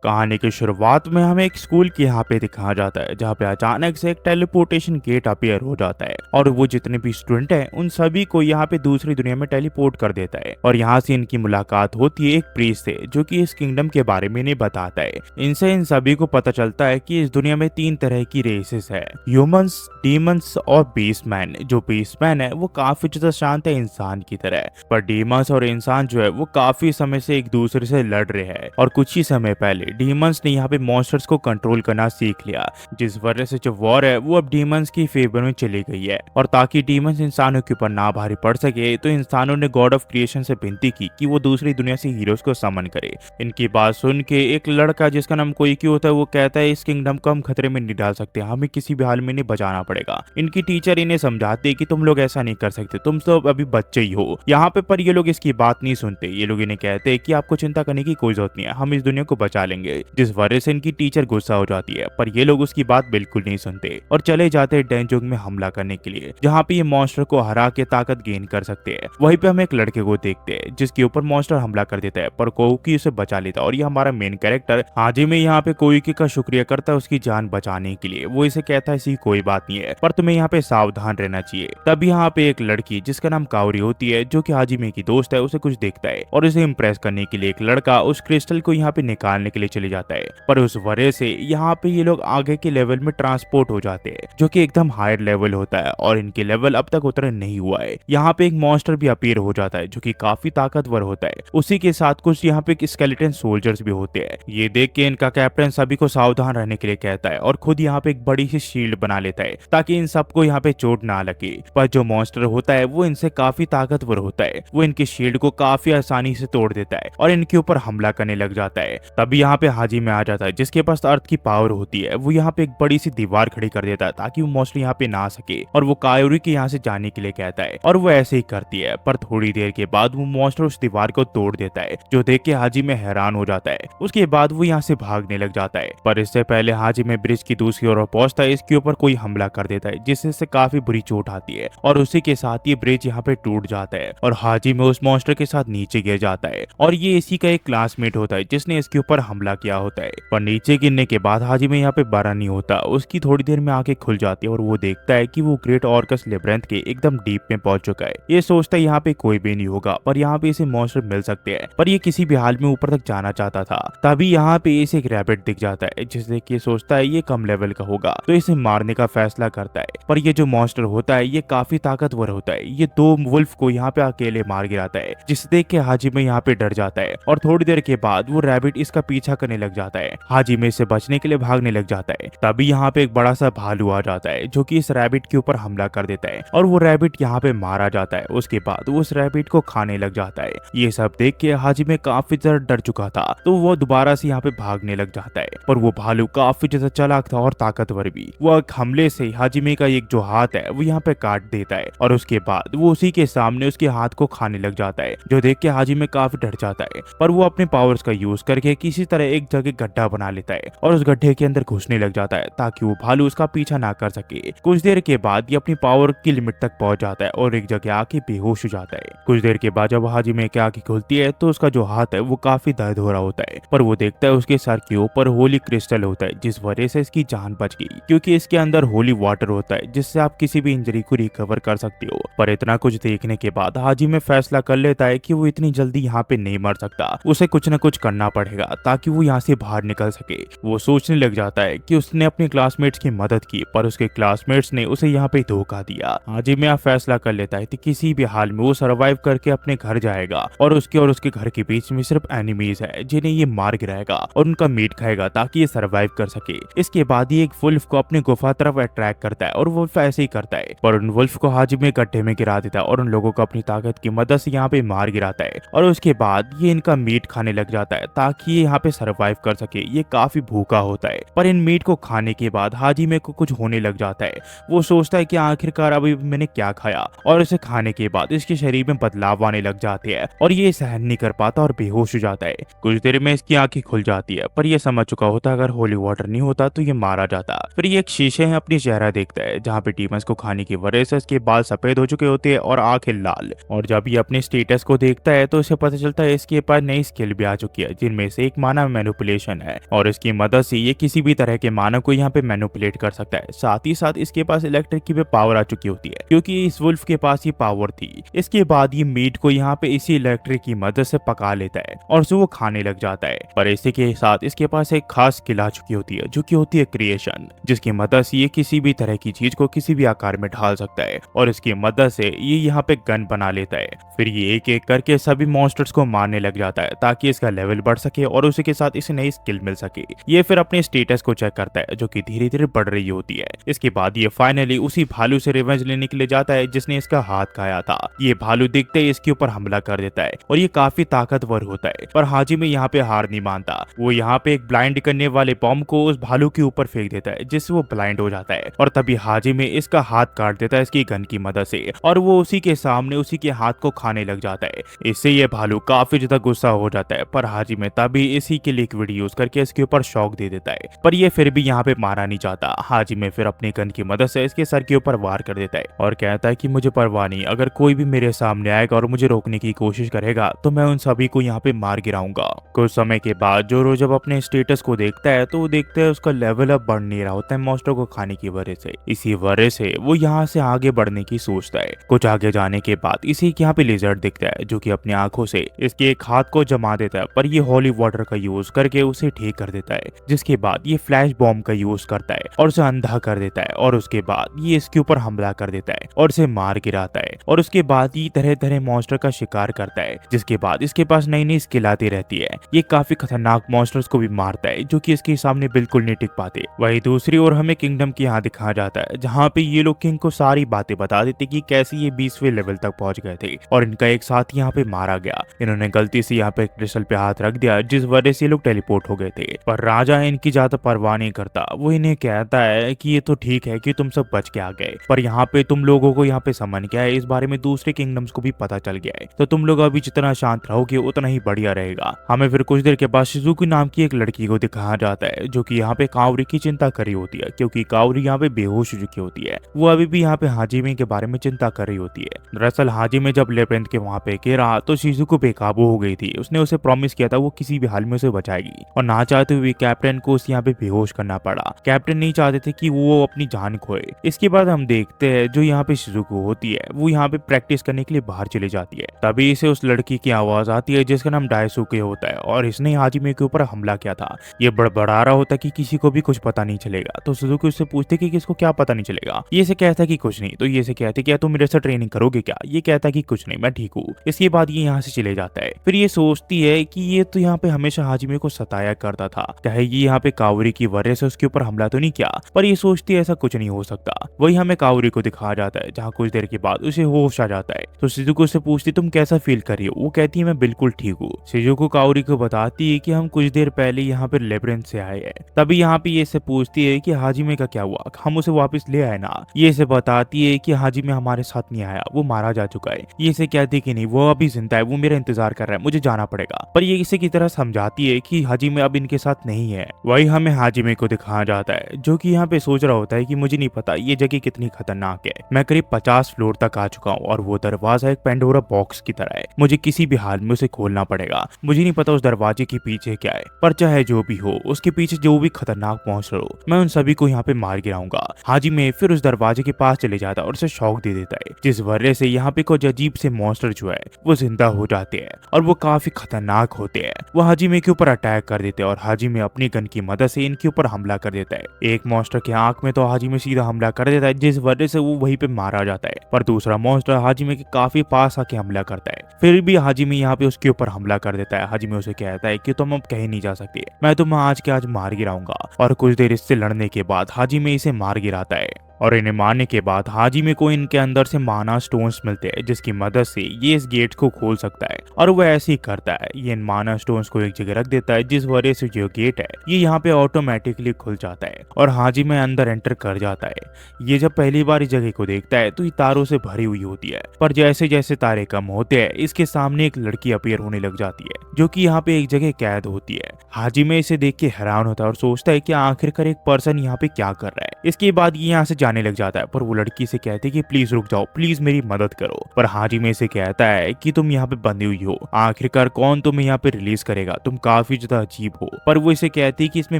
कहानी की शुरुआत में हमें एक स्कूल की यहाँ पे दिखाया जाता है जहाँ पे अचानक से एक टेलीपोर्टेशन गेट अपीयर हो जाता है और वो जितने भी स्टूडेंट हैं उन सभी को यहाँ पे दूसरी दुनिया में टेलीपोर्ट कर देता है। और यहाँ से इनकी मुलाकात होती है एक प्रीस्ट से जो कि इस किंगडम के बारे में इन्हें बताता है। इनसे इन सभी को पता चलता है कि इस दुनिया में 3 तरह की रेसेस है, ह्यूमंस, डीमंस और बीस्टमैन। जो बीस्टमैन है वो काफी ज्यादा शांत है इंसान की तरह, पर डीमंस और इंसान जो है वो काफी समय से एक दूसरे से लड़ रहे हैं। और कुछ ही समय पहले डीमंस ने यहाँ पे मॉन्स्टर्स को कंट्रोल करना सीख लिया, जिस वजह से जो वॉर है वो अब डीमंस की फेवर में चली गई है। और ताकि डीमंस इंसानों के ऊपर ना भारी पड़ सके तो इंसानों ने गॉड ऑफ क्रिएशन से विनती की कि वो दूसरी दुनिया से हीरोज को समन करे। इनकी बात सुन के एक लड़का जिसका नाम कोईकी होता है वो कहता है इस किंगडम को हम खतरे में नहीं डाल सकते, हमें किसी भी हाल में इन्हें बचाना पड़ेगा। इनकी टीचर इन्हें समझाते हैं कि तुम लोग ऐसा नहीं कर सकते, तुम तो अभी बच्चे ही हो यहाँ पे। पर ये लोग इसकी बात नहीं सुनते। ये लोग इन्हें कहते हैं कि आपको चिंता करने की कोई जरूरत नहीं है, हम इस दुनिया को बचा लेंगे। जिस वजह से इनकी टीचर गुस्सा हो जाती है, पर ये लोग उसकी बात बिल्कुल नहीं सुनते और चले जाते हैं डेंजोंग में हमला करने के लिए, जहाँ पे ये मॉन्स्टर को हरा के ताकत गेन कर सकते हैं। वहीं पे हम एक लड़के को देखते हैं जिसके ऊपर मॉन्स्टर हमला कर देता है, पर कोईकी उसे बचा लेता है। और ये हमारा मेन कैरेक्टर हाजिमे यहाँ पे कोईकी का शुक्रिया करता है उसकी जान बचाने के लिए। वो इसे कहता है ऐसी कोई बात नहीं है, पर तुम्हें यहाँ पे सावधान रहना चाहिए। तब यहाँ पे एक लड़की जिसका नाम काओरी होती है जो कि हाजिमे की दोस्त है उसे कुछ देखता है और उसे इम्प्रेस करने के लिए एक लड़का उस क्रिस्टल को यहाँ पे निकालने के लिए चले जाता है। पर उस वजह से यहाँ पे ये लोग आगे के लेवल में ट्रांसपोर्ट हो जाते हैं जो कि एकदम हायर लेवल होता है और इनके लेवल अब तक उतरे नहीं हुआ है। यहाँ पे एक मॉन्स्टर भी अपीयर हो जाता है जो कि काफी ताकतवर होता है। उसी के साथ कुछ यहाँ पे स्केलेटन सोल्जर्स भी होते हैं। ये देख के इनका कैप्टन सभी को सावधान रहने के लिए कहता है और खुद यहाँ पे एक बड़ी सी शील्ड बना लेता है ताकि इन सबको यहाँ पे चोट ना लगे। पर जो मॉन्स्टर होता है वो इनसे काफी ताकतवर होता है, वो इनकी शील्ड को काफी आसानी से तोड़ देता है और इनके ऊपर हमला करने लग जाता है। तभी यहाँ पे हाजिमे आ जाता है जिसके पास अर्थ की पावर होती है। वो यहाँ पे एक बड़ी सी दीवार खड़ी कर देता है ताकि वो मॉन्स्टर यहाँ पे ना आ सके और वो कायोरी के यहाँ से जाने के लिए कहता है और वो ऐसे ही करती है। पर थोड़ी देर के बाद वो मॉन्स्टर उस दीवार को तोड़ देता है जो देख के हाजिमे हैरान हो जाता है। उसके बाद वो यहाँ से भागने लग जाता है, पर इससे पहले हाजिमे ब्रिज की दूसरी ओर पहुंचता है इसके ऊपर कोई हमला कर देता है जिससे काफी बुरी चोट आती है और उसी के साथ ये ब्रिज यहाँ पे टूट जाता है और हाजिमे उस मॉन्स्टर के साथ नीचे गिर जाता है। और ये इसी का एक क्लासमेट होता है जिसने इसके ऊपर हमला किया होता है। पर नीचे गिरने के बाद हाजिमे यहाँ पे बड़ा नहीं होता, उसकी थोड़ी देर में आंखें खुल जाती है और वो देखता है कि वो ग्रेट ऑर्कस लेब्रिंथ के एकदम डीप में पहुंच चुका है। ये सोचता है यहाँ पे कोई भी नहीं होगा, पर यहाँ पे इसे मॉन्स्टर मिल सकते हैं, पर ये किसी भी हाल में ऊपर तक जाना चाहता था। तभी यहाँ पे इसे एक रैबिट दिख जाता है जिसे कि सोचता है ये कम लेवल का होगा तो इसे मारने का फैसला करता है। पर ये जो मॉन्स्टर होता है ये काफी ताकतवर होता है। ये 2 वुल्फ को यहाँ पे अकेले मार गिराता है जिसे देख के हाजिमे यहाँ पे डर जाता है और थोड़ी देर के बाद वो रैबिट इसका पीछा करने लग जाता है। हाजिमे से बचने के लिए भागने लग जाता है। तभी यहाँ पे एक बड़ा सा भालू आ जाता है जो कि इस रैबिट के ऊपर हमला कर देता है और वो रैबिट यहाँ पे मारा जाता है। उसके बाद वो उस रैबिट को खाने लग जाता है। ये सब देख के हाजिमे काफी ज्यादा डर चुका था तो वो दोबारा से यहाँ पे भागने लग जाता है। पर वो भालू काफी ज्यादा चालाक था और ताकतवर भी। वो एक हमले से हाजिमे का एक जो हाथ है वो यहाँ पे काट देता है और उसके बाद वो उसी के सामने उसके हाथ को खाने लग जाता है जो देख के हाजिमे काफी डर जाता है। पर वो अपने पावर्स का यूज करके किसी तरह एक जगह गड्ढा बना लेता है और उस गड्ढे के अंदर घुसने लग जाता है ताकि वो भालू उसका पीछा ना कर सके। कुछ देर के बाद ये अपनी पावर की लिमिट तक पहुंच जाता है और एक जगह आके बेहोश हो जाता है। कुछ देर के बाद जब हाजिमे की आंखें खुलती है तो उसका जो हाथ है वो काफी दर्द हो रहा होता है, पर वो देखता है उसके सर के ऊपर होली क्रिस्टल होता है जिस वजह से इसकी जान बच गई क्योंकि इसके अंदर होली वाटर होता है जिससे आप किसी भी इंजरी को रिकवर कर सकते हो। पर इतना कुछ देखने के बाद हाजिमे फैसला कर लेता है कि वो इतनी जल्दी यहाँ पे नहीं मर सकता, उसे कुछ न कुछ करना पड़ेगा ताकि वो यहाँ से बाहर निकल सके। वो सोचने लग जाता है कि उसने अपने क्लासमेट्स की मदद की पर उसके क्लासमेट्स ने उसे यहाँ पे धोखा दिया। हाजिमे फैसला कर लेता है कि किसी भी हाल में वो सर्वाइव करके अपने घर जाएगा और उसके घर के बीच में सिर्फ एनिमीज है जिन्हें ये मार गिराएगा और उनका मीट खाएगा ताकि ये सर्वाइव कर सके। इसके बाद ये एक वुल्फ को अपने गुफा तरफ अट्रैक्ट करता है और वुल्फ ऐसे ही करता है, पर उन वुल्फ को हाजिमे गड्ढे में गिरा देता है और उन लोगों को अपनी ताकत की मदद से यहाँ पे मार गिराता है और उसके बाद ये इनका मीट खाने लग जाता है ताकि ये यहाँ पे सर्वाइव कर सके। ये काफी भूखा होता है, पर इन मीट को खाने के बाद हाजिमे को कुछ होने लग जाता है। वो सोचता है कि आखिरकार अभी मैंने क्या खाया और इसे खाने के बाद इसके शरीर में बदलाव आने लग जाते हैं और ये सहन नहीं कर पाता और बेहोश हो जाता है। कुछ देर में इसकी आंखें खुल जाती है, पर ये समझ चुका होता अगर होली वाटर नहीं होता तो ये मारा जाता। फिर ये एक शीशे में अपनी चेहरा देखता है जहाँ पे डीमंस को खाने की वजह से इसके बाल सफेद हो चुके होते हैं और आंखें लाल। और जब ये अपने स्टेटस को देखता है तो इसे पता चलता है इसके पास नई स्किल भी आ चुकी है जिनमें से एक माना मैनिपुलेशन है और इसकी मदद से ये किसी भी तरह के मानव को यहाँ पे मैनिपुलेट कर सकता है। साथ ही साथ इसके पास इलेक्ट्रिक की भी पावर आ चुकी होती है, क्योंकि इस वुल्फ के पास ये पावर थी। इसके बाद ये मीट को यहाँ पे इसी इलेक्ट्रिक की मदद से पका लेता है और उसे वो खाने लग जाता है। पर इसी के साथ इसके पास एक खास स्किल आ चुकी होती है, जो की होती है क्रिएशन, जिसकी मदद से ये किसी भी तरह की चीज को किसी भी आकार में ढाल सकता है और इसकी मदद से ये यहाँ पे गन बना लेता है। फिर ये एक एक करके सभी मॉन्स्टर्स को मारने लग जाता है ताकि इसका लेवल बढ़ सके और उसी के साथ इसे नई स्किल मिल सके। ये फिर अपने स्टेटस को चेक करता है, जो कि धीरे धीरे बढ़ रही होती है। इसके बाद ये फाइनली उसी भालू से रिवेंज लेने के लिए जाता है जिसने इसका हाथ खाया था। ये भालू दिखते ही इसके ऊपर हमला कर देता है और ये काफी ताकतवर होता है। पर हाजिमे यहाँ पे हार नहीं मानता। वो यहाँ पे एक ब्लाइंड करने वाले बॉम्ब को उस भालू के ऊपर फेंक देता है, जिससे वो ब्लाइंड हो जाता है और तभी हाजिमे इसका हाथ काट देता है इसकी गन की मदद से और वो उसी के सामने उसी के हाथ को खाने लग जाता है। इससे ये भालू काफी ज्यादा गुस्सा हो जाता है, पर हाजिमे तभी इसी के लिक्विड यूज करके इसके ऊपर शॉक दे देता है। पर ये फिर भी यहाँ पे मारा नहीं चाहता। हाजिमे फिर अपनी गन की मदद से इसके सर के ऊपर वार कर देता है और कहता है कि मुझे परवाह नहीं, अगर कोई भी मेरे सामने आएगा और मुझे रोकने की कोशिश करेगा तो मैं उन सभी को यहाँ पे मार गिराऊंगा। कुछ समय के बाद जोरो जब अपने स्टेटस को देखता है तो वो देखता है उसका लेवल अब बढ़ नहीं रहा होता है मॉन्स्टर को खाने की वजह से। इसी वजह से वो यहाँ से आगे बढ़ने की सोचता है। कुछ आगे जाने के बाद इसी यहाँ पे लिजर्ड दिखता है, जो कि अपनी आंखों से इसके एक हाथ को जमा देता है, पर ये होली वाटर का यूज करके उसे ठीक कर देता है। जिसके बाद ये फ्लैश बॉम्ब का यूज करता है और उसे अंधा कर देता है और उसके बाद ये इसके ऊपर हमला कर देता है और इसे मार गिराता है और उसके बाद ये तरह तरह मॉन्स्टर का शिकार करता है। जिसके बाद इसके पास नई नई स्किल आती रहती है। ये काफी खतरनाक मॉन्स्टर्स को भी मारता है, जो कि इसके सामने बिल्कुल नहीं टिक पाते। वही दूसरी ओर हमें किंगडम की यहाँ दिखाया जाता है, जहाँ पे ये लोग किंग को सारी बातें बता देते कि कैसे ये 20वें लेवल तक पहुंच गए थे और इनका एक साथ यहाँ पे मारा गया। इन्होंने गलती से यहाँ पे क्रिस्टल पे हाथ रख दिया, जिस वजह से ये लोग टेलीपोर्ट हो गए थे। पर राजा इनकी ज्यादा परवाह नहीं करता। वो इन्हें कहता है कि ये तो ठीक है कि तुम सब बच के आ गए, पर यहाँ पे तुम लोगों को यहाँ पे समन क्या है, इस बारे में दूसरे किंगडम्स को भी पता चल गया है, तो तुम लोग अभी जितना शांत रहोगे उतना ही बढ़िया रहेगा। हमें फिर कुछ देर के बाद शिजुकी नाम की एक लड़की को दिखाया जाता है, जो कि यहाँ पे कावरी की चिंता कर रही होती है, क्योंकि कावरी यहाँ पे बेहोश हो चुकी होती है। वो अभी भी यहाँ पे हाजिमे के बारे में चिंता कर रही होती है। दरअसल हाजिमे जब लेब्रिंथ के वहाँ पे गिरा तो शिजुको बेकाबू हो गई थी। उसने उसे प्रॉमिस किया था वो किसी भी हाल में उसे बचाएगी और ना चाहते हुए कैप्टन को उसे यहाँ पे बेहोश करना पड़ा। कैप्टन नहीं चाहते थे कि वो अपनी जान खोए। इसके बाद हम देखते हैं जो यहाँ पे शिजुको होती है वो यहाँ पे प्रैक्टिस करने के लिए बाहर चली जाती है। तभी इसे उस लड़की की आवाज आती है जिसका नाम डायसुके होता है और इसने हाजिमे के ऊपर हमला किया था। ये बड़बड़ा रहा होता कि किसी को भी कुछ पता नहीं चलेगा, तो शिजुको उससे पूछते कि किसको क्या पता नहीं चलेगा। ये से कहता कि कुछ नहीं, तो ये से कहते क्या तुम मेरे साथ ट्रेनिंग करोगे क्या। ये कहता कि कुछ नहीं, मैं ठीक हूँ। इसके बाद ये यहाँ से चले जाता है। फिर ये सोचती है कि ये तो यहाँ पे हमेशा हाजिमे को सताया करता था, चाहे ये यहाँ पे कावरी की वजह से उसके ऊपर हमला तो नहीं किया, पर ये सोचती है ऐसा कुछ नहीं हो सकता। वही हमें कावरी को दिखाया जाता है, जहाँ कुछ देर के बाद उसे होश आ जाता है। तो शिजुको से पूछती तुम कैसा फील कर रही हो। वो कहती है मैं बिल्कुल ठीक हूँ। शिजुको कावरी को बताती है कि हम कुछ देर पहले यहाँ पे लेब्रिंथ से आए हैं। तभी यहाँ पे ये से पूछती है कि हाजिमे का क्या हुआ, हम उसे वापस ले आए ना। ये से बताती है कि हाजिमे हमारे साथ नहीं आया, वो मारा जा चुका है। ये से कहती है कि नहीं, वो अभी जिंदा है, वो मेरा इंतजार कर रहा है, मुझे जाना पड़ेगा। पर ये इसे की तरह समझाती है कि हाजिमे अब इनके साथ नहीं है। वही हमें हाजिमे को दिखाया जाता है, जो कि यहाँ पे सोच रहा होता है कि मुझे नहीं पता ये जगह कितनी खतरनाक है। मैं करीब 50 फ्लोर तक आ चुका हूँ और वो दरवाजा एक पेंडोरा बॉक्स की तरह है। मुझे किसी भी हाल में उसे खोलना पड़ेगा। मुझे नहीं पता उस दरवाजे के पीछे क्या है, पर चाहे जो भी हो उसके पीछे जो भी खतरनाक मॉन्स्टर हो, मैं उन सभी को यहाँ पे मार गिराऊंगा। हाजिमे फिर उस दरवाजे के पास चले जाता है और उसे शॉक दे देता है, जिस वजह से यहाँ पे कुछ अजीब से मॉन्स्टर जो है वो जिंदा हो जाते हैं और वो काफी खतरनाक होते हैं। वो हाजिमे के ऊपर अटैक कर देते हैं और हाजिमे अपनी गन की मदद से इनके ऊपर हमला कर देता है। एक मॉन्स्टर के आंख में तो हाजिमे सीधा हमला कर देता है, जिस वजह से वो वहीं पे मारा जाता है। पर दूसरा मॉन्स्टर हाजिमे के काफी पास आके हमला करता है। फिर भी हाजिमे यहाँ पे उसके ऊपर हमला कर देता है। हाजिमे उसे कहता है कि तुम अब कहीं नहीं जा सकते, मैं तुम्हें आज के आज मार गिराऊंगा। और कुछ देर इससे लड़ने के बाद हाजिमे इसे मार गिराता है और इन्हें मारने के बाद हाजिमे को इनके अंदर से माना स्टोन्स मिलते हैं, जिसकी मदद से ये इस गेट को खोल सकता है। और वो ऐसे ही करता है, ये इन माना स्टोन्स को एक जगह रख देता है, जिस वजह से जो गेट है ये यहाँ पे ऑटोमेटिकली खुल जाता है और हाजिमे अंदर एंटर कर जाता है। ये जब पहली बार इस जगह को देखता है तो ये तारों से भरी हुई होती है, पर जैसे जैसे तारे कम होते हैं इसके सामने एक लड़की अपीयर होने लग जाती है, जो कि यहाँ पे एक जगह कैद होती है। हाजिमे इसे देख के हैरान होता है और सोचता है कि आखिरकार एक पर्सन यहाँ पे क्या कर रहा है। इसके बाद ये यहाँ से जाने लग जाता है, पर वो लड़की से कहती है कि प्लीज रुक जाओ, प्लीज मेरी मदद करो। पर हाजिमे से कहता है कि तुम यहाँ पे बंधी हुई हो, आखिरकार कौन तुम्हें यहाँ पे रिलीज करेगा, तुम काफी ज्यादा अजीब हो। पर वो इसे कहती है कि इसमें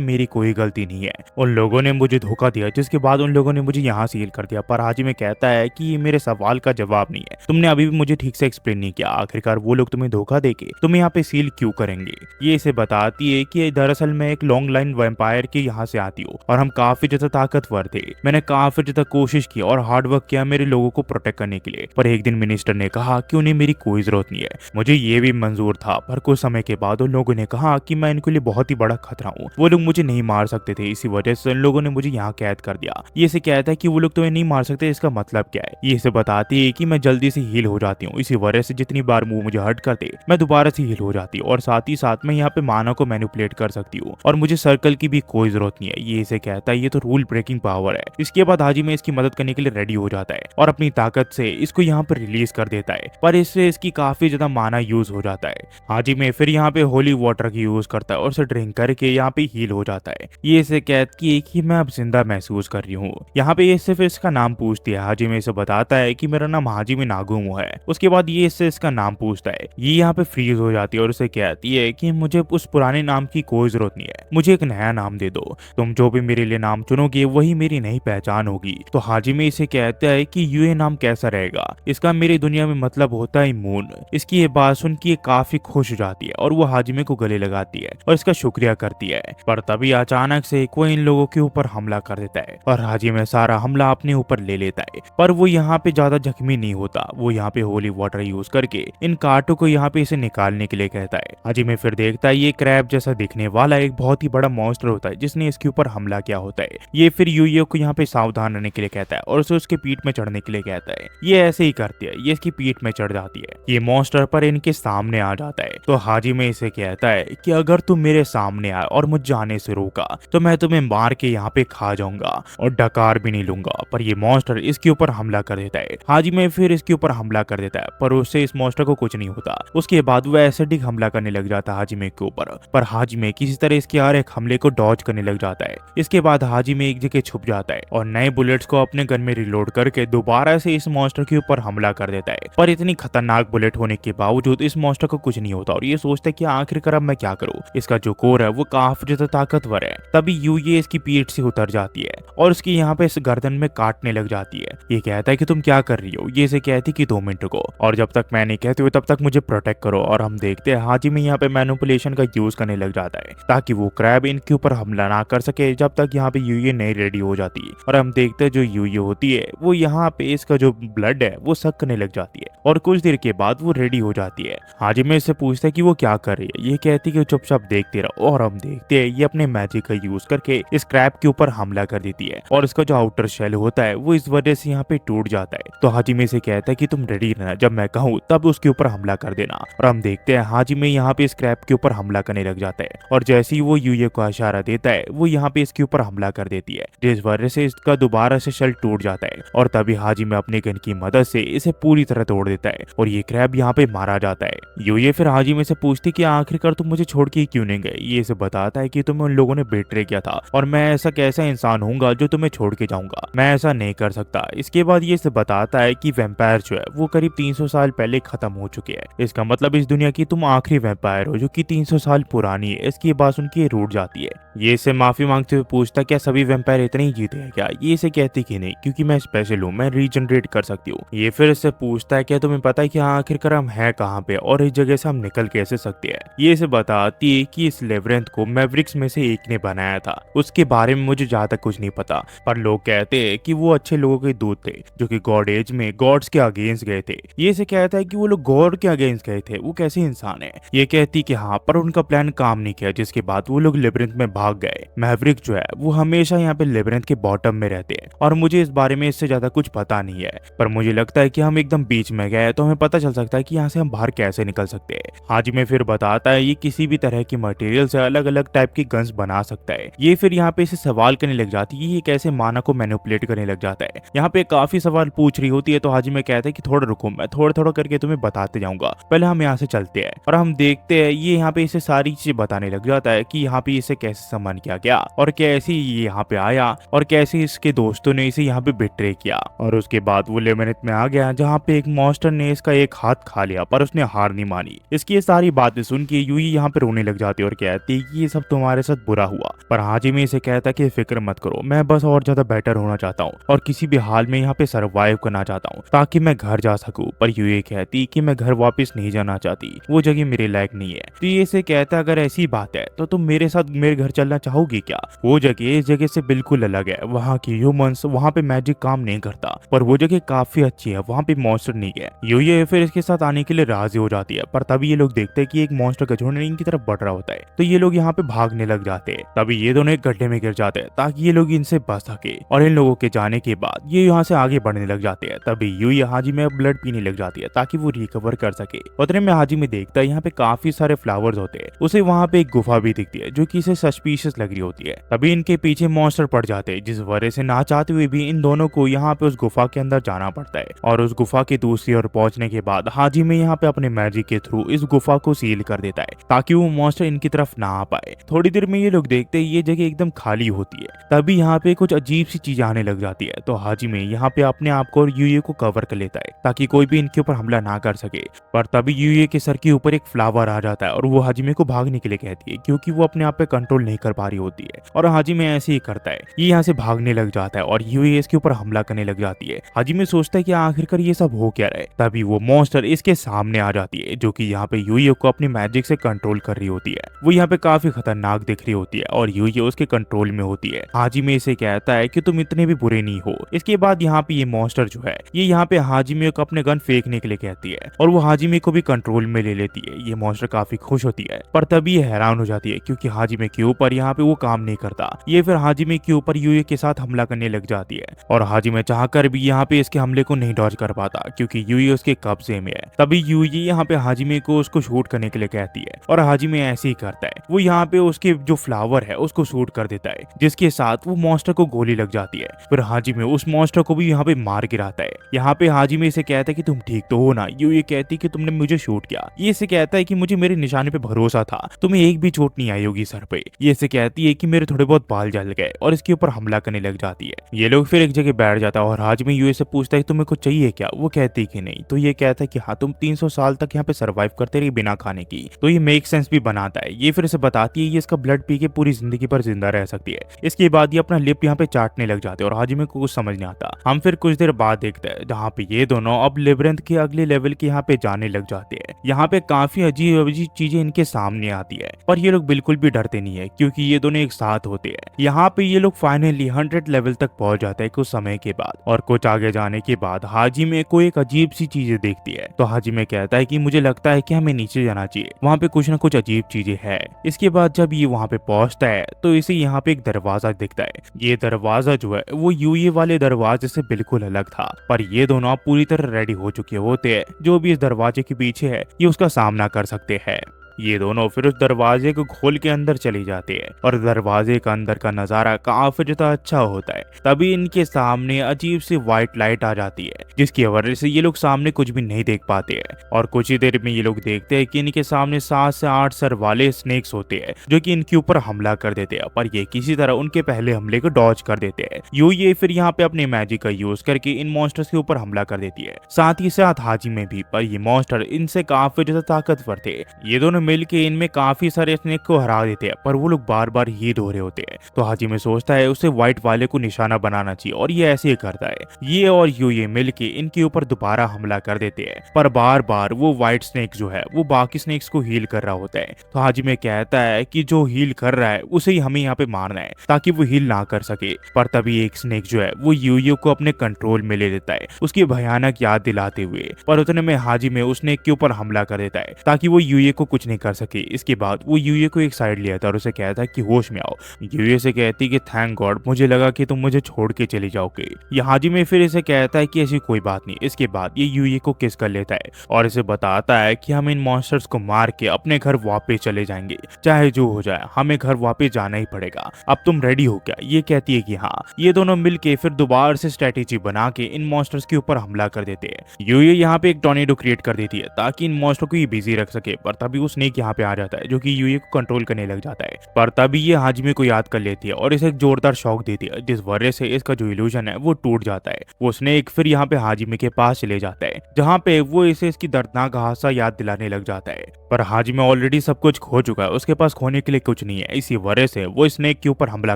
मेरी कोई गलती नहीं है, उन लोगों ने मुझे धोखा दिया, जिसके बाद उन लोगों ने मुझे यहाँ सील कर दिया। पर हाजिमे कहता है कि ये मेरे सवाल का जवाब नहीं है, तुमने अभी भी मुझे ठीक से एक्सप्लेन नहीं किया, आखिरकार वो लोग तुम्हें धोखा देके तुम्हें यहाँ पे सील क्यों करेंगे। ये इसे बताती है कि दरअसल मैं एक लॉन्ग लाइन वैम्पायर के यहाँ से आती हूँ और हम काफी ज्यादा ताकतवर थे, मैंने काफी ज्यादा कोशिश की और हार्ड वर्क किया मेरे लोगों को प्रोटेक्ट करने के लिए। पर एक दिन मिनिस्टर ने कहा कि उन्हें मेरी कोई जरूरत नहीं है, मुझे ये भी मंजूर था। पर कुछ समय के बाद उन लोगों ने कहा कि मैं इनके लिए बहुत ही बड़ा खतरा हूँ, वो लोग मुझे नहीं मार सकते थे, इसी वजह से उन लोगों ने मुझे यहाँ कैद कर दिया। ये इसे कहता है कि वो लोग तुम्हें नहीं मार सकते, इसका मतलब क्या है। ये इसे बताती है कि मैं जल्दी से हील हो जाती हूँ, इसी वजह से जितनी बार मुंह मुझे हर्ट करते मैं दोबारा से हील हो जाती हूँ, और साथ ही साथ मैं यहाँ पे माना को मैनिपुलेट कर सकती हूँ और मुझे सर्कल की भी कोई जरूरत नहीं है। ये इसे कहता है ये तो रूल ब्रेकिंग पावर है। इसके बाद हाजिमे इसकी मदद करने के लिए रेडी हो जाता है और अपनी ताकत से इसको यहाँ पर रिलीज कर देता है, पर इससे इसकी काफी ज्यादा माना यूज हो जाता है। हाजिमे फिर यहाँ पे होली वाटर की यूज करता है और उसे ड्रिंक करके यहाँ पे हील हो जाता है। ये इसे कहती है कि मैं अब जिंदा महसूस कर रही हूँ। यहाँ पे ये सिर्फ इसका नाम पूछती है, हाजिमे इसे बताता है कि मेरा नाम हाजिमे नागुमो है। उसके बाद ये इससे इसका नाम पूछता है, ये यहाँ पे फ्रीज हो जाती है और उसे कहती है कि मुझे उस पुराने नाम की कोई जरूरत नहीं है, मुझे एक नया नाम दे दो, तुम जो भी मेरे लिए नाम चुनोगे वही मेरी नई पहचान होगी। तो हाजिमे इसे कहता है कि ये नाम कैसा रहेगा, इसका मेरी दुनिया में मतलब होता है मून। इसकी ये बात सुन के काफी खुश हो जाती है और वो हाजिमे को गले लगाती है और इसका शुक्रिया करती है। पर तभी अचानक से कोई इन लोगों के ऊपर हमला कर देता है और हाजिमे सारा हमला अपने ऊपर ले लेता है। पर वो यहाँ पे ज्यादा जख्मी नहीं होता, वो यहाँ पे होली वाटर यूज करके इन कांटों को यहाँ पे इसे निकालने के लिए कहता है। हाजिमे फिर देखता है ये क्रैब जैसा दिखने वाला एक बहुत ही बड़ा मॉन्स्टर होता है जिसने इसके ऊपर हमला किया होता है। ये फिर यूयो को यहाँ पे सावधान रहने के लिए कहता है और उसे उसके पीठ में चढ़ने के लिए कहता है। ये ऐसे ही करती है, ये इसकी पीठ में चढ़ जाती है, ये मॉन्स्टर पर इनके सामने आ जाता है। तो हाजिमे इसे कहता है कि अगर तुम मेरे सामने आए और मुझ जाने से रोका तो मैं तुम्हें मार के यहाँ पे खा जाऊंगा और डकार भी नहीं लूंगा। पर ये मॉन्स्टर इसके ऊपर हमला कर देता है। हाजिमे फिर इसके ऊपर हमला कर देता है पर उससे इस मॉन्स्टर को कुछ नहीं होता। उसके बाद वो एसिडिक हमला करने लग जाता है हाजिमे के ऊपर, पर हाजिमे किसी तरह इसके हर एक हमले को डॉज करने लग जाता है। इसके बाद हाजिमे एक जगह छुप जाता है और नए बुलेट्स को अपने गन में रिलोड करके दोबारा से इस मॉन्स्टर के ऊपर हमला कर देता है। पर इतनी खतरनाक बुलेट होने के बावजूद इस मॉन्स्टर को कुछ नहीं होता और ये सोचता है कि आखिरकार अब मैं क्या करूं। इसका जो कोर है वो काफी ज्यादा ताकतवर है। तभी यूये इसकी पीठ से उतर जाती है और उसकी यहाँ पे इस गर्दन में काटने लग जाती है। ये कहता है कि तुम क्या कर रही हो। ये इसे कहती कि 2 मिनट को, और जब तक मैं नहीं कहती हूँ तब तक मुझे प्रोटेक्ट करो। और हम देखते हैं हाजिमे यहाँ पे मैनिपुलेशन का यूज करने लग जाता है ताकि वो क्रैब इनके ऊपर हमला ना कर सके जब तक यहाँ पे यूये नहीं रेडी हो जाती। और हम देखते हैं जो यूये होती है वो यहाँ पे इसका जो ब्लड है वो सक करने लग जाती है और कुछ देर के बाद वो रेडी हो जाती है। हाजिमे इससे पूछता है कि वो क्या कर रही है। ये कहती है कि चुपचाप देखते रहो। और हम देखते हैं ये अपने मैजिक का यूज करके इस क्रैब के ऊपर हमला कर देती है और इसका जो आउटर शेल होता है वो इस वजह से यहाँ पे टूट जाता है। तो हाजिमे से कहता है कि तुम रेडी रहना, जब मैं कहूँ तब उसके ऊपर हमला कर देना। और हम देखते हैं हाजिमे यहाँ पे इस क्रैब के ऊपर हमला करने लग जाता है और जैसे ही वो यूये को इशारा देता है वो यहाँ पे इसके ऊपर हमला कर देती है, जिस वजह से इसका दोबारा से शेल टूट जाता है। और तभी हाजिमे अपने गन की मदद से इसे पूरी तरह तोड़ देता है और ये क्रैब यहाँ पे मारा जाता है। यूये फिर हाजिमे से पूछती कि आखिरकार तुम मुझे छोड़ के क्यों नहीं गए। ये इसे बताता है कि तुम्हें उन लोगों ने बेट्रे किया था और मैं ऐसा कैसा इंसान हूँगा जो तुम्हें छोड़ के जाऊंगा, मैं ऐसा नहीं कर सकता। इसके बाद ये इसे बताता है कि वैम्पायर जो है वो करीब 300 साल पहले खत्म हो चुके हैं, इसका मतलब इस दुनिया की तुम आखिरी वैम्पायर हो जो कि 300 साल पुरानी है। इसकी बात सुन के रूठ जाती है। ये इसे माफी मांगते हुए पूछता क्या सभी वैम्पायर इतने ही जीते हैं क्या। ये इसे कहती कि नहीं, क्योंकि मैं स्पेशल हूँ, मैं रीजनरेट कर सकती हूँ। ये फिर इससे पूछता है क्या तुम्हें पता है कि आखिरकार हम है कहाँ पे और इस जगह से हम निकल कैसे सकते हैं। ये इसे बताती है कि इस लेबरिंथ को मैवरिक्स में से एक ने बनाया था, उसके बारे में मुझे ज्यादा कुछ नहीं पता, पर लोग कहते हैं कि वो अच्छे लोगों के दूत थे जो कि गॉड एज में गॉड्स के अगेंस्ट गए थे। ये इसे कहता है कि वो लोग गॉड के अगेंस्ट गए थे, वो कैसे इंसान है। ये कहती कि हाँ, पर उनका प्लान काम नहीं किया, जिसके बाद वो लोग लेबरिंथ में भाग गए। मैवरिक जो है वो हमेशा यहाँ पे लेबरिंथ के बॉटम में रहते हैं और मुझे इस बारे में इससे ज्यादा कुछ पता नहीं है, पर मुझे लगता है कि हम एकदम बीच में गए तो हमें पता चल सकता है कि यहाँ से हम बाहर कैसे निकल सकते हैं। हाजिमे फिर बताता है ये किसी भी तरह की मटेरियल से अलग अलग टाइप की गन्स बना सकता है। ये फिर यहाँ पे इसे सवाल करने लग जाती है ये कैसे माना को मैनिपुलेट करने लग जाता है। यहाँ पे काफी सवाल पूछ रही होती है तो हाजिमे कहता है कि थोड़ा रुको, मैं थोड़ा थोड़ा करके तुम्हें बताते जाऊंगा, पहले हम यहाँ से चलते हैं। और हम देखते हैं ये यहाँ पे इसे सारी चीजें बताने लग जाता है कि यहाँ पे इसे कैसे सम्मान किया गया और कैसे ये यहाँ पे आया और कैसे इसके दोस्तों ने इसे यहाँ पे बिट्रे किया और उसके बाद वो लेबनान में आ गया जहाँ पे एक मॉन्स्टर ने इसका एक हाथ खा लिया, पर उसने हार नहीं मानी। इसकी ये सारी बातें सुन के यूई यहाँ पे रोने लग जाती है और कहती कि ये सब तुम्हारे साथ बुरा हुआ, पर हाजिमे इसे कहता कि फिक्र मत करो, मैं बस और ज्यादा बेटर होना चाहता हूँ और किसी भी हाल में यहाँ पे सर्वाइव करना चाहता हूँ ताकि मैं घर जा सकूं। पर यूई कहती कि मैं घर वापस नहीं जाना चाहती, वो जगह मेरे लायक नहीं है। तो ये इसे कहता अगर ऐसी बात है तो तुम मेरे साथ मेरे घर चलना चाहोगी क्या? वो जगह इस जगह से बिल्कुल अलग है, वहाँ की ह्यूमंस, वहाँ पे मैजिक काम नहीं करता, पर वो जगह काफी अच्छी है, वहाँ पे मॉन्स्टर नहीं है। यूई फिर इसके साथ आने के लिए राजी हो जाती है, पर तभी ये लोग देखते हैं कि एक मॉन्स्टर का झुंड इनकी तरफ बढ़ रहा होता है। तो ये लोग यहाँ पे भागने लग जाते हैं। तभी ये दोनों एक गड्ढे में गिर जाते हैं ताकि ये लोग इनसे बच सके, और इन लोगों के जाने के बाद ये यहाँ से आगे बढ़ने लग जाते हैं। तभी यूई हाजिमे ब्लड पीने लग जाती है ताकि वो रिकवर कर सके। उतने में हाजिमे देखता है यहाँ पे काफी सारे फ्लावर्स होते हैं। उसे वहाँ पे एक गुफा भी दिखती है जो कि इसे सस्पिशियस लग रही होती है। तभी इनके पीछे मॉन्स्टर पड़ जाते हैं, जिस वजह से ना चाहते हुए भी इन दोनों को यहाँ पे उस गुफा के अंदर जाना पड़ता है। और उस गुफा की दूसरी ओर पहुंचने के बाद हाजिमे यहाँ पे अपने मैजिक के थ्रू इस गुफा को सील कर देता है ताकि वो मॉन्स्टर इनकी तरफ ना आ पाए। थोड़ी देर में ये लोग देखते हैं ये जगह एकदम खाली होती है। तभी यहाँ पे कुछ अजीब सी चीजें आने लग जाती है। तो हाजिमे यहाँ पे अपने आप को और यूए को कवर कर लेता है ताकि कोई भी इनके ऊपर हमला ना कर सके। पर तभी यूए के सर के ऊपर एक फ्लावर आ जाता है और वो हाजिमे को भागने के लिए कहती है क्योंकि वो अपने आप पे कंट्रोल नहीं कर पा रही होती है। और हाजिमे ऐसे ही करता है, ये यहाँ से भागने लग जाता है और यूए इसके ऊपर हमला करने लग जाती है। हाजिमे सोचता है कि आखिरकार ये सब हो क्या रहा है। तभी वो मॉन्स्टर इसके सामने आ जाती है जो कि यहाँ पे यूए को अपनी मैजिक से कंट्रोल कर रही होती है। वो यहाँ पे काफी खतरनाक दिख रही होती है और यूए उसके कंट्रोल में होती है। हाजिमे इसे कहता है कि तुम इतने भी बुरे नहीं हो। इसके बाद यहाँ पे ये मॉन्स्टर जो है ये यहाँ पे हाजिमे को अपने गन फेंकने के लिए कहती है और वो हाजिमे को भी कंट्रोल में ले लेती है। ये मॉन्स्टर काफी खुश होती है, पर तभी ये हैरान हो जाती है क्योंकि हाजिमे के ऊपर यहाँ पे वो काम नहीं करता। ये फिर हाजिमे के ऊपर यूए के साथ हमला करने लग जाती है और हाजिमे चाहकर भी यहाँ पे इसके हमले को नहीं डॉज कर पाता क्योंकि यूए उसके कब्जे में है। तभी यूए यहाँ पे हाजिमे को उसको शूट करने के लिए कहती है और हाजिमे ऐसे ही करता है। वो यहाँ पे उसके जो फ्लावर है उसको शूट कर देता है, जिसके साथ वो मॉन्स्टर को गोली लग जाती है। फिर हाजिमे उस मॉन्स्टर को भी यहाँ पे मार गिराता है। यहाँ पे हाजिमे इसे कहता है कि तुम ठीक तो हो ना? ये कहती कि तुमने मुझे शूट किया। ये इसे कहता है कि मुझे मेरे निशाने पे भरोसा था, तुम्हें एक भी चोट नहीं आई होगी सर पे। ये इसे कहती है कि मेरे थोड़े बहुत बाल जल गए और इसके ऊपर हमला करने लग जाती है। ये लोग फिर एक जगह बैठ जाता है और हाजिमे यूए से पूछता है तुम्हें कुछ चाहिए क्या? वो कहती कि नहीं। तो ये कहता है कि हाँ, तुम 300 साल तक यहाँ पे सर्वाइव करते रही बिना खाने की। तो ये मेक सेंस भी बनाता है। ये फिर इसे बताती है ये इसका ब्लड पी के पूरी जिंदगी पर जिंदा रह सकती है। इसके बाद ये अपना लिप यहाँ पे चाटने लग जाते हैं और हाजिमे को कुछ समझ नहीं आता। हम फिर कुछ देर बाद देखते हैं जहाँ पे ये दोनों अब लेबिरिंथ के अगले लेवल के यहाँ पे जाने लग जाते हैं। यहाँ पे काफी अजीब अजीब चीजें इनके सामने आती है, पर ये लोग बिल्कुल भी डरते नहीं है क्योंकि ये दोनों एक साथ होते हैं। यहाँ पे ये लोग फाइनली 100 लेवल तक पहुंच जाते हैं कुछ समय के बाद। और कुछ आगे जाने के बाद हाजिमे को एक अजीब सी चीजें देखती है। तो हाजिमे कहता है कि मुझे लगता है कि हमें नीचे जाना चाहिए, वहाँ पे कुछ ना कुछ अजीब चीजें है। इसके बाद जब ये वहाँ पे पहुंचता है तो इसे यहाँ पे एक दरवाजा दिखता है। ये दरवाजा जो है वो यूए वाले दरवाजे से बिल्कुल अलग था, पर ये दोनों अब पूरी तरह रेडी हो चुके होते हैं। जो भी इस दरवाजे के पीछे है ये उसका सामना कर सकते हैं। ये दोनों फिर उस दरवाजे को खोल के अंदर चले जाते हैं और दरवाजे का अंदर का नजारा काफी ज्यादा अच्छा होता है। तभी इनके सामने अजीब सी व्हाइट लाइट आ जाती है, जिसकी वजह से ये लोग सामने कुछ भी नहीं देख पाते हैं। और कुछ ही देर में ये लोग देखते हैं कि इनके सामने 7 से 8 सर वाले स्नेक्स होते हैं जो कि इनके ऊपर हमला कर देते हैं, पर ये किसी तरह उनके पहले हमले को डॉज कर देते हैं। ये फिर यहाँ पे अपने मैजिक का यूज करके इन मॉन्स्टर्स के ऊपर हमला कर देती है, साथ ही साथ हाजिमे भी। पर ये मॉन्स्टर इनसे काफी ज्यादा ताकतवर थे। ये दोनों मिलके इनमें काफी सारे स्नेक को हरा देते हैं, पर वो लोग बार बार हील हो रहे होते हैं। तो हाजिमे सोचता है उसे व्हाइट वाले को निशाना बनाना चाहिए और ये ऐसे ही करता है। ये और यूए मिलके इनके ऊपर दोबारा हमला कर देते हैं, पर बार बार वो व्हाइट स्नेक जो है वो बाकी स्नेक्स को हील कर रहा होता है। तो हाजिमे कहता है कि जो हील कर रहा है उसे ही हमें यहाँ पे मारना है ताकि वो हील ना कर सके। पर तभी एक स्नेक जो है वो यूए को अपने कंट्रोल में ले लेता है, उसकी भयानक याद दिलाते हुए। पर उतने में हाजिमे उस स्नेक के ऊपर हमला कर देता है ताकि वो यूए को कुछ नहीं कर सके। इसके बाद वो यूए को एक साइड ले आता है और उसे कहता है कि होश में आओ। यूए से कहती कि थैंक गॉड, मुझे लगा कि तुम मुझे छोड़ के चली जाओगे। ये हाजिमे फिर इसे कहता है कि ऐसी कोई बात नहीं। इसके बाद ये यूए को किस कर लेता है और इसे बताता है कि हम इन मॉन्स्टर्स को मार के अपने घर वापस चले जाएंगे, चाहे जो हो जाए हमें घर वापस जाना ही पड़ेगा। अब तुम रेडी हो क्या? ये कहती है कि हाँ। ये दोनों मिलके फिर दोबारा से स्ट्रेटेजी बना के इन मॉन्स्टर्स के ऊपर हमला कर देते हैं। यूए यहाँ पे एक टॉर्नेडो क्रिएट कर देती है ताकि इन मॉन्स्टर को ये बिजी रख सके, पर तभी उस स्नेक यहाँ पे आ जाता है जो कि यूए को कंट्रोल करने लग जाता है। पर तभी ये हाजिमे को याद कर लेती है और इसे एक जोरदार शॉक देती है, जिस वजह से इसका जो इल्यूजन है वो टूट जाता है। वो स्नेक फिर यहाँ पे हाजिमे के पास चले जाता है, जहाँ पे वो इसे इसकी दर्दनाक हादसा याद दिलाने लग जाता है। पर हाजिमे ऑलरेडी सब कुछ खो चुका है, उसके पास खोने के लिए कुछ नहीं है। इसी वजह से वो स्नेक के ऊपर हमला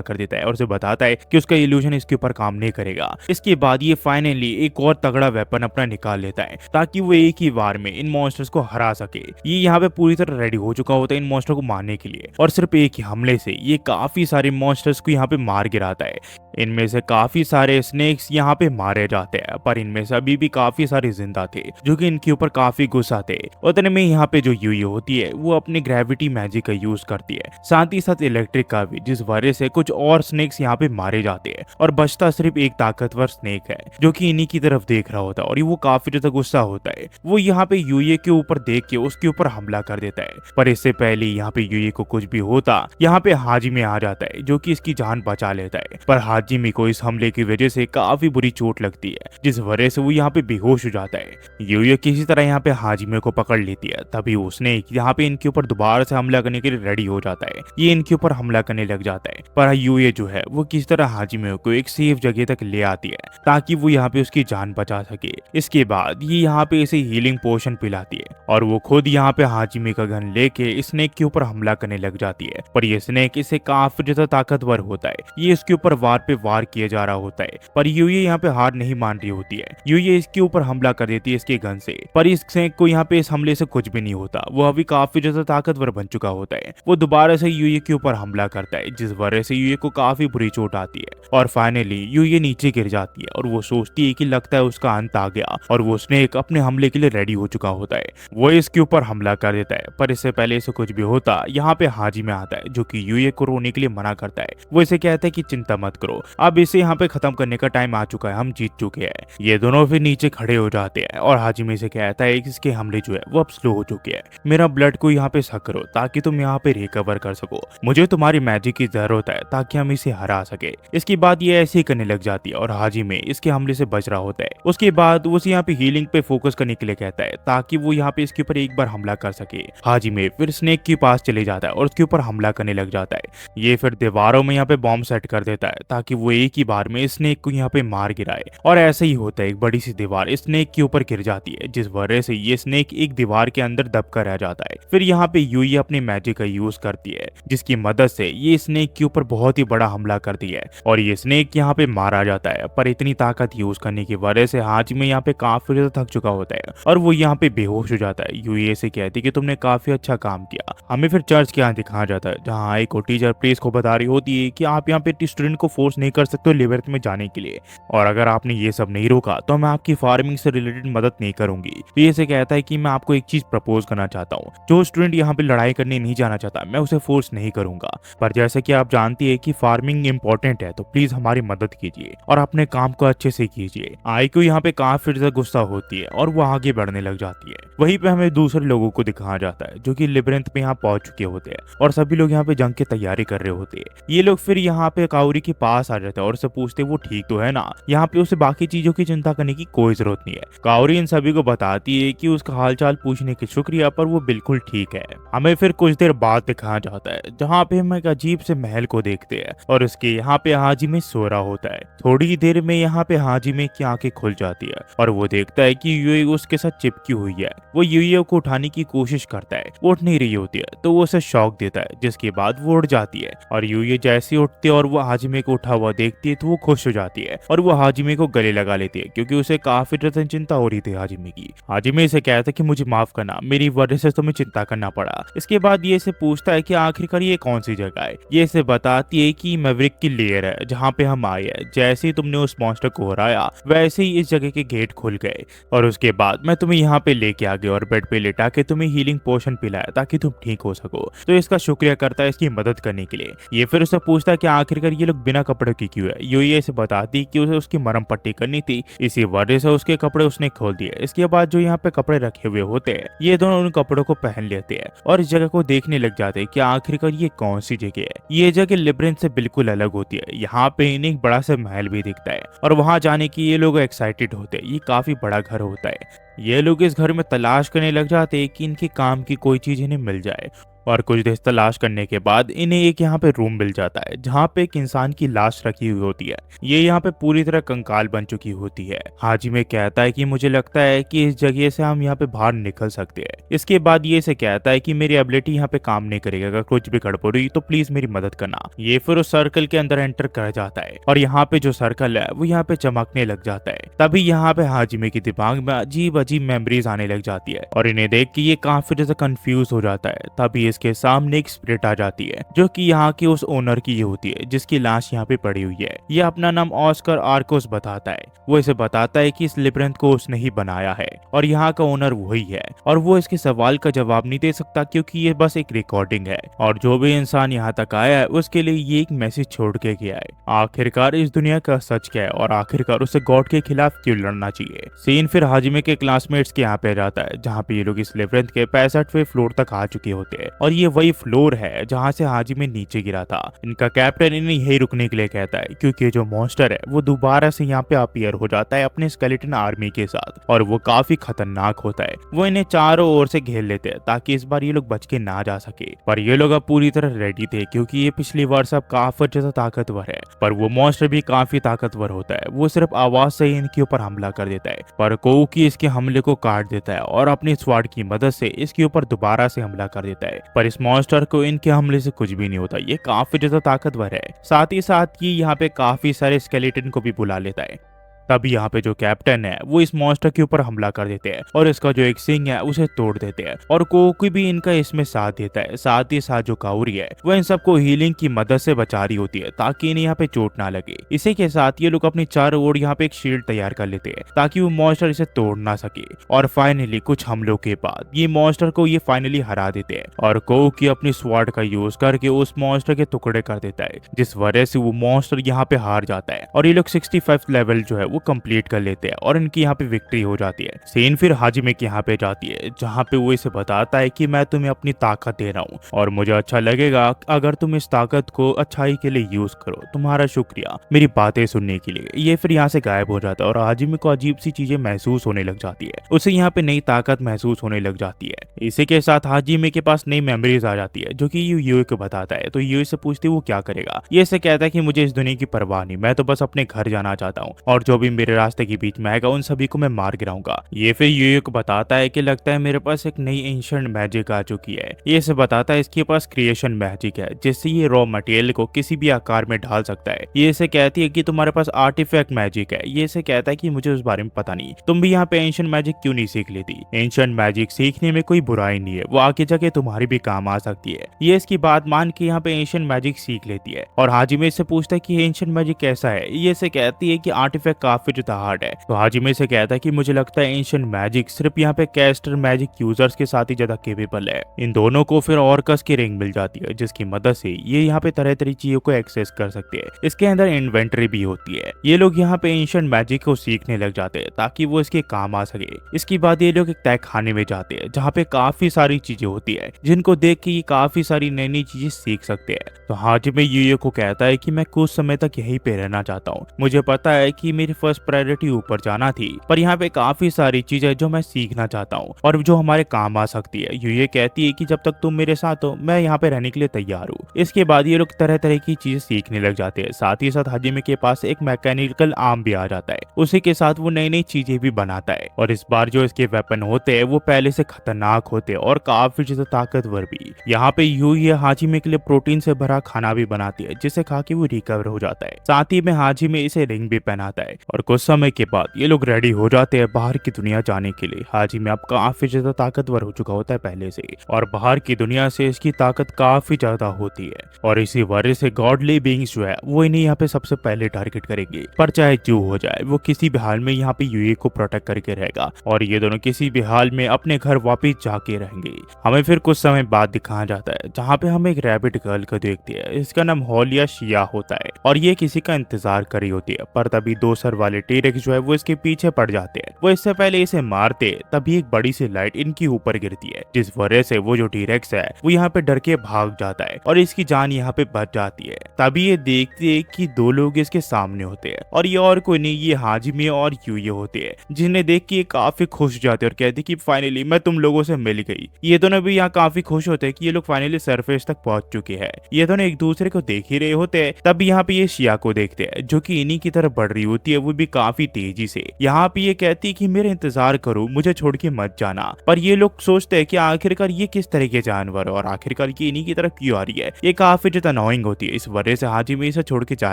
कर देता है और उसे बताता है कि उसका इल्यूजन इसके ऊपर काम नहीं करेगा। इसके बाद ये फाइनली एक और तगड़ा वेपन अपना निकाल लेता है ताकि वो एक ही बार में इन मॉन्स्टर्स को हरा सके। ये यहाँ पे पूरी तरह रेडी हो चुका होता है इन मॉन्स्टर को मारने के लिए, और सिर्फ एक ही हमले से ये काफी सारे मॉन्स्टर्स को यहाँ पे मार गिराता है। इनमें से काफी सारे स्नेक्स यहाँ पे मारे जाते हैं, पर इनमें से अभी भी काफी सारे जिंदा थे जो कि इनके ऊपर काफी गुस्सा थे। उतने में यहाँ पे जो यूई होती है वो अपनी ग्रेविटी मैजिक का यूज करती है, साथ ही साथ इलेक्ट्रिक का भी, जिस वजह से कुछ और स्नेक्स यहाँ पे मारे जाते हैं और बचता सिर्फ एक ताकतवर स्नेक है जो कि इन्हीं की तरफ देख रहा होता है। और वो काफी ज्यादा गुस्सा होता है, वो यहाँ पे यूए के ऊपर देख के उसके ऊपर हमला कर देता है। पर इससे पहले यहाँ पे यूए को कुछ भी होता, यहाँ पे हाजिमे आ जाता है जो कि इसकी जान बचा लेता है। पर हाजिमे को इस हमले की वजह से काफी बुरी चोट लगती है, जिस वजह से वो यहाँ पे बेहोश हो जाता है। यूए किसी तरह यहाँ पे हाजिमे को पकड़ लेती है, तभी उसने यहाँ पे इनके ऊपर दोबारा से हमला करने के लिए रेडी हो जाता है। ये इनके ऊपर हमला करने लग जाता है, पर यूए जो है वो किस तरह हाजिमे को एक सेफ जगह तक ले आती है ताकि वो यहाँ पे उसकी जान बचा सके। इसके बाद ये यहाँ पे इसे हीलिंग पोशन पिलाती है और वो खुद यहाँ पे हाजिमे का गन लेके स्नेक के ऊपर हमला करने लग जाती है। पर ये स्नेक इससे काफी ज्यादा ताकतवर होता है, ये इसके ऊपर वार पे वार किया जा रहा होता है। पर यूए यहाँ पे हार नहीं मान रही होती है, यूए इसके ऊपर हमला कर देती है इसके गन से। पर इस स्नेक को यहाँ पे इस हमले से कुछ भी नहीं होता, वो अभी काफी ज्यादा ताकतवर बन चुका होता है। वो दोबारा से यूए के ऊपर हमला करता है, जिस वजह से यूए को काफी बुरी चोट आती है और फाइनली यूए नीचे गिर जाती है और वो सोचती है कि लगता है उसका अंत आ गया, और वो स्नेक अपने हमले के लिए रेडी हो चुका होता है। वो इसके ऊपर हमला कर देता है, पर इससे पहले इसे कुछ भी होता, यहाँ पे हाजिमे आता है जो कि यूए को रोने के लिए मना करता है। वो इसे कहता है कि चिंता मत करो, अब इसे यहाँ पे खत्म करने का टाइम आ चुका है, हम जीत चुके हैं। ये दोनों फिर नीचे खड़े हो जाते हैं और हाजिमे से कहता है कि इसके हमले जो है वो अब स्लो हो चुके हैं, मेरा ब्लड को यहाँ पे सक करो ताकि तुम यहाँ पे रिकवर कर सको, मुझे तुम्हारी मैजिक की जरूरत है ताकि हम इसे हरा सके। इसके बाद ये ऐसे ही करने लग जाती है और हाजिमे इसके हमले से बच रहा होता है। उसके बाद वो यहाँ पे हीलिंग पे फोकस करने के लिए कहता है ताकि वो यहाँ पे इसके ऊपर एक बार हमला कर सके। हाजिमे फिर स्नेक के पास चले जाता है और उसके ऊपर हमला करने लग जाता है। ये फिर दीवारों में यहाँ पे बॉम्ब सेट कर देता है ताकि वो एक ही बार में स्नेक को यहाँ पे मार गिराए, और ऐसे ही होता है, एक बड़ी सी दीवार स्नेक के ऊपर गिर जाती है, जिस वजह से ये स्नेक एक दीवार के अंदर दबकर रह जाता है। फिर यहाँ पे यूई अपनी मैजिक का यूज करती है, जिसकी मदद से ये स्नेक के ऊपर बहुत ही बड़ा हमला करती है और ये स्नेक यहाँ पे मारा जाता है। पर इतनी ताकत यूज करने की वजह से हाजिमे यहाँ पे काफी ज्यादा थक चुका होता है और वो यहाँ पे बेहोश हो जाता है। यूई से कहती है कि तुमने काफी अच्छा काम किया। हमें फिर चर्च के यहाँ दिखाया जाता है, जहाँ एक टीचर प्रेस को बता रही होती है कि आप यहाँ पे स्टूडेंट को फोर्स नहीं कर सकते लिबर्टी में जाने के लिए, और अगर आपने ये सब नहीं रोका तो मैं आपकी फार्मिंग से रिलेटेड मदद नहीं करूंगी। तो ये से कहता है कि मैं आपको एक चीज प्रपोज करना चाहता हूँ, जो स्टूडेंट यहाँ पे लड़ाई करने नहीं जाना चाहता मैं उसे फोर्स नहीं करूंगा, पर जैसे कि आप जानती है कि फार्मिंग इंपॉर्टेंट है, तो प्लीज हमारी मदद कीजिए और अपने काम को अच्छे से कीजिए। आई को यहाँ पे काफी ज्यादा गुस्सा होती है और वो आगे बढ़ने लग जाती है। वहीं पे हमें दूसरे लोगों को दिखाया जाता है जो कि लिबरेंथ पे यहाँ पहुंच चुके होते हैं और सभी लोग यहाँ पे जंग की तैयारी कर रहे होते हैं। ये लोग फिर यहाँ पे काउरी के पास आ जाते हैं और उससे पूछते वो ठीक तो है ना, यहाँ पे उसे बाकी चीजों की चिंता करने की कोई जरूरत नहीं है। काउरी इन सभी को बताती है कि उसका हालचाल पूछने की शुक्रिया, पर वो बिल्कुल ठीक है। हमें फिर कुछ देर बाद दिखाया जाता है जहाँ पे हम एक अजीब से महल को देखते हैं और उसके यहाँ पे हाजिमे सो रहा होता है। थोड़ी देर में यहाँ पे हाजिमे की आंखें खुल जाती है और वो देखता है कि यूए उसके साथ चिपकी हुई है। वो यूए को उठाने की कोशिश करता है, वो उठ नहीं रही होती है, तो वो उसे शॉक देता है, जिसके बाद वो उड़ जाती है और यूए जैसे उठती है और वो हाजिमे को उठा हुआ देखती है तो वो खुश हो जाती है और वो हाजिमे को गले लगा लेती है क्योंकि उसे काफी ज्यादा चिंता हो रही थी हाजिमे की। हाजिमे इसे कहता है कि मुझे माफ करना, मेरी वजह से तुम्हें चिंता करना पड़ा। इसके बाद ये इसे पूछता है कि आखिरकार ये कौन सी जगह है। ये इसे बताती है कि मैवरिक की लेयर है जहाँ पे हम आए हैं। जैसे ही तुमने उस मॉन्स्टर को हराया वैसे ही इस जगह के गेट खुल गए और उसके बाद मैं तुम्हें यहाँ पे लेके आ गया और बेड पे लेटा के तुम्हें हीलिंग पोशन पिलाया ताकि तुम ठीक हो सको। तो इसका शुक्रिया करता है इसकी मदद करने के लिए। ये फिर उससे पूछता है कि आखिरकार ये लोग बिना कपड़े की क्यों है। ये इसे बताती कि उसे उसकी मरहम पट्टी करनी थी, इसी वजह से उसके कपड़े उसने खोल दिए। इसके बाद जो यहाँ पे कपड़े रखे हुए होते हैं ये दोनों उन कपड़ों को पहन लेते हैं और इस जगह को देखने लग जाते हैं कि आखिरकार ये कौन सी जगह है। ये जगह लिबरेंथ से बिल्कुल अलग होती है। यहाँ पे इन्हें एक बड़ा सा महल भी दिखता है और वहां जाने की ये लोग एक्साइटेड होते हैं। ये काफी बड़ा घर होता है। ये लोग इस घर में तलाश करने लग जाते कि इनके काम की कोई चीज इन्हें मिल जाए। और कुछ देर तलाश करने के बाद इन्हें एक यहाँ पे रूम मिल जाता है जहाँ पे एक इंसान की लाश रखी हुई होती है। ये यहाँ पे पूरी तरह कंकाल बन चुकी होती है। हाजिमे कहता है कि मुझे लगता है कि इस जगह से हम यहाँ पे बाहर निकल सकते हैं। इसके बाद ये इसे कहता है कि मेरी एबिलिटी यहाँ पे काम नहीं करेगी, अगर कुछ भी गड़बड़ हुई तो प्लीज मेरी मदद करना। ये फिर उस सर्कल के अंदर एंटर कर जाता है और यहाँ पे जो सर्कल है वो यहाँ पे चमकने लग जाता है। तभी यहाँ पे हाजिमे के दिमाग में अजीब अजीब मेमोरीज आने लग जाती है और इन्हें देख के ये काफी ज्यादा कंफ्यूज हो जाता है। तभी इसके सामने एक स्पिरिट आ जाती है जो कि यहाँ की उस ओनर की होती है जिसकी लाश यहाँ पे पड़ी हुई है। ये अपना नाम ऑस्कर आर्कोस बताता है। वो इसे बताता है कि इस लिब्रिंथ को उसने ही बनाया है और यहाँ का ओनर वही है और वो इसके सवाल का जवाब नहीं दे सकता क्योंकि ये बस एक रिकॉर्डिंग है और जो भी इंसान यहाँ तक आया है उसके लिए ये एक मैसेज छोड़ के गया है। आखिरकार इस दुनिया का सच क्या है और आखिरकार उसे गॉड के खिलाफ क्यों लड़ना चाहिए। सीन फिर हाजिमे के क्लासमेट्स के यहाँ पे जाता है जहाँ पे ये लोग इस लिब्रिंथ के 65वें फ्लोर तक आ चुके होते हैं और ये वही फ्लोर है जहाँ से हाजिमे नीचे गिरा था। इनका कैप्टन इन्हें यही रुकने के लिए कहता है क्योंकि जो मॉन्स्टर है वो दोबारा से यहाँ पे अपीयर हो जाता है अपने स्केलेटन आर्मी के साथ और वो काफी खतरनाक होता है। वो इन्हें चारों ओर से घेर लेते हैं ताकि इस बार ये लोग बच के ना जा सके, पर ये लोग अब पूरी तरह रेडी थे क्योंकि ये पिछली बार सब काफी ज्यादा ताकतवर है। पर वो मॉन्स्टर भी काफी ताकतवर होता है। वो सिर्फ आवाज से ही इनके ऊपर हमला कर देता है, पर कोकी इसके हमले को काट देता है और अपनी स्वाड की मदद से इसके ऊपर दोबारा से हमला कर देता है। पर इस मॉन्स्टर को इनके हमले से कुछ भी नहीं होता। ये काफी ज्यादा ताकतवर है। साथ ही साथ ये यहाँ पे काफी सारे स्केलेटन को भी बुला लेता है। तभी यहाँ पे जो कैप्टन है वो इस मॉन्स्टर के ऊपर हमला कर देते हैं और इसका जो एक सिंग है उसे तोड़ देते हैं और कोकी भी इनका इसमें साथ देता है। साथ ही साथ जो काउरी है वो इन सबको हीलिंग की मदद से बचा रही होती है ताकि इन्हें यहाँ पे चोट ना लगे। इसी के साथ ये लोग अपनी चारों ओर यहाँ पे एक शील्ड तैयार कर लेते हैं ताकि वो मॉन्स्टर इसे तोड़ ना सके। और फाइनली कुछ हमलों के बाद ये मॉन्स्टर को ये फाइनली हरा देते हैं और कोकी अपनी स्वॉर्ड का यूज करके उस मॉन्स्टर के टुकड़े कर देता है, जिस वजह से वो मॉन्स्टर यहाँ पे हार जाता है और ये लोग 65 लेवल जो है वो कंप्लीट कर लेते हैं और इनकी यहाँ पे विक्ट्री हो जाती है। सीन फिर हाजिमे के यहाँ पे जाती है जहाँ पे वो इसे बताता है कि मैं तुम्हें अपनी ताकत दे रहा हूँ और मुझे अच्छा लगेगा अगर तुम इस ताकत को अच्छाई के लिए यूज करो। तुम्हारा शुक्रिया मेरी बातें सुनने के लिए। ये फिर यहाँ से गायब हो जाता है और हाजिमे को अजीब सी चीजें महसूस होने लग जाती है। उसे यहाँ पे नई ताकत महसूस होने लग जाती है। इसी के साथ हाजिमे के पास नई मेमोरीज आ जाती है जो कि यूए को बताता है। तो यूए से पूछती है वो क्या करेगा। ये इसे कहता है कि मुझे इस दुनिया की परवाह नहीं, मैं तो बस अपने घर जाना चाहता हूँ और जो भी मेरे रास्ते के बीच में आएगा उन सभी को मैं मार गिराऊंगा। ये फिर यूए को बताता है कि लगता है मेरे पास एक नई एंशिएंट मैजिक आ चुकी है। ये इसे बताता है इसके पास क्रिएशन मैजिक है जिससे ये रॉ मटेरियल को किसी भी आकार में ढाल सकता है। ये इसे कहती है कि तुम्हारे पास आर्टिफैक्ट मैजिक है। ये इसे कहता है कि मुझे उस बारे में पता नहीं, तुम भी यहाँ पे एंशिएंट मैजिक क्यों नहीं सीख लेती। एंशिएंट मैजिक सीखने में कोई बुराई नहीं है, वो आगे जाके तुम्हारी भी काम आ सकती है। ये इसकी बात मान के यहाँ पे एंशिएंट मैजिक सीख लेती है और हाजिमे से पूछता है कि एंशिएंट मैजिक कैसा है। ये इसे कहती है कि आर्टिफैक्ट काफी ज्यादा हार्ड है। तो हाजिमे से कहता है कि मुझे लगता है एंशिएंट मैजिक सिर्फ यहाँ पे कैस्टर मैजिक यूजर्स के साथ ही ज्यादा केपेबल है। इन दोनों को फिर ऑर्कस की रिंग मिल जाती है जिसकी मदद से ये यहाँ पे तरह तरह चीजों को एक्सेस कर सकते हैं। इसके अंदर इन्वेंटरी भी होती है। ये लोग यहाँ पे एंशिएंट मैजिक को सीखने लग जाते हैं ताकि वो इसके काम आ सके। इसके बाद ये लोग एक तय खाने में जाते हैं जहाँ पे काफी सारी चीजें होती है जिनको देख के ये काफी सारी नई नई चीजें सीख सकते हैं। तो हाजिमे यूए को कहता है कि मैं कुछ समय तक यहीं पे रहना चाहता हूँ। मुझे पता है कि मेरी फर्स्ट प्रायोरिटी ऊपर जाना थी, पर यहाँ पे काफी सारी चीजें जो मैं सीखना चाहता हूँ और जो हमारे काम आ सकती है। यूए कहती है कि जब तक तुम मेरे साथ हो मैं यहाँ पे रहने के लिए तैयार हूँ। इसके बाद ये लोग तरह तरह की चीजें सीखने लग जाते हैं। साथ ही साथ हाजिमे के पास एक मैकेनिकल आर्म भी आ जाता है। उसी के साथ वो नई नई चीजें भी बनाता है और इस बार जो इसके वेपन होते हैं वो पहले से खतरनाक होते हैं और काफी ज्यादा ताकतवर भी। यहाँ पे यूए हाजिमे के लिए प्रोटीन से भरा खाना भी बनाती है जिसे खा के वो रिकवर हो जाता है। साथ ही में हाजिमे इसे रिंग भी पहनाता है और कुछ समय के बाद ये लोग रेडी हो जाते हैं बाहर की दुनिया जाने के लिए। हाजिमे अब काफी ज्यादा ताकतवर हो चुका होता है पहले से और बाहर की दुनिया से इसकी ताकत काफी ज्यादा होती है और इसी वजह से गॉडली बीइंग्स जो है वो इन्हें यहाँ पे सबसे पहले टारगेट करेंगे। पर चाहे जो हो जाए वो किसी भी हाल में यहाँ पे यूए को प्रोटेक्ट करके रहेगा और ये दोनों किसी भी हाल में अपने घर वापिस जाके रहेंगे। हमें फिर कुछ समय बाद दिखाया जाता है जहाँ पे हम एक रैबिट गर्ल को देखते हैं। इसका नाम हॉलिया शिया होता है और ये किसी का इंतजार कर रही होती है। पर तभी दो सर्वेंट वाले टीरेक्स जो है वो इसके पीछे पड़ जाते हैं। वो इससे पहले इसे मारते तभी एक बड़ी सी लाइट इनके ऊपर गिरती है, जिस वजह से वो जो टीरेक्स है वो यहाँ पे डर के भाग जाता है और इसकी जान यहाँ पे बच जाती है। तभी ये देखते है कि दो लोग इसके सामने होते हैं और ये और कोई नहीं, ये हाजिमे और यूये होते हैं, जिन्हें देख के ये काफी खुश जाते हैं और कहते हैं कि फाइनली मैं तुम लोगों से मिल गई। ये दोनों भी यहाँ काफी खुश होते हैं कि ये लोग फाइनली सरफेस तक पहुंच चुके हैं। ये दोनों एक दूसरे को देख ही रहे होते हैं, तब यहाँ पे ये शिया को देखते हैं जो कि इन्हीं की तरफ बढ़ रही होती है, वो भी काफी तेजी से। यहाँ पे ये कहती है कि मेरा इंतजार करो, मुझे छोड़ के मत जाना। पर ये लोग सोचते हैं कि आखिरकार ये किस तरह के जानवर है और आखिरकार ये इन्हीं की तरफ क्यों आ रही है। ये काफी ज्यादा अनोइंग होती है, इस वजह से हाजिमे इसे छोड़ के जा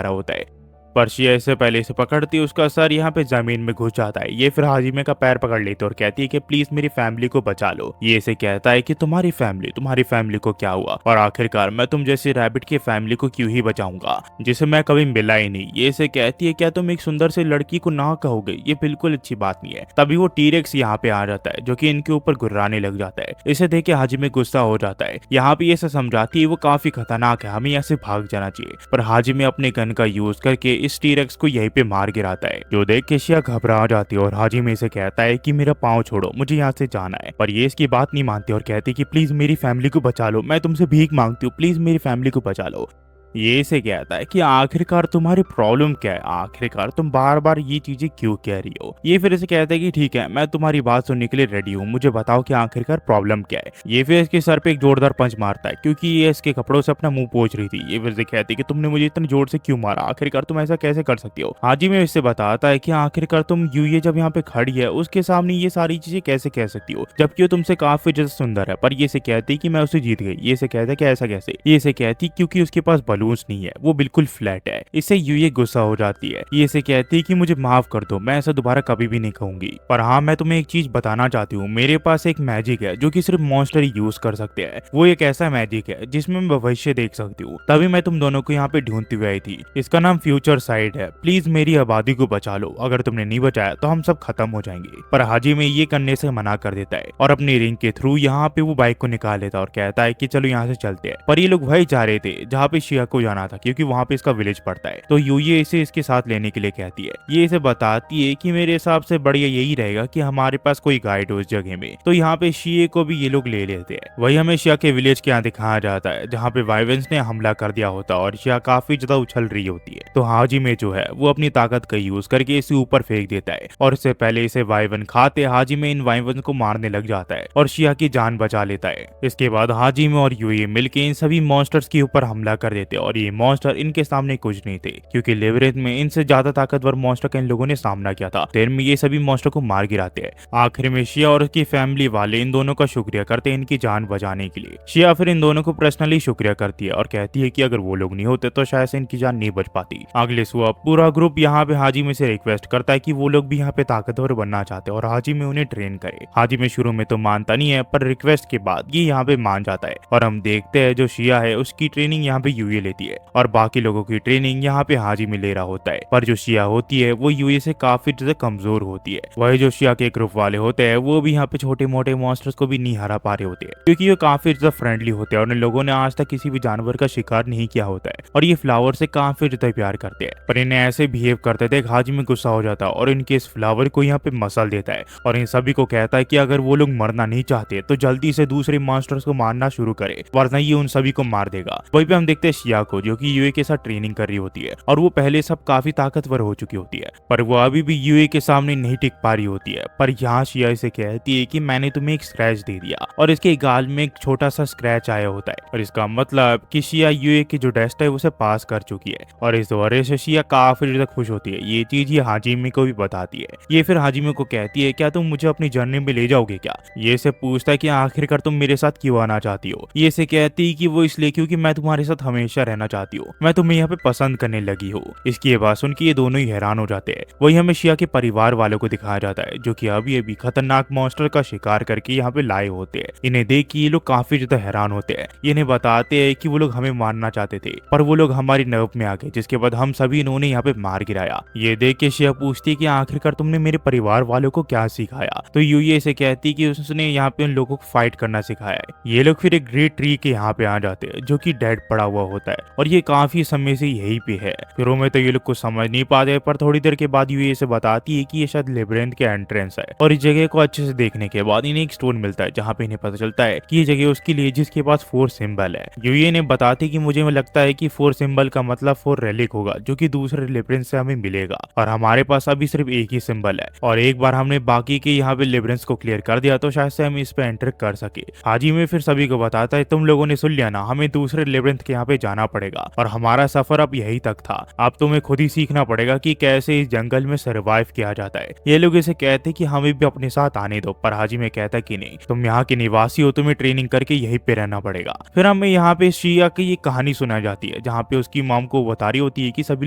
रहा होता है। पर शिया इससे पहले इसे पकड़ती है, उसका सर यहाँ पे जमीन में घुस जाता है। ये फिर हाजिमे का पैर पकड़ लेती है और कहती है कि प्लीज मेरी फैमिली को बचा लो। ये इसे कहता है कि तुम्हारी फैमिली को क्या हुआ, और आखिरकार मैं तुम जैसे रैबिट की फैमिली को क्यों ही बचाऊंगा जिसे मैं कभी मिला ही नहीं। ये इसे कहती है क्या तुम एक सुंदर सी लड़की को ना कहोगे, ये बिल्कुल अच्छी बात नहीं है। तभी वो टीरेक्स यहाँ पे आ जाता है जो कि इनके ऊपर गुर्राने लग जाता है। इसे देख के हाजिमे गुस्सा हो जाता है। यहाँ पे ये समझाती है वो काफी खतरनाक है, हमें यहाँ से भाग जाना चाहिए। पर हाजिमे अपने गन का यूज करके इस टीरेक्स को यहीं पे मार गिराता है, जो देख के शिया घबरा जाती है और हाजिमे से कहता है कि मेरा पाँव छोड़ो, मुझे यहाँ से जाना है। पर ये इसकी बात नहीं मानती और कहती है कि प्लीज मेरी फैमिली को बचा लो, मैं तुमसे भीख मांगती हूँ, प्लीज मेरी फैमिली को बचा लो। ये इसे कहता है कि आखिरकार तुम्हारी प्रॉब्लम क्या है, आखिरकार तुम बार बार ये चीजें क्यों कह रही हो। ये फिर इसे कहता है कि ठीक है मैं तुम्हारी बात सुनने के लिए रेडी हूँ, मुझे बताओ कि आखिरकार प्रॉब्लम क्या है। ये फिर इसके सर पे एक जोरदार पंच मारता है क्योंकि ये इसके कपड़ों से अपना मुंह पोंछ रही थी। ये फिर इसे कहती है कि तुमने मुझे इतने जोर से क्यों मारा, आखिरकार तुम ऐसा कैसे कर सकती हो। हाजिमे इससे बताता है कि आखिरकार तुम यूये जब यहाँ पे खड़ी है उसके सामने ये सारी चीजें कैसे कह सकती हो, जबकि वो तुमसे काफी ज्यादा सुंदर है। पर ये इसे कहती है कि मैं उसे जीत गई। ये इसे कहता है कि ऐसा कैसे। ये इसे कहती क्योंकि उसके पास बलून्स नहीं है, वो बिल्कुल फ्लैट है। इससे यूये गुस्सा हो जाती है। ये इसे कहती है कि मुझे माफ कर दो, मैं ऐसा दोबारा कभी भी नहीं कहूंगी। पर हाँ मैं तुम्हें एक चीज बताना चाहती हूँ, मेरे पास एक मैजिक है जो कि सिर्फ मॉन्स्टर ही यूज कर सकते हैं। वो एक ऐसा मैजिक है जिसमें मैं भविष्य देख सकती हूँ, तभी मैं तुम दोनों को यहाँ पे ढूंढती हुई आई थी। इसका नाम फ्यूचर साइड है, प्लीज मेरी आबादी को बचा लो, अगर तुमने नहीं बचाया तो हम सब खत्म हो जाएंगे। पर हाजिमे ये करने से मना कर देता है और अपनी रिंग के थ्रू यहाँ पे वो बाइक को निकाल लेता है और कहता है कि चलो यहाँ से चलते हैं। पर ये लोग वही जा रहे थे जहाँ पे शिया को जाना था, क्योंकि वहाँ पे इसका विलेज पड़ता है। तो यूये इसे इसके साथ लेने के लिए कहती है। ये इसे बताती है कि मेरे हिसाब से बढ़िया यही रहेगा कि हमारे पास कोई गाइड हो इस जगह में। तो यहाँ पे शिये को भी ये लोग ले लेते हैं। वही हमें शिया के विलेज के यहाँ दिखाया जाता है जहाँ पे वाइवेंस ने हमला कर दिया होता है और शिया काफी ज्यादा उछल रही होती है। तो हाजिमे जो है वो अपनी ताकत का यूज करके इसे ऊपर फेंक देता है और इससे पहले इसे वाइवन खाते हाजिमे इन वाइवन को मारने लग जाता है और शिया की जान बचा लेता है। इसके बाद हाजिमे और यूये मिलके इन सभी मॉन्स्टर्स के ऊपर हमला कर देते हैं और ये मॉन्स्टर इनके सामने कुछ नहीं थे, क्योंकि लेवरेज में इनसे ज्यादा ताकतवर मॉन्स्टर का इन लोगों ने सामना किया था। देर में ये सभी मॉन्स्टर को मार गिराते हैं। आखिर में शिया और उसकी फैमिली वाले इन दोनों का शुक्रिया करते हैं इनकी जान बचाने के लिए। शिया फिर इन दोनों को पर्सनली शुक्रिया करती है और कहती है कि अगर वो लोग नहीं होते तो शायद से इनकी जान नहीं बच पाती। अगले सुबह पूरा ग्रुप यहाँ पे हाजिमे से रिक्वेस्ट करता है कि वो लोग भी यहाँ पे ताकतवर बनना चाहते हैं और हाजिमे उन्हें ट्रेन करे। हाजिमे शुरू में तो मानता नहीं है, पर रिक्वेस्ट के बाद ये यहाँ पे मान जाता है और हम देखते हैं जो शिया है उसकी ट्रेनिंग यहाँ पे यूये लेती है और बाकी लोगों की ट्रेनिंग यहाँ पे हाजिमे ले रहा होता है। पर जो शिया होती है वो यूये से काफी ज्यादा कमजोर होती है। वही जो शिया के ग्रुप वाले होते हैं वो भी यहाँ पे छोटे मोटे मॉन्स्टर्स को भी नहीं हरा पा रहे होते हैं, क्योंकि ये काफी ज्यादा फ्रेंडली होते हैं और इन लोगों ने आज तक किसी भी जानवर का शिकार नहीं किया होता है और ये फ्लावर से काफी ज्यादा प्यार करते हैं। पर इन्हें ऐसे बिहेव करते थे हाजिमे गुस्सा हो जाता है और इनके इस फ्लावर को यहाँ पे मसल देता है और इन सभी को कहता है कि अगर वो लोग मरना नहीं चाहते तो जल्दी से दूसरे मॉन्स्टर्स को मारना शुरू करे, वरना ये उन सभी को मार देगा। वहीं पे हम देखते हैं शिया को जो कि यूए के साथ ट्रेनिंग कर रही होती है और वो पहले सब काफी ताकतवर हो चुकी होती है, पर वो अभी भी यूए के सामने नहीं टिक पा रही होती है। पर यहाँ शिया इसे कहती है कि मैंने तुम्हें एक स्क्रैच दे दिया और इसके गाल में एक छोटा सा स्क्रैच आया होता है और इसका मतलब कि शिया यूए की जो टेस्ट है उसे पास कर चुकी है और इस वजह से शिया काफी ज्यादा खुश होती है। ये चीज ये हाजिमे को भी बताती है। ये फिर हाजिमे को कहती है क्या तुम मुझे अपनी जर्नी में ले जाओगे क्या। ये इसे पूछता है कि आखिरकार तुम मेरे साथ क्यों आना चाहती हो। ये इसे कहती है कि वो इसलिए क्योंकि मैं तुम्हारे साथ हमेशा रहना चाहती हूँ, मैं तुम्हें यहाँ पे पसंद करने लगी हूँ। इसकी ये बात सुन के ये दोनों ही हैरान हो जाते हैं। वही हमें शिया के परिवार वालों को दिखाया जाता है जो कि अभी अभी खतरनाक मॉन्स्टर का शिकार करके यहाँ पे लाए होते हैं। इन्हें देख के ये लोग काफी ज्यादा हैरान होते हैं। ये इन्हें बताते हैं कि वो लोग हमें मारना चाहते थे पर वो लोग हमारी नर्व में आ गए, जिसके बाद हम सभी इन्होंने यहाँ पे मार गिराया। ये देख के शिया पूछती है कि आखिरकार तुमने मेरे परिवार वालों को क्या सिखाया। तो यूए इसे कहती कि उसने यहाँ पे उन लोगों को फाइट करना सिखाया है। ये लोग फिर एक ग्रेट ट्री के यहाँ पे आ जाते हैं जो कि डेड पड़ा हुआ होता है और ये काफी समय से यही पे है। शुरू में तो ये लोग कुछ समझ नहीं पाते, पर थोड़ी देर के बाद यूए से बताती है कि ये शायद लेबिरिंथ के एंट्रेंस है और इस जगह को अच्छे से देखने के बाद इन्हें एक स्टोन मिलता है जहाँ पे इन्हें पता चलता है कि ये जगह उसके लिए जिसके पास 4 सिंबल है। यूए ने बताती कि मुझे लगता है कि 4 सिंबल का मतलब 4 रेलिक होगा जो कि दूसरे लेबिरिंथ से हमें मिलेगा और हमारे पास अभी सिर्फ एक ही सिंबल है और एक बार हमने बाकी के यहाँ पे लेबिरिंथ को क्लियर कर दिया तो शायद से हम इस पे एंटर कर सके। हाजी में फिर सभी को बताता है तुम लोगों ने सुन लिया ना, हमें दूसरे लेबिरिंथ के यहाँ पे जाना पड़ेगा और हमारा सफर अब यही तक था। अब तुम्हें खुद ही सीखना पड़ेगा कि कैसे इस जंगल में सर्वाइव किया जाता है। ये लोग इसे कहते कि हमें भी अपने साथ आने दो, पर हाजी में कहता कि नहीं, तुम यहाँ के निवासी हो, तुम्हें ट्रेनिंग करके यहीं पे रहना पड़ेगा। फिर हमें यहाँ पे शिया की ये कहानी सुनाई जाती है जहाँ पे उसकी मॉम को बता रही होती है कि सभी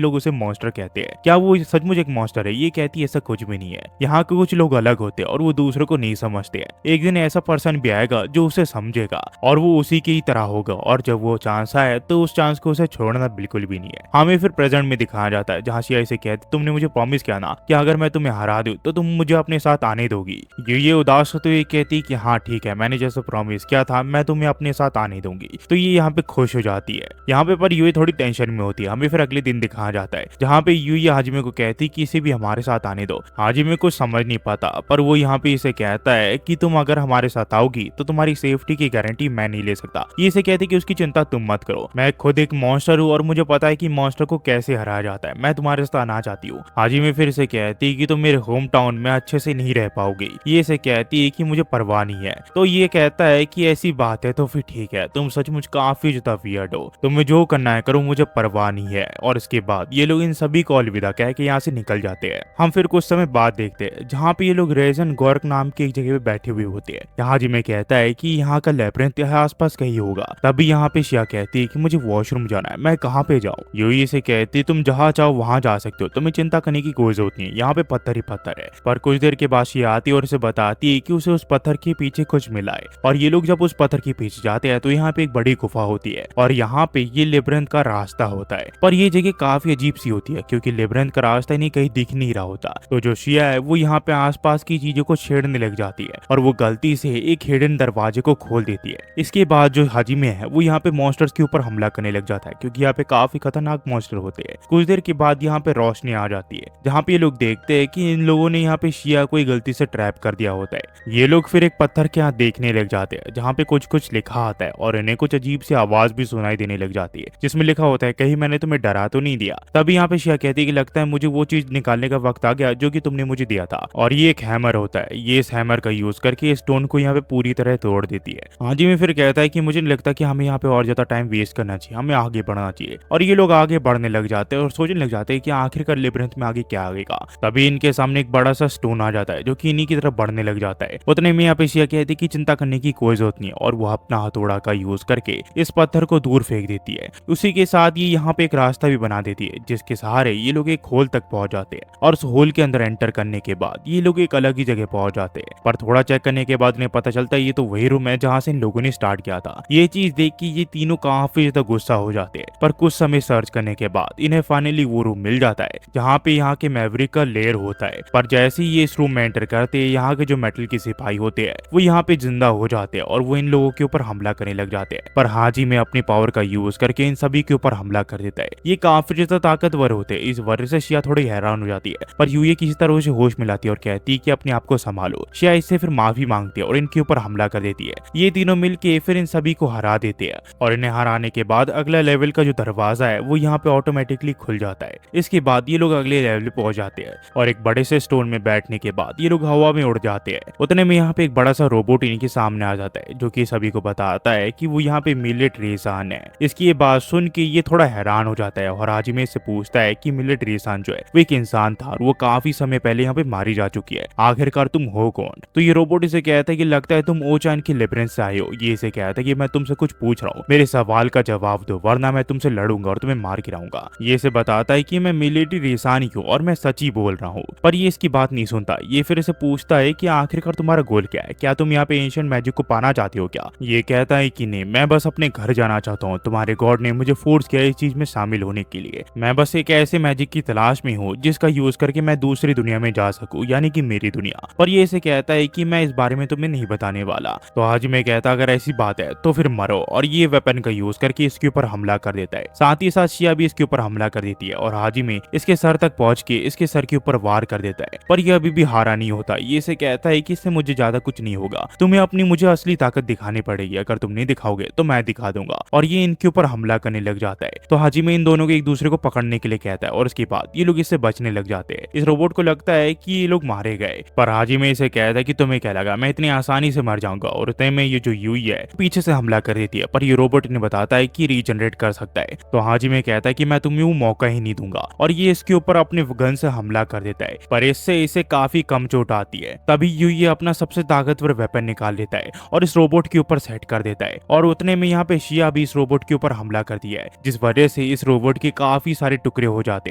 लोग उसे मॉन्स्टर कहते हैं, क्या वो सचमुच एक मॉन्स्टर है? ये कहती है ऐसा कुछ भी नहीं है, यहाँ के कुछ लोग अलग होते हैं और वो दूसरों को नहीं समझते हैं। एक दिन ऐसा पर्सन भी आएगा जो उसे समझेगा और वो उसी की तरह होगा और जब वो चांस आए तो उस चांस को उसे छोड़ना बिल्कुल भी नहीं है। हमें फिर प्रेजेंट में दिखाया जाता है जहाँ शिया इसे कहती तुमने मुझे प्रॉमिस किया ना कि अगर मैं तुम्हें हरा दूं तो तुम मुझे अपने साथ आने दोगी। ये उदास होते हुए कहती कि हाँ ठीक है, मैंने जैसे प्रॉमिस किया था मैं तुम्हें अपने साथ आने दूंगी। तो ये यहाँ पे खुश हो जाती है। यहाँ पे पर यूए थोड़ी टेंशन में होती है। हमें फिर अगले दिन दिखाया जाता है जहाँ पे यूए हाजिमे को कहती कि इसे भी हमारे साथ आने दो। हाजिमे कुछ समझ नहीं पाता पर वो यहाँ पे इसे कहता है कि तुम अगर हमारे साथ आओगी तो तुम्हारी सेफ्टी की गारंटी मैं नहीं ले सकता। ये इसे कहती कि उसकी चिंता तुम मत करो, मैं खुद एक मॉन्स्टर हूँ और मुझे पता है कि मॉन्स्टर को कैसे हराया जाता है, मैं तुम्हारे साथ आना चाहती हूँ। हाजिमे फिर इसे कहती कि तुम मेरे होम टाउन में अच्छे से नहीं रह पाओगी। ये इसे कहती है कि मुझे परवाह नहीं है। तो ये कहता है कि ऐसी बात है तो फिर ठीक है, तुम सचमुच काफी ज्यादा वियर्ड हो, तुम्हें जो करना है करो, मुझे परवाह नहीं है। और इसके बाद ये लोग इन सभी को अलविदा कह के यहाँ से निकल जाते हैं। हम फिर कुछ समय बाद देखते हैं जहाँ पे ये लोग रेजन गोर्क नाम की एक जगह पे बैठे हुए होते हैं। यहाँ जिमे कहता है कि यहाँ का लेबिरिंथ यहाँ आसपास कहीं होगा। तभी यहाँ पे शिया कहती है कि मुझे वॉशरूम जाना है, मैं कहाँ पे जाऊँ? यूई से कहती तुम जहाँ चाहो वहाँ जा सकते हो, तुम्हें चिंता करने की कोई जरूरत नहीं है, यहाँ पे पत्थर ही पत्थर है। पर कुछ देर के बाद शिया आती है और उसे बताती है कि उसे उस पत्थर के पीछे कुछ मिला है और ये लोग जब उस पत्थर के पीछे जाते हैं तो यहाँ पे एक बड़ी गुफा होती है और यहाँ पे ये लेबिरिंथ का रास्ता होता है। पर ये जगह काफी अजीब सी होती है क्योंकि लेबिरिंथ का रास्ता नहीं कहीं दिख नहीं रहा होता। तो जो शिया है वो यहाँ पे आसपास की चीजों को छेड़ने लग जाती है और वो गलती से एक हिडन दरवाजे को खोल देती है। इसके बाद जो हाजिमे है वो यहाँ पे मॉन्स्टर्स के ऊपर हमला करने लग जाता है क्योंकि यहाँ पे काफी खतरनाक मॉन्स्टर होते हैं। कुछ देर के बाद यहाँ पे रोशनी आ जाती है जहाँ पे ये लोग देखते हैं कि इन लोगों ने यहाँ पे शिया को गलती से ट्रैप कर दिया होता है। ये लोग फिर एक पत्थर के यहाँ देखने लग जाते हैं जहाँ पे कुछ कुछ लिखा आता है और इन्हें कुछ अजीब सी आवाज भी सुनाई देने लग जाती है जिसमें लिखा होता है कहीं मैंने तुम्हें डरा तो नहीं दिया। तभी यहाँ पे शिया कहती है कि लगता है मुझे वो चीज निकालने का वक्त आ गया जो कि तुमने मुझे दिया था। और ये एक हैमर होता है, ये इस हैमर का यूज करके स्टोन को यहाँ पे पूरी तरह तोड़ देती है। हाजी में फिर कहता है कि मुझे नहीं लगता कि हमें यहाँ पे और ज्यादा टाइम वेस्ट करना चाहिए, हमें आगे बढ़ना चाहिए। और ये लोग आगे बढ़ने लग जाते हैं और सोचने लग जाते हैं कि आखिरकार लेबिरिंथ में आगे क्या आएगा। तभी इनके सामने एक बड़ा सा स्टोन आ जाता है जो कि इन्हीं की तरफ बढ़ने लग जाता है। उतने में यहाँ पे शिया कहती है कि चिंता करने की कोई जरूरत नहीं है और वो अपना हथौड़ा का यूज करके इस पत्थर को दूर फेंक देती है। उसी के साथ ये यहाँ पे एक रास्ता भी बना देती है जिसके सहारे ये लोग एक होल तक पहुंच जाते हैं और उस होल के अंदर एंटर करने के बाद ये लोग एक अलग ही जगह पहुंच जाते हैं। पर थोड़ा चेक करने के बाद इन्हें पता चलता है ये तो वही रूम है जहाँ से इन लोगों ने स्टार्ट किया था। ये चीज देख के ये तीनों काफी ज्यादा गुस्सा हो जाते हैं। पर कुछ समय सर्च करने के बाद इन्हें फाइनली वो रूम मिल जाता है जहाँ पे यहाँ के मैवरिक का लेयर होता है। पर जैसे ही ये इस रूम में एंटर करते हैं यहाँ के जो मेटल के सिपाही होते हैं वो यहाँ पे जिंदा हो जाते हैं और वो इन लोगों के ऊपर हमला करने लग जाते हैं। पर हाजी में अपनी पावर का यूज करके इन सभी के ऊपर हमला कर देता है। ये काफी ज्यादा ताकतवर होते हैं, इस वजह से शिया थोड़ी हैरान हो जाती है। पर यूए किसी तरह उसे होश मिलाती है और कहती है कि अपने आप को संभालो। शिया इससे फिर माफी मांगती है और इनके ऊपर हमला कर देती है। ये तीनों मिलके फिर इन सभी को हरा देते हैं और इन्हें हराने के बाद अगला लेवल का जो दरवाजा है वो यहाँ पे ऑटोमेटिकली खुल जाता है। इसके बाद ये लोग अगले लेवल पे पहुंच जाते हैं और एक बड़े से स्टोन में बैठने के बाद ये लोग हवा में उड़ जाते हैं। उतने में यहाँ पे एक बड़ा सा रोबोट इनके सामने आ जाता है जो कि सभी को बताता है कि वो यहाँ पे मिलिट्री रेसान है। इसकी ये बात सुन के ये थोड़ा हैरान हो जाता है और हाजिमे से पूछता है कि मिलिट्री रेसान जो है वो एक इंसान था और वो काफी समय पहले यहाँ पे मारी जा चुकी है, आखिरकार तुम हो कौन? तो ये रोबोट इसे कहता है कि लगता है तुम ओचान की लेबिरिंथ से आए हो। ये इसे कहता है कि मैं तुमसे कुछ पूछ रहा हूँ, मेरे सवाल का जवाब दो वरना मैं तुमसे लड़ूंगा और तुम्हें मार गिराऊंगा। ये इसे बताता है कि मैं मिलिट्री रेसान ही हूँ और मैं सच ही बोल रहा हूँ। पर ये इसकी बात नहीं सुनता। ये फिर इसे पूछता है कि आखिरकार तुम्हारा गोल क्या है, क्या तुम यहाँ पे एंशिएंट मैजिक को पाना चाहते हो क्या? ये कहता है कि नहीं, मैं बस अपने घर जाना चाहता हूँ, तुम्हारे गॉड ने मुझे फोर्स किया इस चीज में शामिल होने के लिए। मैं बस एक ऐसे मैजिक की तलाश में हूँ जिसका यूज करके मैं दूसरी दुनिया में जा सकूँ, यानी कि मेरी दुनिया। पर ये इसे कहता है कि मैं इस बारे में तुम्हें नहीं बताने वाला। तो आज मैं कहता अगर ऐसी बात है तो फिर मरो और ये वेपन का यूज करके इसके ऊपर ऊपर हमला कर देता है। साथ ही साथ शिया भी इसके ऊपर हमला कर देती है और हाजिमे इसके सर तक पहुंच के इसके सर के ऊपर वार कर देता है, पर यह अभी भी हारा नहीं होता। ये इसे कहता है कि इससे मुझे ज्यादा कुछ नहीं होगा, तुम्हें अपनी मुझे असली ताकत दिखानी पड़ेगी, अगर तुम नहीं दिखाओगे तो मैं दिखा दूंगा। और ये इनके ऊपर हमला करने लग जाता है। तो हाजिमे इन दोनों को एक दूसरे को पकड़ने के लिए कहता है और उसके बाद ये लोग इससे बचने लग जाते हैं। इस रोबोट को लगता है कि ये लोग मारे गए, पर हाजिमे इसे कहता है कि तुम्हें क्या लगा मैं इतनी आसानी से मर जाऊंगा। और उतने में ये जो यूई है पीछे से हमला कर देती है, पर ये रोबोट इन्हें बताता है कि रीजनरेट कर सकता है। तो हाजिमे कहता है कि मैं तुम्हें वो मौका ही नहीं दूंगा, और ये इसके ऊपर अपने गन से हमला कर देता है, पर इससे इसे काफी कम चोट आती है। तभी यूई अपना सबसे ताकतवर वेपन निकाल लेता है और इस रोबोट के ऊपर सेट कर देता है। और उतने में यहाँ पे शिया भी इस रोबोट के ऊपर हमला कर दिया है, जिस वजह से इस रोबोट के काफी सारे टुकड़े हो जाते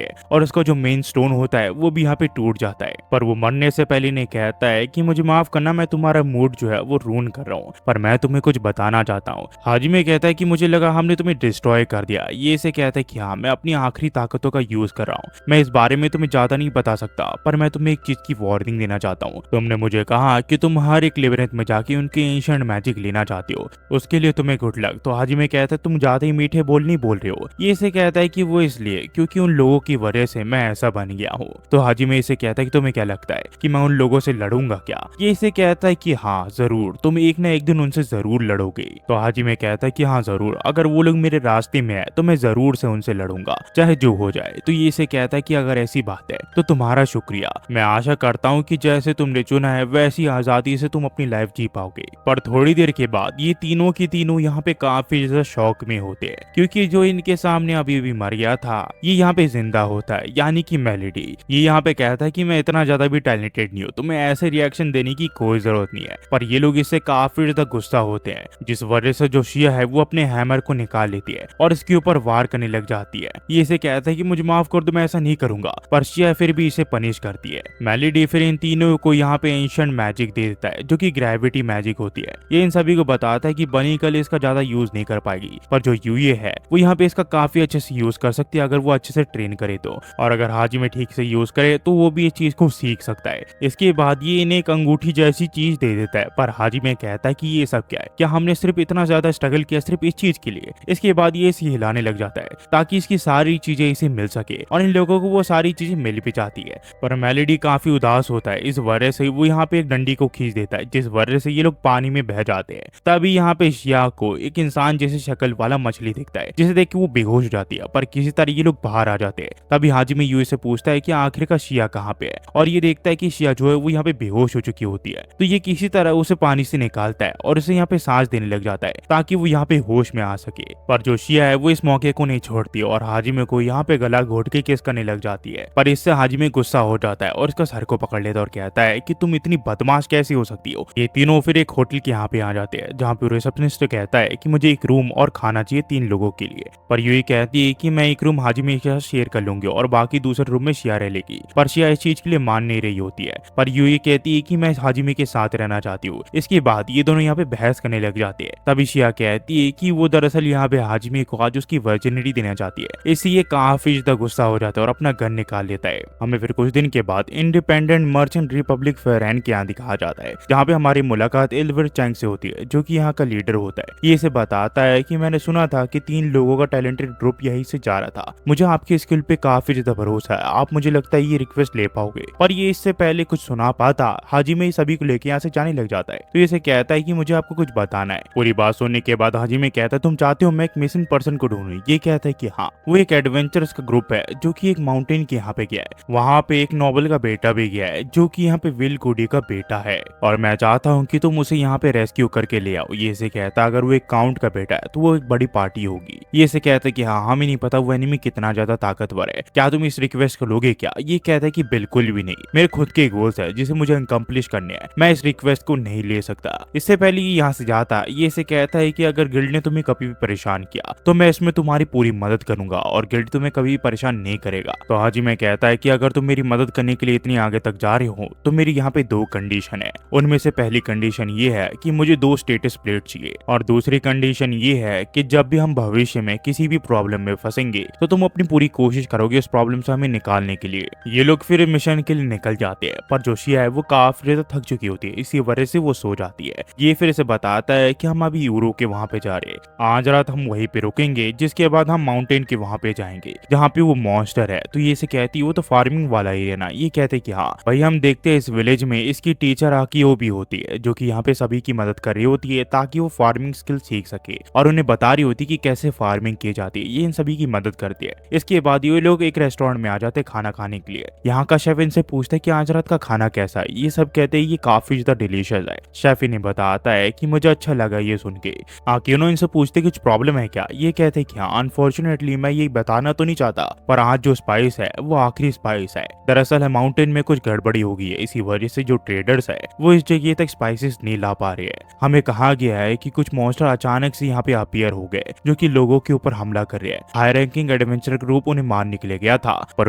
हैं और उसका जो मेन स्टोन होता है वो भी यहाँ पे टूट जाता है। पर वो मरने से पहले ने कहता है कि मुझे माफ करना, मैं तुम्हारा मूड जो है वो रून कर रहा हूँ, पर मैं तुम्हें कुछ बताना चाहता हूँ। हाजिमे कहता है कि मुझे लगा हमने तुम्हें डिस्ट्रॉय कर दिया। ये इसे कहता है कि हाँ, मैं अपनी आखिरी ताकतों का यूज कर रहा हूँ, मैं इस बारे में तुम्हें ज्यादा नहीं बता सकता, पर मैं तुम्हें एक चीज की वार्निंग देना चाहता हूँ। तुमने मुझे कहा कि तुम हर एक लेबिरिंथ में जाके उनके एंशिएंट मैजिक लेना चाहते हो, उसके लिए तुम्हें गुड लक। तो हाजिमे कहता है तुम ज्यादा ही मीठे बोल नहीं बोल रहे हो। ये इसे कहता है कि वो इसलिए क्योंकि उन लोगों की वजह से मैं ऐसा बन गया हूँ। तो हाजिमे इसे कहता है कि तुम्हें क्या लगता है कि मैं उन लोगों से लड़ूंगा क्या? ये इसे कहता है कि हाँ जरूर, तुम एक ना एक दिन उनसे जरूर लड़ोगे। तो हाजिमे कहता है कि हाँ जरूर, अगर वो लोग मेरे रास्ते में है तो मैं जरूर से उनसे लड़ूंगा, चाहे जो हो जाए। तो ये इसे कहता है कि अगर ऐसी बात है तो तुम्हारा शुक्रिया, मैं आशा करता हूँ कि जैसे तुमने चुना है वैसी आजादी से तुम अपनी लाइफ जी पाओगे। पर थोड़ी देर के बाद ये तीनों की तीनों यहाँ पे काफी ज्यादा शौक में होते हैं, क्योंकि जो इनके सामने अभी भी मर गया था ये यहाँ पे जिंदा होता है, यानी कि मेलेडी। ये यहाँ पे कहता है कि मैं इतना ज्यादा भी टैलेंटेड नहीं हूँ, तुम्हें ऐसे रिएक्शन देने की कोई जरूरत नहीं है। पर ये लोग इससे काफी ज्यादा गुस्सा होते हैं, जिस वजह से जो शिया है वो अपने हैमर को निकाल लेती है और इसके ऊपर वार करने लग जाती है। ये इसे कहता है कि मुझे माफ कर दो, मैं ऐसा नहीं करूंगा, पर शिया फिर भी इसे पनिश करती है। मेलेडी फिर इन तीनों को यहाँ पे एंशिएंट मैजिक दे देता है, जो कि ग्रेविटी मैजिक होती है। ये इन सभी को बताता है कि बनी कल इसका ज्यादा यूज नहीं कर पाएगी, पर जो यूए है वो यहाँ पे इसका काफी अच्छे से यूज कर सकती है, अगर वो अच्छे से ट्रेन करे तो। और अगर हाजिमे ठीक से यूज करे तो वो भी इस चीज को सीख सकता है। इसके बाद ये इन्हें एक अंगूठी जैसी चीज दे देता है, पर हाजिमे कहता है कि ये सब क्या है, क्या हमने सिर्फ इतना ज्यादा स्ट्रगल किया सिर्फ इस चीज के लिए? इसके बाद ये इसे हिलाने लग जाता है ताकि इसकी सारी चीजें इसे मिल सके, और इन लोगों को वो सारी चीजें मिल भी जाती है। पर मेलेडी काफी उदास होता है, इस वजह से वो यहाँ पे एक डंडी को खींच देता है, जिस वजह से ये लोग पानी में बह जाते हैं। तभी यहाँ पे शिया को एक इंसान जैसी शक्ल वाला मछली दिखता है, जिसे देख के वो बेहोश हो जाती है, पर किसी तरह ये लोग बाहर आ जाते हैं। तभी हाजिमे यूए से पूछता है कि आखिर का शिया कहाँ पे है, और ये देखता है कि शिया जो है वो यहाँ पे बेहोश हो चुकी होती है। तो ये किसी तरह उसे पानी से निकालता है और उसे यहाँ पे सांस देने लग जाता है ताकि वो यहाँ पे होश में आ सके। पर जो शिया है वो इस मौके को नहीं छोड़ती और हाजिमे को यहाँ पे गला घोट के किस करने लग जाती है। पर इससे हाजिमे गुस्सा हो जाता है और इसका सर को पकड़ लेता है और कहता है कि तुम इतनी बदमाश कैसे हो सकती हो। ये तीनों फिर एक होटल के यहाँ पे आ जाते हैं, जहाँ पे रिसेप्शनिस्ट कहता है कि मुझे एक रूम और खाना चाहिए 3 लोगों के लिए। पर यूई कहती है कि मैं एक रूम हाजिमे के साथ शेयर कर लूंगी और बाकी दूसरे रूम में शिया रह लेगी। पर शिया इस चीज के लिए मान नहीं रही होती है, पर यूई कहती है कि मैं हाजिमे के साथ रहना चाहती हूँ। इसके बाद ये दोनों यहाँ पे बहस करने लग जाते हैं। तभी शिया कहती है कि वो दरअसल यहाँ पे हाजिमे को आज उसकी वर्जिनिटी देना चाहती है। इससे ये काफी ज्यादा गुस्सा हो जाता है और अपना गन निकाल लेता है। हमें फिर कुछ दिन के बाद इंडिपेंडेंट मर्चेंट रिपब्लिक फेरैन के यहाँ दिखाया जाता है, जहाँ पे हमारी मुलाकात एल्वर चैंग से होती है, जो कि यहाँ का लीडर होता है। ये इसे बताता है कि मैंने सुना था कि 3 लोगों का टैलेंटेड ग्रुप यहीं से जा रहा था, मुझे आपकी स्किल पे काफी ज्यादा भरोसा है, आप मुझे लगता है ये रिक्वेस्ट ले पाओगे। पर ये इससे पहले कुछ सुना पाता हाजिमे सभी को लेके यहाँ से जाने लग जाता है। तो ये कहता है कि मुझे आपको कुछ बताना है। पूरी बात सुनने के बाद हाजिमे कहता है तुम चाहते हो मैं एक मिसिंग पर्सन को ढूंढूं? ये कहता है कि हाँ, वो एक एडवेंचरस का ग्रुप है जो कि एक माउंटेन के यहाँ पे गया है, वहाँ पे एक नोबल का बेटा भी गया है जो कि यहाँ पे विल कोडी का बेटा है, और मैं चाहता हूँ कि तुम उसे यहाँ पे रेस्क्यू करके ले आओ। ये कहता है अगर वो एक काउंट का बेटा है तो वो एक बड़ी पार्टी होगी। ये कहता है कि हाँ, हमें नहीं पता वो एनिमी कितना ज्यादा ताकतवर है, क्या तुम इस रिक्वेस्ट को लोगे क्या? ये कहता है कि बिल्कुल भी नहीं, मेरे खुद के गोल्स है जिसे मुझे अकम्प्लिश करने हैं, मैं इस रिक्वेस्ट को नहीं ले सकता। इससे पहले ये यहाँ से जाता ये कहता है कि अगर गिल्ड ने तुम्हें कभी भी परेशान किया तो मैं इसमें तुम्हारी पूरी मदद करूंगा और गिल्ड तुम्हें कभी परेशान नहीं करेगा। तो हाजिमे कहता है कि अगर तुम मेरी मदद करने के लिए इतनी आगे तक जा रहे हो तो मेरी यहाँ पे 2 कंडीशन है। उनमें से पहली कंडीशन ये है कि मुझे 2 स्टेटस प्लेट चाहिए, और दूसरी कंडीशन ये है कि जब भी हम भविष्य में किसी भी प्रॉब्लम में फंसेंगे तो तुम अपनी पूरी कोशिश करोगे उस प्रॉब्लम से हमें निकालने के लिए। ये लोग फिर मिशन के लिए निकल जाते हैं, पर जो शिया है वो काफी ज्यादा थक चुकी होती है, इसी वजह से वो सो जाती है। ये फिर इसे बताता है कि हम अभी यूरो के वहाँ पे जा रहे हैं, आज रात हम वहीं वहीं पे रुकेंगे, जिसके बाद हम माउंटेन के वहाँ पे जाएंगे जहाँ पे वो मॉन्स्टर है। तो ये से कहती है वो तो फार्मिंग वाला एरिया ना। ये कहते कि हाँ भाई। हम देखते हैं इस विलेज में इसकी टीचर आकियो भी होती है, जो कि यहाँ पे सभी की मदद कर रही होती है ताकि वो फार्मिंग स्किल सीख सके और उन्हें बता रही होती है कि कैसे फार्मिंग की जाती है। ये इन सभी की मदद करती है। इसके बाद ये लोग एक रेस्टोरेंट में आ जाते हैं खाना खाने के लिए। यहाँ का शेफ इनसे पूछता है कि आज रात का खाना कैसा है। ये सब कहते हैं ये काफी ज्यादा डिलीशियस है। शेफ इन्हें बताता है कि मुझे अच्छा लगा ये सुन के। आकिनो इनसे पूछते कुछ प्रॉब्लम है क्या। ये कहते कि हाँ अनफॉर्चुनेटली मैं ये बताना तो नहीं चाहता, पर आज जो स्पाइस है वो आखिरी स्पाइस है। दरअसल है माउंटेन में कुछ गड़बड़ी हो गई है, इसी वजह से जो ट्रेडर्स है वो इस जगह तक स्पाइसेस नहीं ला पा रहे हैं। हमें कहा गया है कि कुछ मॉन्स्टर अचानक से यहाँ पे अपीयर हो गए जो कि लोगों के ऊपर हमला कर रहे हैं। हाई रैंकिंग एडवेंचर ग्रुप उन्हें मारने के लिए गया था, पर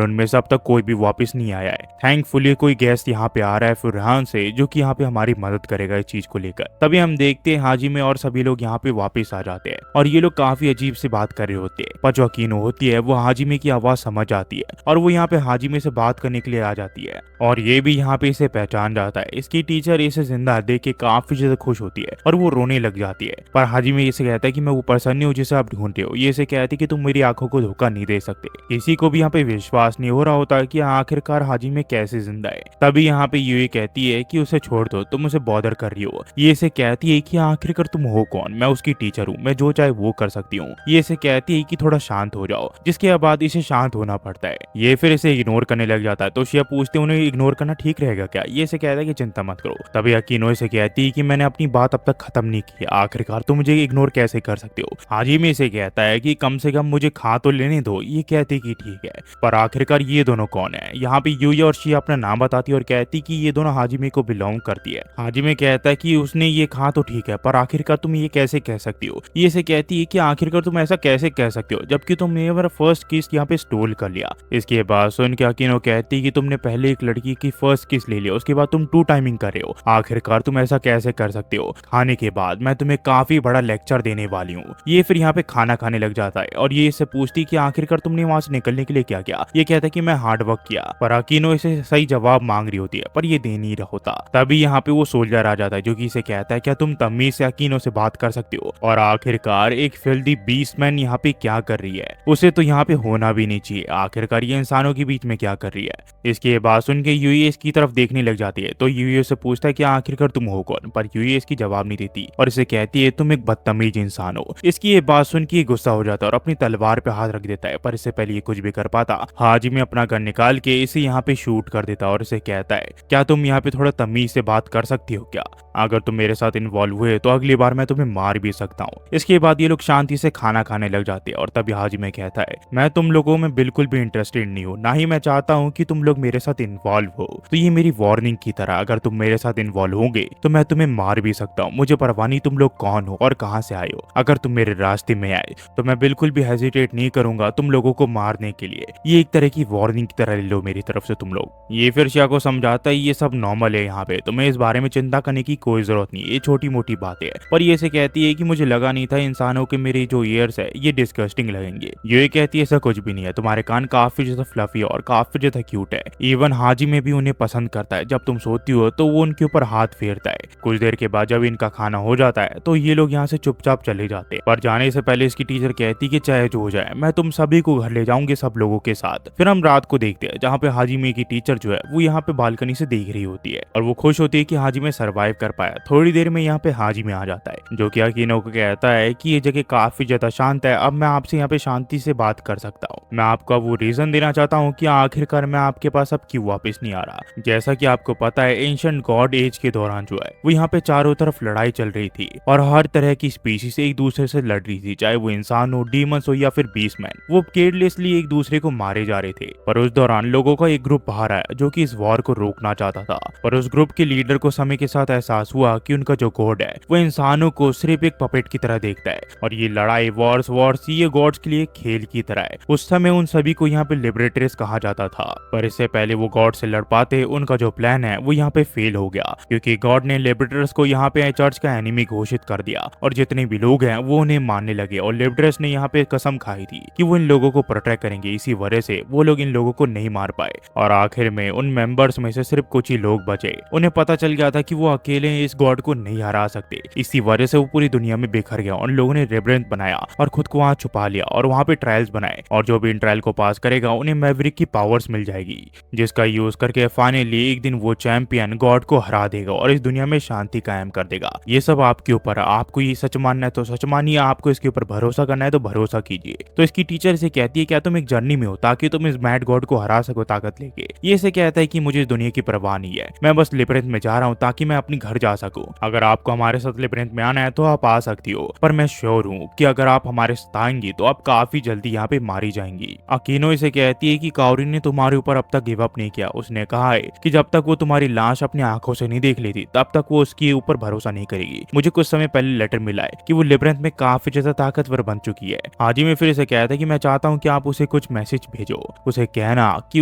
उनमें से अब तक कोई भी वापस नहीं आया है। थैंकफुली कोई गेस्ट यहाँ पे आ रहा है फुरहान से, जो कि यहाँ पे हमारी मदद करेगा इस चीज को लेकर। तभी हम देखते हैं हाजिमे और सभी लोग यहाँ पे वापस आ जाते हैं और ये लोग काफी अजीब से बात कर रहे होते हैं। पर जो अकीनो होती है वो हाजिमे की आवाज समझ आती है और वो यहाँ पे हाजिमे से बात करने के लिए आ जाती है और ये भी यहाँ पे इसे पहचान जाता है। इसकी टीचर इसे जिंदा देख के काफी ज्यादा खुश होती है और वो रोने लग जाती है। पर हाजिमे इसे कहता है कि मैं वो पर्सन नहीं हूँ जिसे आप ढूंढते हो। ये इसे कहती है कि तुम मेरी आंखों को धोखा नहीं दे सकते। किसी को भी यहाँ पे विश्वास नहीं हो रहा होता कि आखिरकार हाजिमे कैसे जिंदा है। तभी यहाँ पे यूई कहती है कि उसे छोड़ दो, तुम उसे बॉदर कर रही हो। ये इसे कहती है कि आखिरकार तुम हो कौन। मैं उसकी टीचर हूँ, मैं जो चाहे वो कर सकती हूँ। ये इसे कहती है कि थोड़ा शांत हो जाओ, जिसके बाद इसे शांत होना पड़ता है। ये फिर इसे इग्नोर करने लग जाता है। तो शिया पूछते उन्हें इग्नोर करना ठीक रहेगा क्या। ये इसे कहता है कि चिंता मत करो। तभी अकीनो इसे कहती है कि मैंने अपनी बात अब तक खत्म नहीं की, आखिरकार तुम मुझे इग्नोर कैसे कर सकते हो। हाजिमे इसे कहता है कि कम से कम मुझे खा तो लेने दो। ये कहती कि ठीक है, पर आखिरकार ये दोनों कौन है। यहाँ पे यूई और शिया अपना नाम बताती है और कहती कि ये दोनों हाजिमे को बिलोंग करती है। हाजिमे कहता है कि उसने ये कहा तो ठीक है, पर आखिरकार तुम ये कैसे कह सकती हो। ये इसे कहती है कि आखिरकार तुम ऐसा कैसे कह सकते हो जबकि तुमने मेरा फर्स्ट किस यहाँ पे स्टोल कर लिया। इसके बाद सुन के अकीनो कहती कि तुमने पहले एक लड़की की फर्स्ट किस ले लिया, उसके बाद तुम 2 टाइमिंग कर रहे हो। आखिरकार तुम ऐसा कैसे कर सकते हो। खाने के बाद मैं तुम्हें काफी बड़ा लेक्चर देने वाली हूँ। ये फिर यहाँ पे खाना खाने लग जाता है और ये इससे पूछती कि आखिरकार तुमने वहां से निकलने के लिए क्या किया। ये कहता है कि मैं हार्ड वर्क किया, पर अकीनो इसे सही जवाब मांग रही होती है पर ये दे नहीं रहा होता। तभी यहाँ पे वो सोल्जर आ जाता है जो कि इसे कहता है क्या तुम तमीज से अकीनो से बात कर सकते हो। और आखिरकार एक फिल्दी बीस्टमैन यहाँ पे क्या कर रही है, उसे तो यहाँ पे होना भी नहीं चाहिए। आखिरकार ये इंसानों के बीच में क्या कर रही है। इसके बाद सुन के यूई इसकी तरफ देखने लग जाती है। तो यूई से पूछता है कि आखिरकार तुम हो कौन, पर यूई इसकी जवाब नहीं देती और इसे कहती है तुम एक बदतमीज इंसान हो। इसकी ये बात सुन के गुस्सा हो जाता है और अपनी तलवार पे हाथ रख देता है, पर इससे पहले ये कुछ भी कर पाता हाजिमे अपना गन निकाल के इसे यहाँ पे शूट कर देता और इसे कहता है क्या तुम यहाँ पे थोड़ा तमीज से बात कर सकती हो क्या। अगर तुम मेरे साथ इन्वॉल्व हुए तो अगली बार मैं तुम्हें मार भी सकता हूँ। इसके बाद ये लोग शांति से खाना खाने लग जाते हैं और तभी हाजिमे कहता है मैं तुम लोगों में बिल्कुल भी इंटरेस्टेड नहीं हूँ, ना ही मैं चाहता हूँ कि तुम लोग मेरे साथ इन्वॉल्व हो। तो ये मेरी वार्निंग की तरह, अगर तुम मेरे साथ इन्वॉल्व होंगे तो मैं तुम्हें मार भी सकता हूँ। मुझे परवाह नहीं तुम लोग कौन हो और कहाँ से आए हो। अगर तुम मेरे रास्ते में आए तो मैं बिल्कुल भी हेजिटेट नहीं करूंगा तुम लोगों को मारने के लिए। ये एक तरह की वार्निंग की तरह ले लो मेरी तरफ से तुम लोग। ये फिर शिया को समझाता है ये सब नॉर्मल है यहाँ पे, तुम्हें इस बारे में चिंता करने की कोई जरूरत नहीं, ये छोटी मोटी बातें है। पर ये से कहती है कि मुझे लगा नहीं था इंसानों के मेरे जो ईयर्स है ये डिस्गस्टिंग लगेंगे। ये कहती है ऐसा कुछ भी नहीं है, तुम्हारे कान काफी ज्यादा फ्लफी और काफी ज्यादा क्यूट है। इवन हाजिमे भी उन्हें पसंद करता है। जब तुम सोती हो तो वो उनके ऊपर हाथ फेरता है। कुछ देर के बाद जब इनका खाना हो जाता है तो ये लोग यहाँ से चुपचाप चले जाते हैं। पर जाने से पहले इसकी टीचर कहती कि चाहे जो हो जाए मैं तुम सभी को घर ले जाऊंगी सब लोगों के साथ। फिर हम रात को देखते हैं जहाँ पे हाजिमे की टीचर जो है वो यहाँ पे बालकनी से देख रही होती है और वो खुश होती है कि हाजिमे सरवाइव कर पाया। थोड़ी देर में यहाँ पे हाजिमे आ जाता है जो कि अकीनो को कहता है कि ये जगह काफी ज्यादा शांत है, अब मैं आपसे यहाँ पे शांति से बात कर सकता हूँ। मैं आपको वो रीजन देना चाहता हूँ कि आखिरकार मैं आपके पास अब क्यों वापस नहीं आ रहा। जैसा कि आपको पता है एंशिएंट गॉड एज के दौरान जो है वो यहाँ पे चारों तरफ लड़ाई चल रही थी और हर तरह की स्पीशीज एक दूसरे से लड़ रही थी, चाहे वो इंसान हो, डीमंस हो या फिर बीस्टमैन। वो केयरलेसली एक दूसरे को मारे जा रहे थे। पर उस दौरान लोगों का एक ग्रुप बाहर आया जो कि इस वॉर को रोकना चाहता था। पर उस ग्रुप के लीडर को समय के साथ एहसास हुआ कि उनका जो गॉड है वो इंसानों को सिर्फ एक पपेट की तरह देखता है और ये लड़ाई वॉर्स ये गॉड्स के लिए खेल की तरह है। उस समय उन सभी को यहाँ पे लिबरेटर्स कहा जाता था, पर इससे पहले वो गॉड से लड़ पाते उनका जो प्लान है वो यहाँ पे फेल हो गया क्योंकि गॉड ने लिबरेटर्स को यहाँ पे चर्च का एनिमी घोषित कर दिया और जितने भी लोग हैं वो उन्हें मारने लगे और लिबरेटर्स ने यहाँ पे कसम खाई थी कि वो इन लोगों को प्रोटेक्ट करेंगे। इसी वजह से वो लोग इन लोगों को नहीं मार पाए और आखिर में उन मेंबर्स में से सिर्फ कुछ ही लोग बचे। उन्हें पता चल गया था कि वो अकेले इस गॉड को नहीं हरा सकते, इसी वजह से वो पूरी दुनिया में बिखर गया। उन लोगों ने लेबिरिंथ बनाया और खुद को वहाँ छुपा लिया और वहाँ पे ट्रायल्स बनाए, और जो भी इन ट्रायल को पास करेगा उन्हें मैवरिक की पावर्स मिल जाएगी, जिसका यूज करके फाइनली एक दिन वो चैंपियन गॉड को हरा देगा और इस दुनिया में शांति कायम कर देगा। ये सब आपके ऊपर है, आपको ये सच मानना है तो सच मानिए, आपको इसके ऊपर भरोसा करना है तो भरोसा कीजिए। तो इसकी टीचर से कहती है क्या तुम एक जर्नी में हो ताकि तुम इस मैड गॉड को हरा सको ताकत लेके। ये से कहता है कि मुझे इस दुनिया की परवाह नहीं है, मैं बस लेबिरिंथ में जा रहा हूँ ताकि मैं अपनी घर जा सकूं। अगर आपको हमारे साथ लेबिरिंथ में आना है तो आप आ सकती हो, पर मैं श्योर हूँ कि अगर आप हमारे साथ आएंगी तो आप काफी जल्दी यहाँ पे मारी जाएंगी। अकीनो इसे कहती है कि काओरी ने तुम्हारे ऊपर अब तक गिव अप नहीं किया। उसने कहा है कि जब तक वो तुम्हारी लाश अपनी आंखों से नहीं देख लेती तब तक वो उसके ऊपर भरोसा नहीं करेगी। मुझे कुछ समय पहले लेटर मिला है कि वो लेबिरिंथ में काफी ज्यादा ताकतवर बन चुकी है। हाजी में फिर इसे कहता है कि मैं चाहता हूँ कि आप उसे कुछ मैसेज भेजो, उसे कहना कि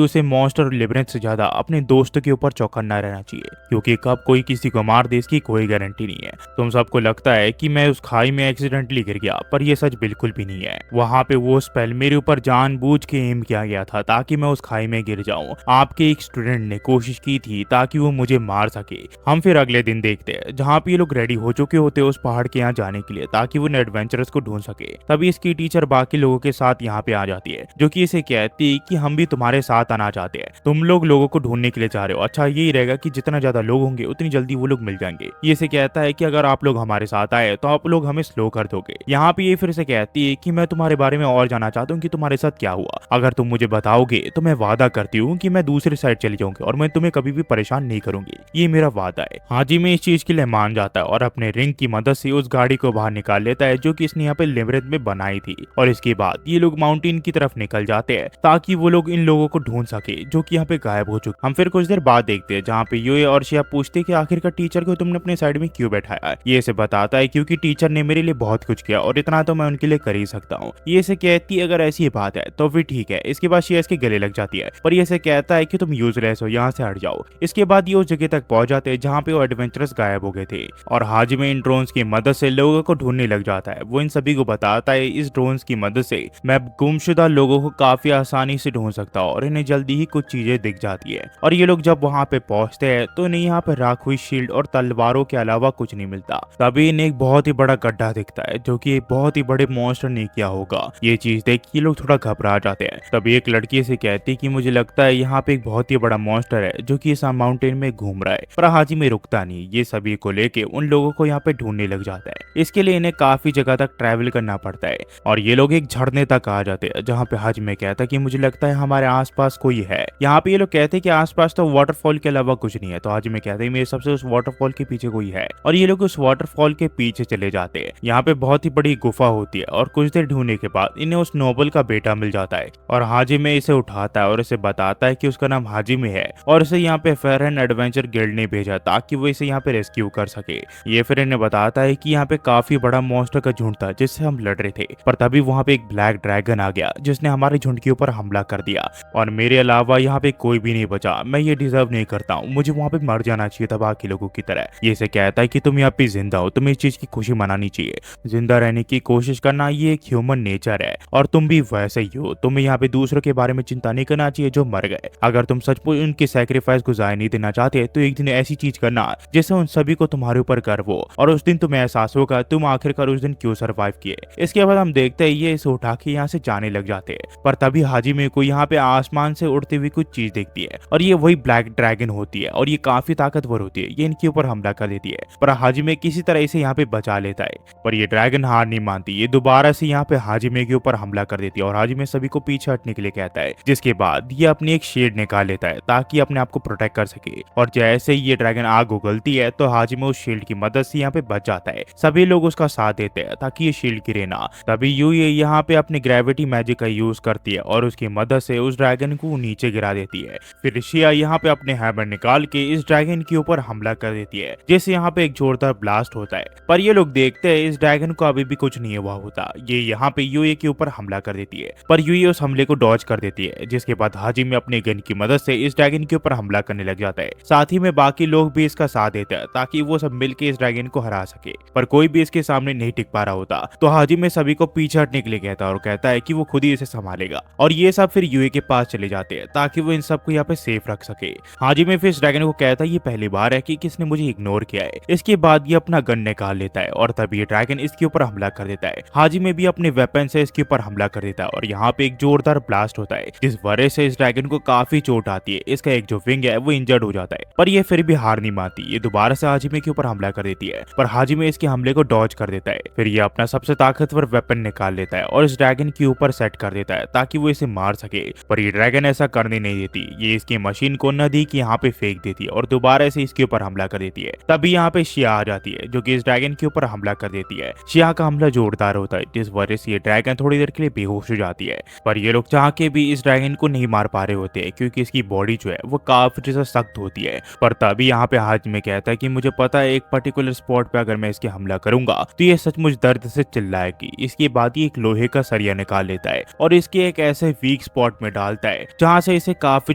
उसे मॉन्स्टर और लेबिरिंथ से ज्यादा अपने दोस्तों के ऊपर चौकन्ना रहना चाहिए, क्योंकि कब कोई किसी को मार दे इसकी कोई गारंटी नहीं है। तुम सबको लगता है कि मैं उस खाई में एक्सीडेंटली गिर गया, पर यह सच बिल्कुल भी नहीं है। वहां पे वो स्पेल मेरे ऊपर जानबूझ के एम किया गया था ताकि मैं उस खाई में गिर जाऊं। आपके एक स्टूडेंट ने कोशिश की थी ताकि वो मुझे मार सके। हम फिर अगले दिन देखते हैं जहाँ पे ये लोग रेडी हो चुके होते हैं उस पहाड़ के यहाँ जाने के लिए ताकि वो एडवेंचरस को ढूंढ सके। तभी इसकी टीचर बाकी लोगों के साथ यहाँ पे आ जाती है, जो कि इसे कहती है कि हम भी तुम्हारे साथ आना चाहते हैं, तुम लोग लोगों को ढूंढने के लिए जा रहे हो। अच्छा यही रहेगा कि जितना ज्यादा लोग होंगे उतनी जल्दी वो लोग मिल जाएंगे। ये से कहता है कि अगर आप लोग हमारे साथ आए तो आप लोग हमें स्लो कर दोगे। यहाँ पे ये फिर से कहती है कि मैं तुम्हारे बारे में और जानना चाहता हूँ कि तुम्हारे साथ क्या हुआ। अगर तुम मुझे बताओगे तो मैं वादा करती हूँ कि मैं दूसरी साइड चली जाऊंगी और मैं तुम्हें कभी भी परेशान नहीं करूंगी, ये मेरा वादा है। हाजी में इस चीज के लिए मान जाता है और अपने रिंग की मदद से उस गाड़ी को बाहर निकाल लेता है जो कि इसने यहाँ पे लेबिरिंथ में बनाई थी। और इसके बाद ये लोग माउंटेन की तरफ निकल जाते हैं ताकि वो लोग इन लोगों को ढूंढ सके जो कि यहाँ पे गायब हो चुके। हम फिर कुछ देर बाद देखते हैं जहाँ पे यूए और शिया पूछते कि आखिरकार टीचर को तुमने अपने साइड में क्यों बैठाया। ये इसे बताता है क्योंकि टीचर ने मेरे लिए बहुत कुछ किया और इतना तो मैं उनके लिए कर ही सकता हूँ। ये इसे कहती है अगर ऐसी बात है तो फिर ठीक है। इसके बाद शिया इसके गले लग जाती है, पर ये इसे कहता है कि तुम यूजलेस हो, यहाँ से हट जाओ। इसके बाद ये उस जगह तक पहुंच जाते हैं जहाँ पे वो एडवेंचरस गायब हो गए थे और हाजी में इन ड्रोन्स की मदद से लोगों को ढूंढने लग जाता है। वो इन सभी को बताता है इस ड्रोन्स की मदद से मैं गुमशुदा लोगों को काफी आसानी से ढूंढ सकता हूँ और इन्हें जल्दी ही कुछ चीजें दिख जाती है। और ये लोग जब वहाँ पे पहुंचते हैं तो इन्हें यहाँ पे राख हुई शील्ड और तलवारों के अलावा कुछ नहीं मिलता। तभी इन्हें एक बहुत ही बड़ा गड्ढा दिखता है जो कि एक बहुत ही बड़े मॉन्स्टर ने किया होगा। ये चीज देख ये लोग थोड़ा घबरा जाते हैं। तभी एक लड़की से कहती कि मुझे लगता है यहाँ पे एक बहुत ही बड़ा मॉन्स्टर है जो कि इस माउंटेन में घूम रहा है, पर हाजी में रुकता नहीं। ये सभी को लेके उन लोगों को यहाँ पे ढूंढने लग जाता है। इसके लिए इन्हें काफी जगह तक ट्रैवल करना पड़ता है और ये लोग एक झरने तक आ जाते हैं जहाँ पे हाजी में कहता है कि मुझे लगता है हमारे आसपास कोई है। यहाँ पे ये लोग कहते हैं कि आसपास तो वाटरफॉल के अलावा कुछ नहीं है। तो हाजी में कहते हैं मेरे सबसे उस वाटरफॉल के पीछे कोई है और ये लोग उस वाटरफॉल के पीछे चले जाते हैं। यहाँ पे बहुत ही बड़ी गुफा होती है और कुछ देर ढूंढने के बाद इन्हें उस नोबल का बेटा मिल जाता है और हाजी में इसे उठाता है और इसे बताता है कि उसका नाम हाजी में है और इसे यहाँ पे फेरहन एडवेंचर गिल्ड ने भेजा ताकि वो इसे यहाँ पे रेस्क्यू कर सके। ये फिर इन्हें बताता है कि यहाँ पे काफी बड़ा मॉन्स्टर का झुंड था जिससे हम लड़ रहे थे, पर तभी वहाँ पे एक ब्लैक ड्रैगन आ गया जिसने हमारे झुंड के ऊपर हमला कर दिया और मेरे अलावा यहाँ पे कोई भी नहीं बचा। मैं ये डिजर्व नहीं करता हूँ, मुझे वहाँ पे मर जाना चाहिए था बाकी लोगों की तरह। ये से कहता है कि तुम यहाँ पे जिंदा हो, तुम्हें इस चीज की खुशी मनानी चाहिए। जिंदा रहने की कोशिश करना ये एक ह्यूमन नेचर है और तुम भी वैसे ही हो। तुम्हें यहाँ पे दूसरों के बारे में चिंता नहीं करना चाहिए जो मर गए। अगर तुम सचमुच उनके सैक्रिफाइस को जाया नहीं देना चाहते तो एक दिन ऐसी चीज करना जिससे उन सभी को तुम्हारे ऊपर गर्व हो और उस दिन तुम्हें एहसास होगा तुम आखिरकार उस दिन क्यों सर्वाइव किए। इसके बाद हम देखते हैं ये इसे उठा के यहाँ से जाने लग जाते हैं, पर तभी हाजी में को यहाँ पे आसमान से उड़ती हुई कुछ चीज दिखती है और ये वही ब्लैक ड्रैगन होती है और ये काफी ताकतवर होती है। ये इनके ऊपर हमला कर देती है पर हाजी में किसी तरह इसे यहाँ पे बचा लेता है, पर ये ड्रैगन हार नहीं मानती। ये दोबारा से यहाँ पे हाजिमे के ऊपर हमला कर देती है और हाजिमे सभी को पीछे हटने के लिए कहता है, जिसके बाद ये अपनी एक शील्ड निकाल लेता है ताकि अपने आप को प्रोटेक्ट कर सके। और जैसे ही ये ड्रैगन आग उगलती है तो हाजिमे उस शील्ड की मदद से यहाँ पे बच जाता है। सभी लोग उसका साथ देते हैं ताकि ये शील्ड गिरे ना। तभी ये यहाँ पे अपनी ग्रेविटी मैजिक का यूज करती है और उसकी मदद से उस ड्रैगन को नीचे गिरा देती है। फिर शिया यहाँ पे अपने हैमर निकाल के इस ड्रैगन के ऊपर हमला कर देती है जिससे यहाँ पे एक जोरदार ब्लास्ट होता है, पर ये लोग देखते हैं इस ड्रैगन को अभी भी कुछ नहीं हुआ होता। ये यहाँ पे यूए के ऊपर हमला कर देती है पर यूए उस हमले को डॉज कर देती है, जिसके बाद हाजी में अपने गन की मदद से इस ड्रैगन के ऊपर हमला करने लग जाता है। साथ ही में बाकी लोग भी इसका साथ देते हैं ताकि वो सब मिलकर इस ड्रैगन को हरा सके, पर कोई भी इसके सामने नहीं टिक पा रहा होता। तो हाजी में सभी को पीछे हटने के लिए कहता है और कहता है कि वो खुद ही इसे संभालेगा और ये सब फिर यूए के पास चले जाते हैं ताकि वो इन सबको यहाँ पे सेफ रख सके। हाजी में फिर इस ड्रैगन को कहता है ये पहली बार है कि किसने मुझे इग्नोर किया है। इसके बाद ये अपना गन निकाल लेता है और तभी ये ड्रैगन इसके ऊपर हमला हमला कर देता है। हाजिमे भी अपने वेपन से इसके ऊपर हमला कर देता है और यहाँ पे एक जोरदार ब्लास्ट होता है जिस वजह से इस ड्रैगन को काफी चोट आती है। इसका एक जो विंग है वो इंजर्ड हो जाता है, पर ये फिर भी हार नहीं मानती। ये दोबारा से हाजिमे के ऊपर हमला कर देती है, पर हाजिमे इसके हमले को डॉज कर देता है। फिर ये अपना सबसे ताकतवर वेपन निकाल लेता है और इस ड्रैगन के ऊपर सेट कर देता है ताकि वो इसे मार सके, पर ये ड्रैगन ऐसा करने नहीं देती। ये इसकी मशीन को नदी के यहाँ पे फेंक देती है और दोबारा से इसके ऊपर हमला कर देती है। तभी यहाँ पे शिया आ जाती है जो कि इस ड्रैगन के ऊपर हमला कर देती है। शिया का हमला जोरदार होता है जिस वजह से ये ड्रैगन थोड़ी देर के लिए बेहोश हो जाती है, पर ये लोग चाह के भी इस ड्रैगन को नहीं मार पा रहे होते हैं क्योंकि इसकी बॉडी जो है वो काफी ज्यादा सख्त होती है। पर तभी यहाँ पे हाजिमे कहता है कि मुझे पता है एक पर्टिकुलर स्पॉट पे अगर मैं इसके हमला करूंगा तो ये सचमुच दर्द से चिल्लाएगी। इसके बाद ये एक लोहे का सरिया निकाल लेता है और इसके एक ऐसे वीक स्पॉट में डालता है जहाँ से इसे काफी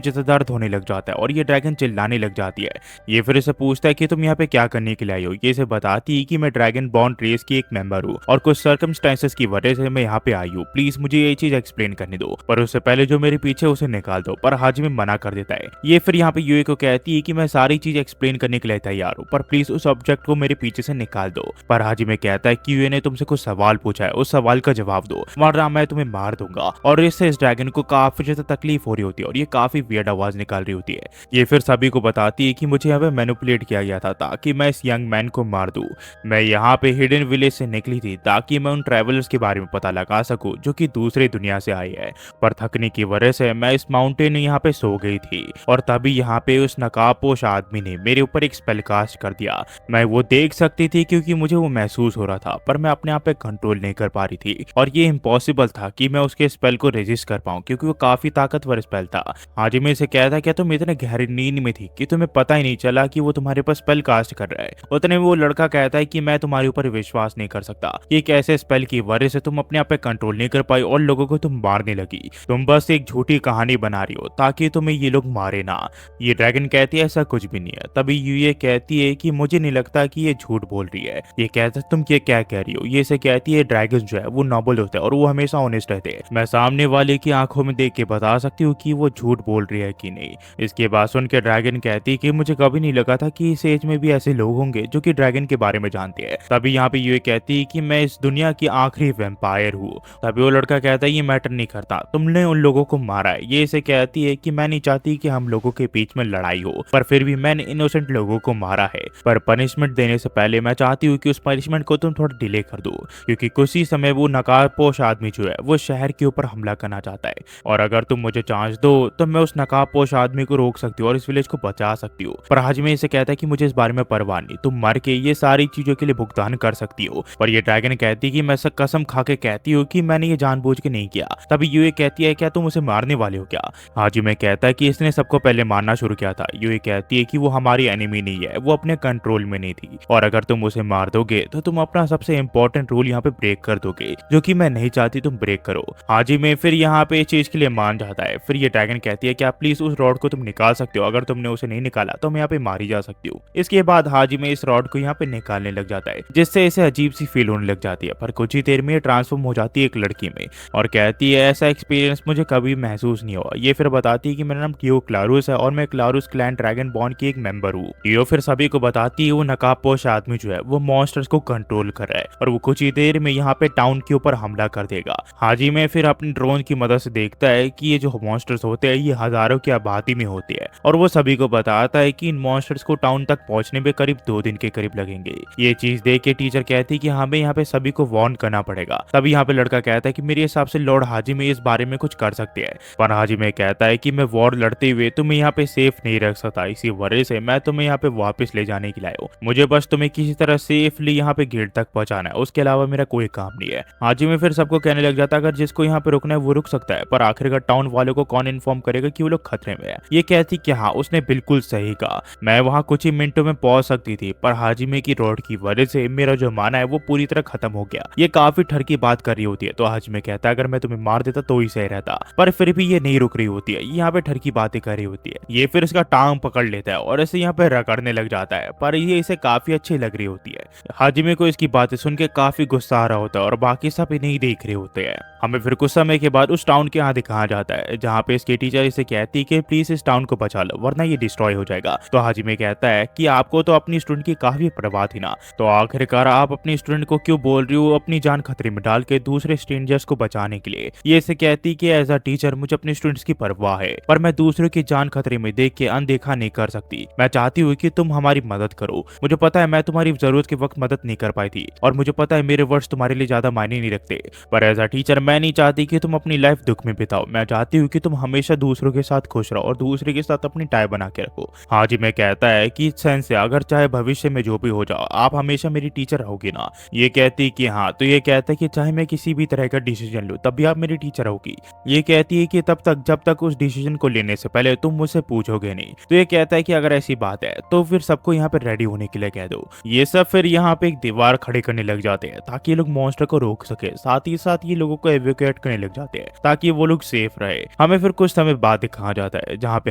ज्यादा दर्द होने लग जाता है और ये ड्रैगन चिल्लाने लग जाती है। ये फिर इसे पूछता है कि तुम यहाँ पे क्या करने के लिए आई हो। ये इसे बताती है कि मैं ड्रैगन बॉर्न रेस की एक मेंबर हूँ और कुछ सर्कमस्टेंसेस की वजह से मैं यहाँ पे आई हूँ। प्लीज मुझे ये चीज एक्सप्लेन करने दो, पर उससे पहले जो मेरे पीछे उसे निकाल दो। पर हाजिमे मना कर देता है। ये फिर यहाँ पे यूए को कहती है कि मैं सारी चीज एक्सप्लेन करने के लिए तैयार हूँ, पर प्लीज उस ऑब्जेक्ट को मेरे पीछे से निकाल दो। पर हाजिमे कहता है कि यूए ने तुमसे कुछ सवाल पूछा है, उस सवाल का जवाब दो वरना मैं तुम्हें मार दूंगा। और इससे इस ड्रैगन को काफी ज्यादा तकलीफ हो रही होती है और ये काफी वियर्ड आवाज निकाल रही होती है। ये फिर सभी को बताती है कि मुझे यहाँ पे मैनिपुलेट किया गया था ताकि मैं इस यंग मैन को मार दूं। मैं यहाँ पे हिडन विलेज से निकली थी ताकि मैं उन ट्रैवलर्स के बारे में पता लगा सकूं जो कि दूसरे दुनिया से आए हैं, पर थकने की वजह से मैं इस माउंटेन यहाँ पे सो गई थी और तभी यहाँ पे उस नकाबपोश आदमी ने मेरे ऊपर एक स्पेल कास्ट कर दिया। मैं वो देख सकती थी क्योंकि मुझे वो महसूस हो रहा था, पर मैं अपने आप पे कंट्रोल नहीं कर पा रही थी और ये इम्पॉसिबल था कि मैं उसके स्पेल को रेजिस्ट कर पाऊं क्योंकि वो काफी ताकतवर स्पेल था। हाजिमे से कहता क्या तुम इतने गहरी नींद में थी कि तुम्हें पता ही नहीं चला कि वो तुम्हारे पास स्पेल कास्ट कर रहा है। उतने में वो लड़का कहता है कि मैं तुम्हारे ऊपर विश्वास नहीं कर सकता, ये एक ऐसे स्पेल की वजह से तुम अपने आप पे कंट्रोल नहीं कर पाई और लोगों को तुम मारने लगी। तुम बस एक झूठी कहानी बना रही हो ताकि तुम्हें ये लोग मारे ना। ये ड्रैगन कहती है ऐसा कुछ भी नहीं है। तभी यूए कहती है कि मुझे नहीं लगता कि ये झूठ बोल रही है। ये कहता है तुम ये क्या कह रही हो। ये से कहती है ड्रैगन जो है वो नोबल होता है और वो हमेशा ऑनेस्ट रहते हैं। मैं सामने वाले की आंखों में देख के बता सकती हूँ कि वो झूठ बोल रही है कि नहीं। इसके बाद सुन के ड्रैगन कहती है कि मुझे कभी नहीं लगा था कि इस एज में भी ऐसे लोग होंगे जो कि ड्रैगन के बारे में जानते हैं। तभी यहाँ पे यूए कहती है कि मैं इस दुनिया की आखिरी वैम्पायर हूँ। तभी वो लड़का कहता है ये मैटर नहीं करता, तुमने उन लोगों को मारा है। ये इसे कहती है कि मैं नहीं चाहती कि हम लोगों के बीच में लड़ाई हो, पर फिर भी मैंने इनोसेंट लोगों को मारा है। पर पनिशमेंट देने से पहले मैं चाहती हूँ कि उस पनिशमेंट को तुम थोड़ा डिले कर दो क्योंकि कुछ ही समय वो नकाबपोश आदमी जो है वो शहर के ऊपर हमला करना चाहता है और अगर तुम मुझे चांस दो तो मैं उस नकाबपोश आदमी को रोक सकती हूँ और इस विलेज को बचा सकती हूँ। पर हाजिमे इसे कहता है कि मुझे इस बारे में परवाह नहीं, तुम मर के ये सारी चीजों के लिए भुगतान कर सकती हो। पर ये ड्रैगन कहती है कि मैं कसम खा के कहती हूँ कि मैंने ये जानबूझ के नहीं किया। तभी यूए कहती है क्या तुम उसे मारने वाले हो क्या। हाजिमे कहता है कि इसने सबको पहले मारना शुरू किया था। यूए कहती है कि वो हमारी एनिमी नहीं है, वो अपने कंट्रोल में नहीं थी और अगर तुम उसे मार दोगे तो तुम अपना सबसे इंपॉर्टेंट रूल यहाँ पे ब्रेक कर दोगे जो कि मैं नहीं चाहती तुम ब्रेक करो। हाजिमे फिर यहाँ पे इस चीज के लिए मान जाता है। फिर ये ड्रैगन कहती है क्या प्लीज उस रॉड को तुम निकाल सकते हो, अगर तुमने उसे नहीं निकाला तो मैं यहाँ पे मारी जा सकती हूँ। इसके बाद हाजिमे इस रॉड को यहाँ पे निकालने लग जाता है जिससे इसे अजीब सी फील होने लग जाती है, पर कुछ ही देर में ट्रांसफॉर्म हो जाती है एक लड़की में और कहती है ऐसा एक्सपीरियंस मुझे कभी महसूस नहीं हुआ। ये फिर बताती है कि मेरा नाम टियो क्लारुस है और मैं क्लारुस क्लैन ड्रैगन बॉर्न की एक मेंबर हूँ। टियो फिर सभी को बताती है वो नकाबपोश आदमी जो है वो मॉन्स्टर्स को कंट्रोल कर रहा है और वो कुछ ही देर में यहाँ पे टाउन के ऊपर हमला कर देगा। हाजिमे फिर अपने ड्रोन की मदद से देखता है कि ये जो मॉन्स्टर्स होते हैं ये हजारों की आबादी में होते हैं और वो सभी को बताता है कि इन मॉन्स्टर्स को टाउन तक पहुंचने में करीब 2 दिन के करीब लगेंगे। ये चीज देख के टीचर कहती है कि हमें यहाँ पे सभी को वार्न करना पड़ेगा। तभी यहाँ पे लड़का कहता है कि मेरे हिसाब से लॉर्ड हाजिमे इस बारे में कुछ कर सकते हैं, पर हाजिमे कहता है कि मैं वॉर लड़ते हुए तुम्हें यहाँ पे सेफ नहीं रख सकता, इसी वजह से मैं तुम्हें यहाँ पे वापस ले जाने के लिए आया हूँ। मुझे बस तुम्हें किसी तरह सेफली यहाँ पे गेट तक पहुंचाना है, उसके अलावा मेरा कोई काम नहीं है। हाजिमे फिर सबको कहने लग जाता है अगर जिसको यहाँ पे रुकना है वो रुक सकता है, पर आखिरकार टाउन वालों को कौन इन्फॉर्म करेगा कि वो लोग खतरे में है। ये कहती कि हाँ उसने बिल्कुल सही कहा, मैं वहाँ कुछ ही मिनटों में पहुंच सकती थी, पर हाजिमे की रॉड की वजह से मेरा जो माना है वो पूरी तरह खत्म हो गया। ये काफी ठर की बात कर रही होती है तो हाजिमे कहता है अगर मैं तुम्हें मार देता तो ही सही रहता, पर फिर भी ये नहीं रुक रही होती है, यहाँ पे ठर की बातें कर रही होती है। ये फिर इसका टांग पकड़ लेता है और इसे यहाँ पे रगड़ने लग जाता है, पर ये इसे काफी अच्छी लग रही होती है। हाजिमे को इसकी बातें सुन के काफी गुस्सा आ रहा होता है और बाकी सब इन्हें देख रहे होते हैं। हमें फिर कुछ समय के बाद उस टाउन के यहाँ दिखाया जाता है जहाँ पे इसके टीचर इसे कहती है कि प्लीज इस टाउन को बचा लो वरना ये डिस्ट्रॉय हो जाएगा। तो हाजिमे कहता है कि आपको तो अपनी स्टूडेंट की काफी परवाह थी ना, तो आखिरकार आप अपनी स्टूडेंट को क्यों जो बोल रही हूँ अपनी जान खतरे में डाल के दूसरे स्ट्रेंजर्स को बचाने के लिए। ये इसे कहती कि एज अ टीचर मुझे अपने स्टूडेंट्स की परवाह है, पर मैं दूसरों की जान खतरे में देख के अनदेखा नहीं कर सकती। मैं चाहती हूँ कि तुम हमारी मदद करो। मुझे पता है मैं तुम्हारी जरूरत के वक्त मदद नहीं कर पाई थी, और मुझे पता है मेरे वर्ड्स तुम्हारे लिए ज्यादा मायने नहीं रखते, पर एज अ टीचर मैं नहीं चाहती कि तुम अपनी लाइफ दुख में बिताओ। मैं चाहती हूँ कि तुम हमेशा दूसरों के साथ खुश रहो और दूसरे के साथ अपनी टाई बना के रखो। हाजी में कहता है कि सेंस से अगर चाहे भविष्य में जो भी हो जाओ आप हमेशा मेरी टीचर रहोगी ना। ये कहती कि हाँ। तो ये कहता है कि चाहे मैं किसी भी तरह का डिसीजन लूँ तब भी आप मेरी टीचर होगी। ये कहती है कि तब तक जब तक उस डिसीजन को लेने से पहले तुम मुझसे पूछोगे नहीं। तो ये कहता है कि अगर ऐसी बात है तो फिर सबको यहाँ पे रेडी होने के लिए कह दो। ये सब फिर यहाँ पे एक दीवार खड़े करने लग जाते हैं ताकि ये लोग मॉन्स्टर को रोक सके। साथ ही साथ ये लोगों को एवेक्यूएट करने लग जाते हैं ताकि वो लोग सेफ रहे। हमें फिर कुछ समय बाद दिखाया जाता है जहाँ पे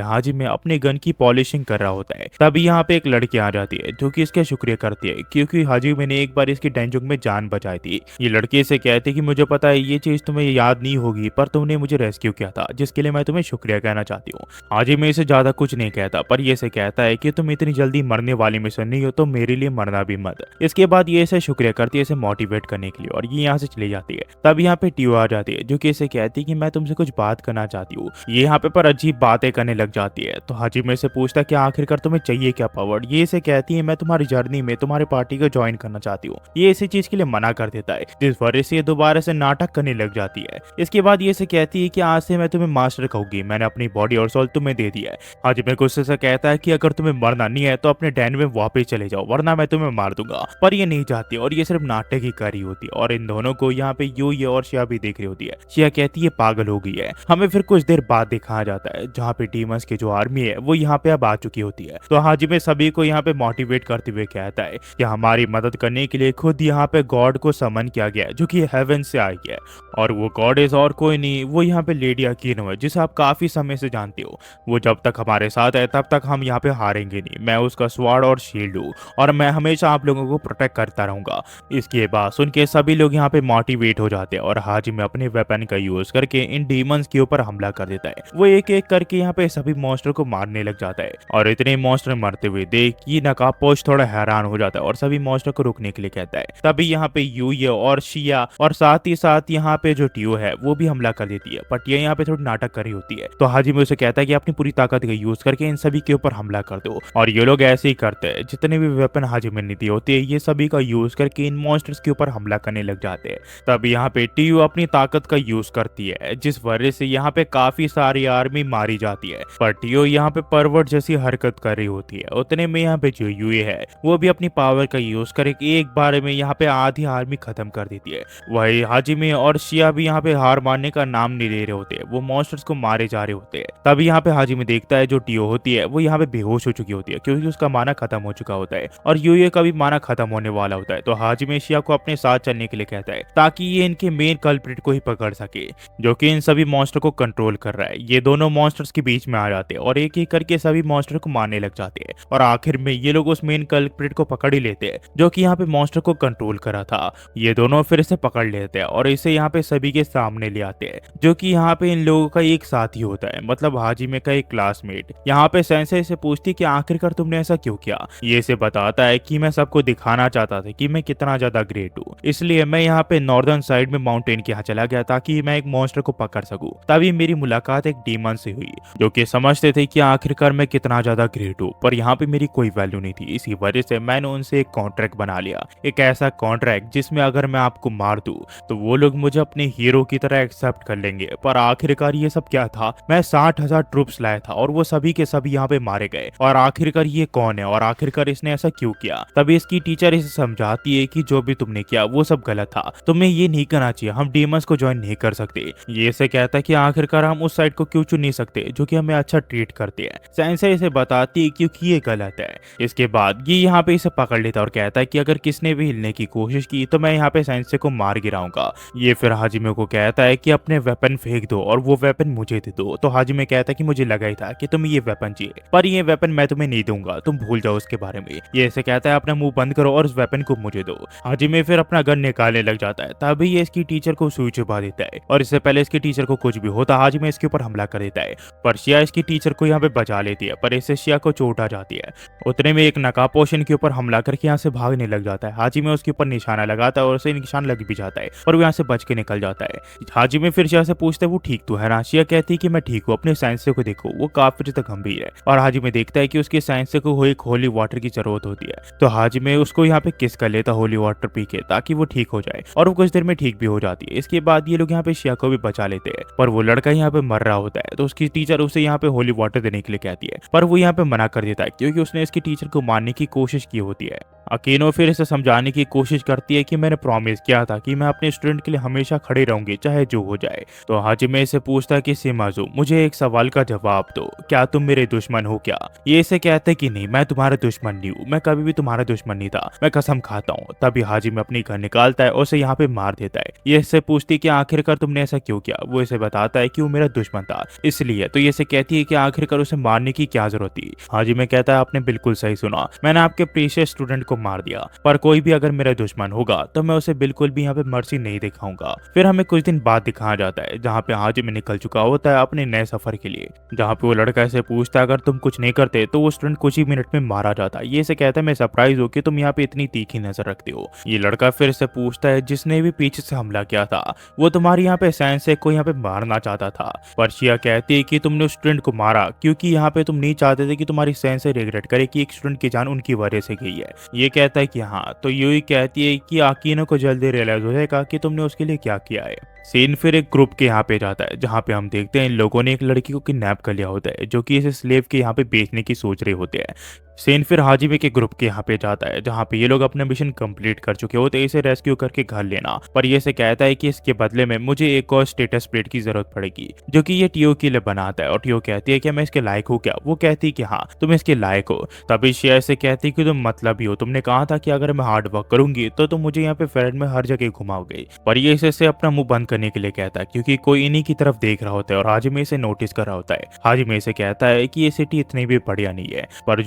हाजी में अपने गन की पॉलिशिंग कर रहा होता है। तभी यहाँ पे एक लड़की आ जाती है जो कि इसका शुक्रिया करती है क्योंकि हाजी मैंने एक बार इसकी डेंजुक में जान बचाई थी। ये लड़की से कहती है कि मुझे पता है ये चीज तुम्हें याद नहीं होगी, पर तुमने मुझे रेस्क्यू किया था जिसके लिए मैं तुम्हें शुक्रिया कहना चाहती हूँ। हाजी में इसे ज्यादा कुछ नहीं कहता, पर ये से कहता है कि तुम इतनी जल्दी मरने वाली मिशन नहीं हो तो मेरे लिए मरना भी मत। इसके बाद ये इसे शुक्रिया करती है इसे मोटिवेट करने के लिए, और ये यहाँ से चली जाती है। तब यहाँ पे टियो आ जाती है जो कि इसे कहती है कि मैं तुमसे कुछ बात करना चाहती हूँ। ये यहाँ पे पर अजीब बातें करने लग जाती है। तो हाजी में से पूछता है कि आखिरकार तुम्हें चाहिए क्या पावर। ये इसे कहती है मैं तुम्हारी जर्नी में तुम्हारी पार्टी को ज्वाइन करना चाहती हूँ। ये इसी चीज के लिए मना कर देता है, जिस वजह से ये दोबारा से नाटक करने लग जाती है। इसके बाद ये इसे कहती है कि आज से मैं तुम्हें मास्टर कहूंगी, मैंने अपनी बॉडी और सोल तुम्हें दे दिया है। हाजी में गुस्से से कहता है कि अगर तुम्हें मरना नहीं है तो अपने डैन में वापस चले जाओ वरना मैं तुम्हें मार दूंगा। पर ये नहीं चाहती और ये सिर्फ नाटक ही कर रही होती है। और इन दोनों को यहाँ पे ये और शिया भी देख रही होती है। शिया कहती है पागल हो गई है। हमें फिर कुछ देर बाद दिखाया जाता है जहाँ पे डीमंस की जो आर्मी है वो यहाँ पे अब आ चुकी होती है। तो हाजी में सभी को यहाँ पे मोटिवेट करते हुए कहता है कि हमारी मदद करने के लिए खुद यहाँ पे गॉड को समन किया गया है जो कि हेवन से आई है, और वो गॉडेस और कोई नहीं, वो यहाँ पे लेडी अकीनो है जिसे आप काफी समय से जानते हो। वो जब तक हमारे साथ है तब तक हम यहाँ पे हारेंगे नहीं। मैं उसका स्वार्ड और शील्ड हूँ और मैं हमेशा आप लोगों को प्रोटेक्ट करता रहूंगा। इसके बाद सुन के सभी लोग यहाँ पे मोटिवेट हो जाते हैं और हाजी में अपने वेपन का यूज करके इन डीमंस के ऊपर हमला कर देता है। वो एक एक करके यहाँ पे सभी मॉन्स्टर को मारने लग जाता है, और इतने मॉन्स्टर मरते हुए देख ये नकाबपोश थोड़ा हैरान हो जाता है और सभी मॉन्स्टर को रोकने के लिए कहता है। तभी यहाँ पे यूये और शिया और साथ ही साथ यहाँ पे जो टियो है वो भी हमला कर देती है, पर टिया यहाँ पे थोड़ी नाटक कर रही होती है। तो हाजी में उसे कहता है कि अपनी पूरी ताकत का यूज करके इन सभी के ऊपर हमला कर दो, और ये लोग ऐसे ही करते हैं। जितने भी वेपन हाजी में नीति होती है ये सभी का यूज करके इन मॉन्स्टर्स के ऊपर हमला करने लग जाते हैं। तब यहाँ पे टियो अपनी ताकत का यूज करती है जिस वजह से यहाँ पे काफी सारी आर्मी मारी जाती है, पर टियो यहाँ पे परवर्ट जैसी हरकत कर रही होती है। उतने में यहाँ पे जो यूए है वो भी अपनी पावर का यूज करके एक बार में यहाँ पे आधी आर्मी खत्म कर देती है। वही हाजिमे और शिया भी यहाँ पे हार मानने का नाम नहीं ले रहे होते, वो मॉन्स्टर्स को मारे जा रहे होते हैं। तभी यहाँ पे हाजिमे देखता है जो टियो होती है वो यहाँ पे बेहोश हो चुकी होती है क्योंकि उसका माना खत्म हो चुका होता है और यूए का भी माना खत्म होने वाला होता है। तो हाजिमे शिया को अपने साथ चलने के लिए कहता है ताकि ये इनके मेन कल्प्रिट को ही पकड़ सके जो कि इन सभी मॉन्स्टर को कंट्रोल कर रहा है। ये दोनों मॉन्स्टर्स के बीच में आ जाते हैं और एक एक करके सभी मॉन्स्टर को मारने लग जाते हैं, और आखिर में ये लोग उस मेन कल्प्रिट को पकड़ ही लेते हैं जो कि यहाँ पे मॉन्स्टर को कंट्रोल करा था। ये दोनों फिर से पकड़ लेते हैं और इसे यहाँ पे सभी के सामने ले आते हैं जो कि यहाँ पे इन लोगों का एक साथी होता है, मतलब हाजिमे का एक क्लासमेट। यहाँ पे सेंसेई से पूछती कि आखिरकार तुमने ऐसा क्यों किया। ये इसे बताता है कि मैं सबको दिखाना चाहता था कि मैं कितना ज्यादा ग्रेट हूँ, इसलिए मैं यहाँ पे नॉर्दर्न साइड में माउंटेन के यहाँ चला गया ताकि मैं एक मॉन्स्टर को पकड़ सकूं। तभी मेरी मुलाकात एक डीमन से हुई जो कि समझते थे कि आखिरकार मैं कितना ज्यादा ग्रेट हूँ, पर यहाँ पे मेरी कोई वैल्यू नहीं थी। इसी वजह से मैंने उनसे एक कॉन्ट्रैक्ट बना लिया, एक ऐसा कॉन्ट्रैक्ट जिसमें अगर मैं आपको मार दूं तो वो लोग मुझे अपने हीरो की तरह एक्सेप्ट कर लेंगे। पर आखिरकार ये सब क्या था, मैं 60,000 ट्रूप्स लाया था और वो सभी के सभी यहाँ पे मारे गए, और आखिरकार ये कौन है और आखिरकार इसने ऐसा क्यों किया। तभी इसकी टीचर इसे समझाती है कि जो भी तुमने किया वो सब गलत था, तुम्हें ये नहीं करना चाहिए, हम डीमंस को ज्वाइन नहीं कर सकते। ये इसे कहता है कि आखिरकार हम उस साइड को क्यों चुन नहीं सकते जो कि हमें अच्छा ट्रीट करते हैं। सेंसेई इसे बताती है क्योंकि ये गलत है। इसके बाद ये यहाँ पे इसे पकड़ लेता है और कहता है कि अगर किसने भी हिलने की कोशिश की तो मैं यहाँ पे सेंसेई को मार गिराऊंगा। ये फिर हाजिमे को कहता है कि अपने वेपन फेंक दो और वो वेपन मुझे दे दो। तो हाजिमे कहता है कि मुझे लगा ही था कि तुम्हें ये वेपन चाहिए, पर ये वेपन मैं तुम्हें नहीं दूंगा, तुम भूल जाओ उसके बारे में। ये इसे कहता है अपना मुंह बंद करो और उस वेपन को मुझे दो। हाजिमे फिर अपना गन निकालने लग जाता है, तभी ये इसकी टीचर को सुई चुबा देता है, और इससे पहले इसकी टीचर को कुछ भी होता हाजिमे इसके ऊपर हमला कर देता है। पर शिया इसकी टीचर को यहाँ पे बचा लेती है, पर इससे शिया को चोट आ जाती है। उतने में एक नकाब पोशन के ऊपर हमला करके यहाँ से भागने लग जाता है। हाजिमे उसके ऊपर निशाना लगाता है और उसे निशान लग भी जाता है और वो यहाँ से बच के निकल जाता है। हाजिमे फिर शिया से पूछता है वो ठीक तो है ना। शिया कहती है कि मैं ठीक हूँ, अपने साइंस को देखो, वो काफी ज्यादा गंभीर है। और हाजिमे देखता है कि उसके साइंस को एक होली वाटर की जरूरत होती है, तो हाजिमे उसको यहाँ पे किस कर लेता होली वाटर पी के, ताकि वो ठीक हो जाए और वो कुछ देर में ठीक भी हो जाती है। इसके बाद ये लोग यहाँ पे शिया को भी बचा लेते हैं, पर वो लड़का यहाँ पे मर रहा होता है, तो उसकी टीचर उसे यहाँ पे होली वाटर देने के लिए कहती है, पर वो यहाँ पे मना कर देता है क्योंकि उसने इसकी टीचर को मारने की कोशिश की होती है। अकीनो फिर इसे समझाने की कोशिश करती है कि मैंने प्रॉमिस किया था कि मैं अपने स्टूडेंट के लिए हमेशा खड़े रहूंगी चाहे जो हो जाए। तो हाजिमे इसे पूछता है कि सिमाजू मुझे एक सवाल का जवाब दो, क्या तुम मेरे दुश्मन हो क्या? ये इसे कहते कि नहीं, मैं तुम्हारा दुश्मन नहीं हूँ, मैं कभी भी तुम्हारा दुश्मन नहीं था, मैं कसम खाता हूँ। तभी हाजिमे अपनी गन निकालता है और उसे यहाँ पे मार देता है। ये इससे पूछती कि आखिरकार तुमने ऐसा क्यों किया? वो इसे बताता है कि वो मेरा दुश्मन था इसलिए। तो ये इसे कहती है कि आखिरकार उसे मारने की क्या जरूरत थी? हाजिमे कहता है आपने बिल्कुल सही सुना, मैंने आपके प्रीशियस स्टूडेंट को मार दिया, पर कोई भी अगर मेरा दुश्मन होगा तो मैं उसे बिल्कुल भी यहाँ पे मर्सी नहीं दिखाऊंगा। फिर हमें कुछ दिन बाद दिखाया जाता है जहाँ पे हाजिमे निकल चुका होता है अपने नए सफर के लिए, जहाँ पे वो लड़का ऐसे पूछता है अगर तुम कुछ नहीं करते तो वो स्टूडेंट कुछ ही मिनट में मारा जाता है। ये से कहता है मैं सरप्राइज हूँ कि तुम यहाँ पे इतनी तीखी नजर रखते हो। ये लड़का फिर से पूछता है जिसने भी पीछे से हमला किया था वो तुम्हारी यहाँ पे सेंसेई को यहाँ पे मारना चाहता था, पर शिया कहती है कि तुमने उस स्टूडेंट को मारा क्योंकि यहाँ पे तुम नहीं चाहते थे कि तुम्हारी सेंसेई रिग्रेट करे कि एक स्टूडेंट की जान उनकी वजह से गई है। ये कहता है कि हाँ, तो यूई कहती है कि अकीनो को जल्दी रियलाइज हो जाएगा कि तुमने उसके लिए क्या किया है। सीन फिर एक ग्रुप के यहाँ पे जाता है जहाँ पे हम देखते हैं इन लोगों ने एक लड़की को किडनैप कर लिया होता है जो कि इसे स्लेव के यहाँ पे बेचने की सोच रहे होते हैं। सीन फिर हाजिमे के ग्रुप के यहाँ पे जाता है जहाँ पे ये लोग अपना मिशन कंप्लीट कर चुके होते हैं इसे रेस्क्यू करके घर लेना, पर ये से कहता है कि इसके बदले में मुझे एक और स्टेटस प्लेट की जरूरत पड़ेगी जो कि ये टीओ के लिए बनाता है। और टीओ कहती है कि मैं इसके लायक हूँ क्या? वो कहती है कि हाँ तुम इसके लायक हो। तभी शिया से कहती है कि तुम मतलब ही हो, तुमने कहा था कि अगर मैं हार्ड वर्क करूंगी तो तुम मुझे यहाँ पे फेरेट में हर जगह घुमाओगे, पर ये इसे अपना मुंह बंद करने के लिए कहता है क्योंकि कोई इन्हीं की तरफ देख रहा होता है और हाजिमे इसे नोटिस कर रहा होता है। हाजिमे इसे कहता है कि ये सिटी इतनी भी बढ़िया नहीं है, पर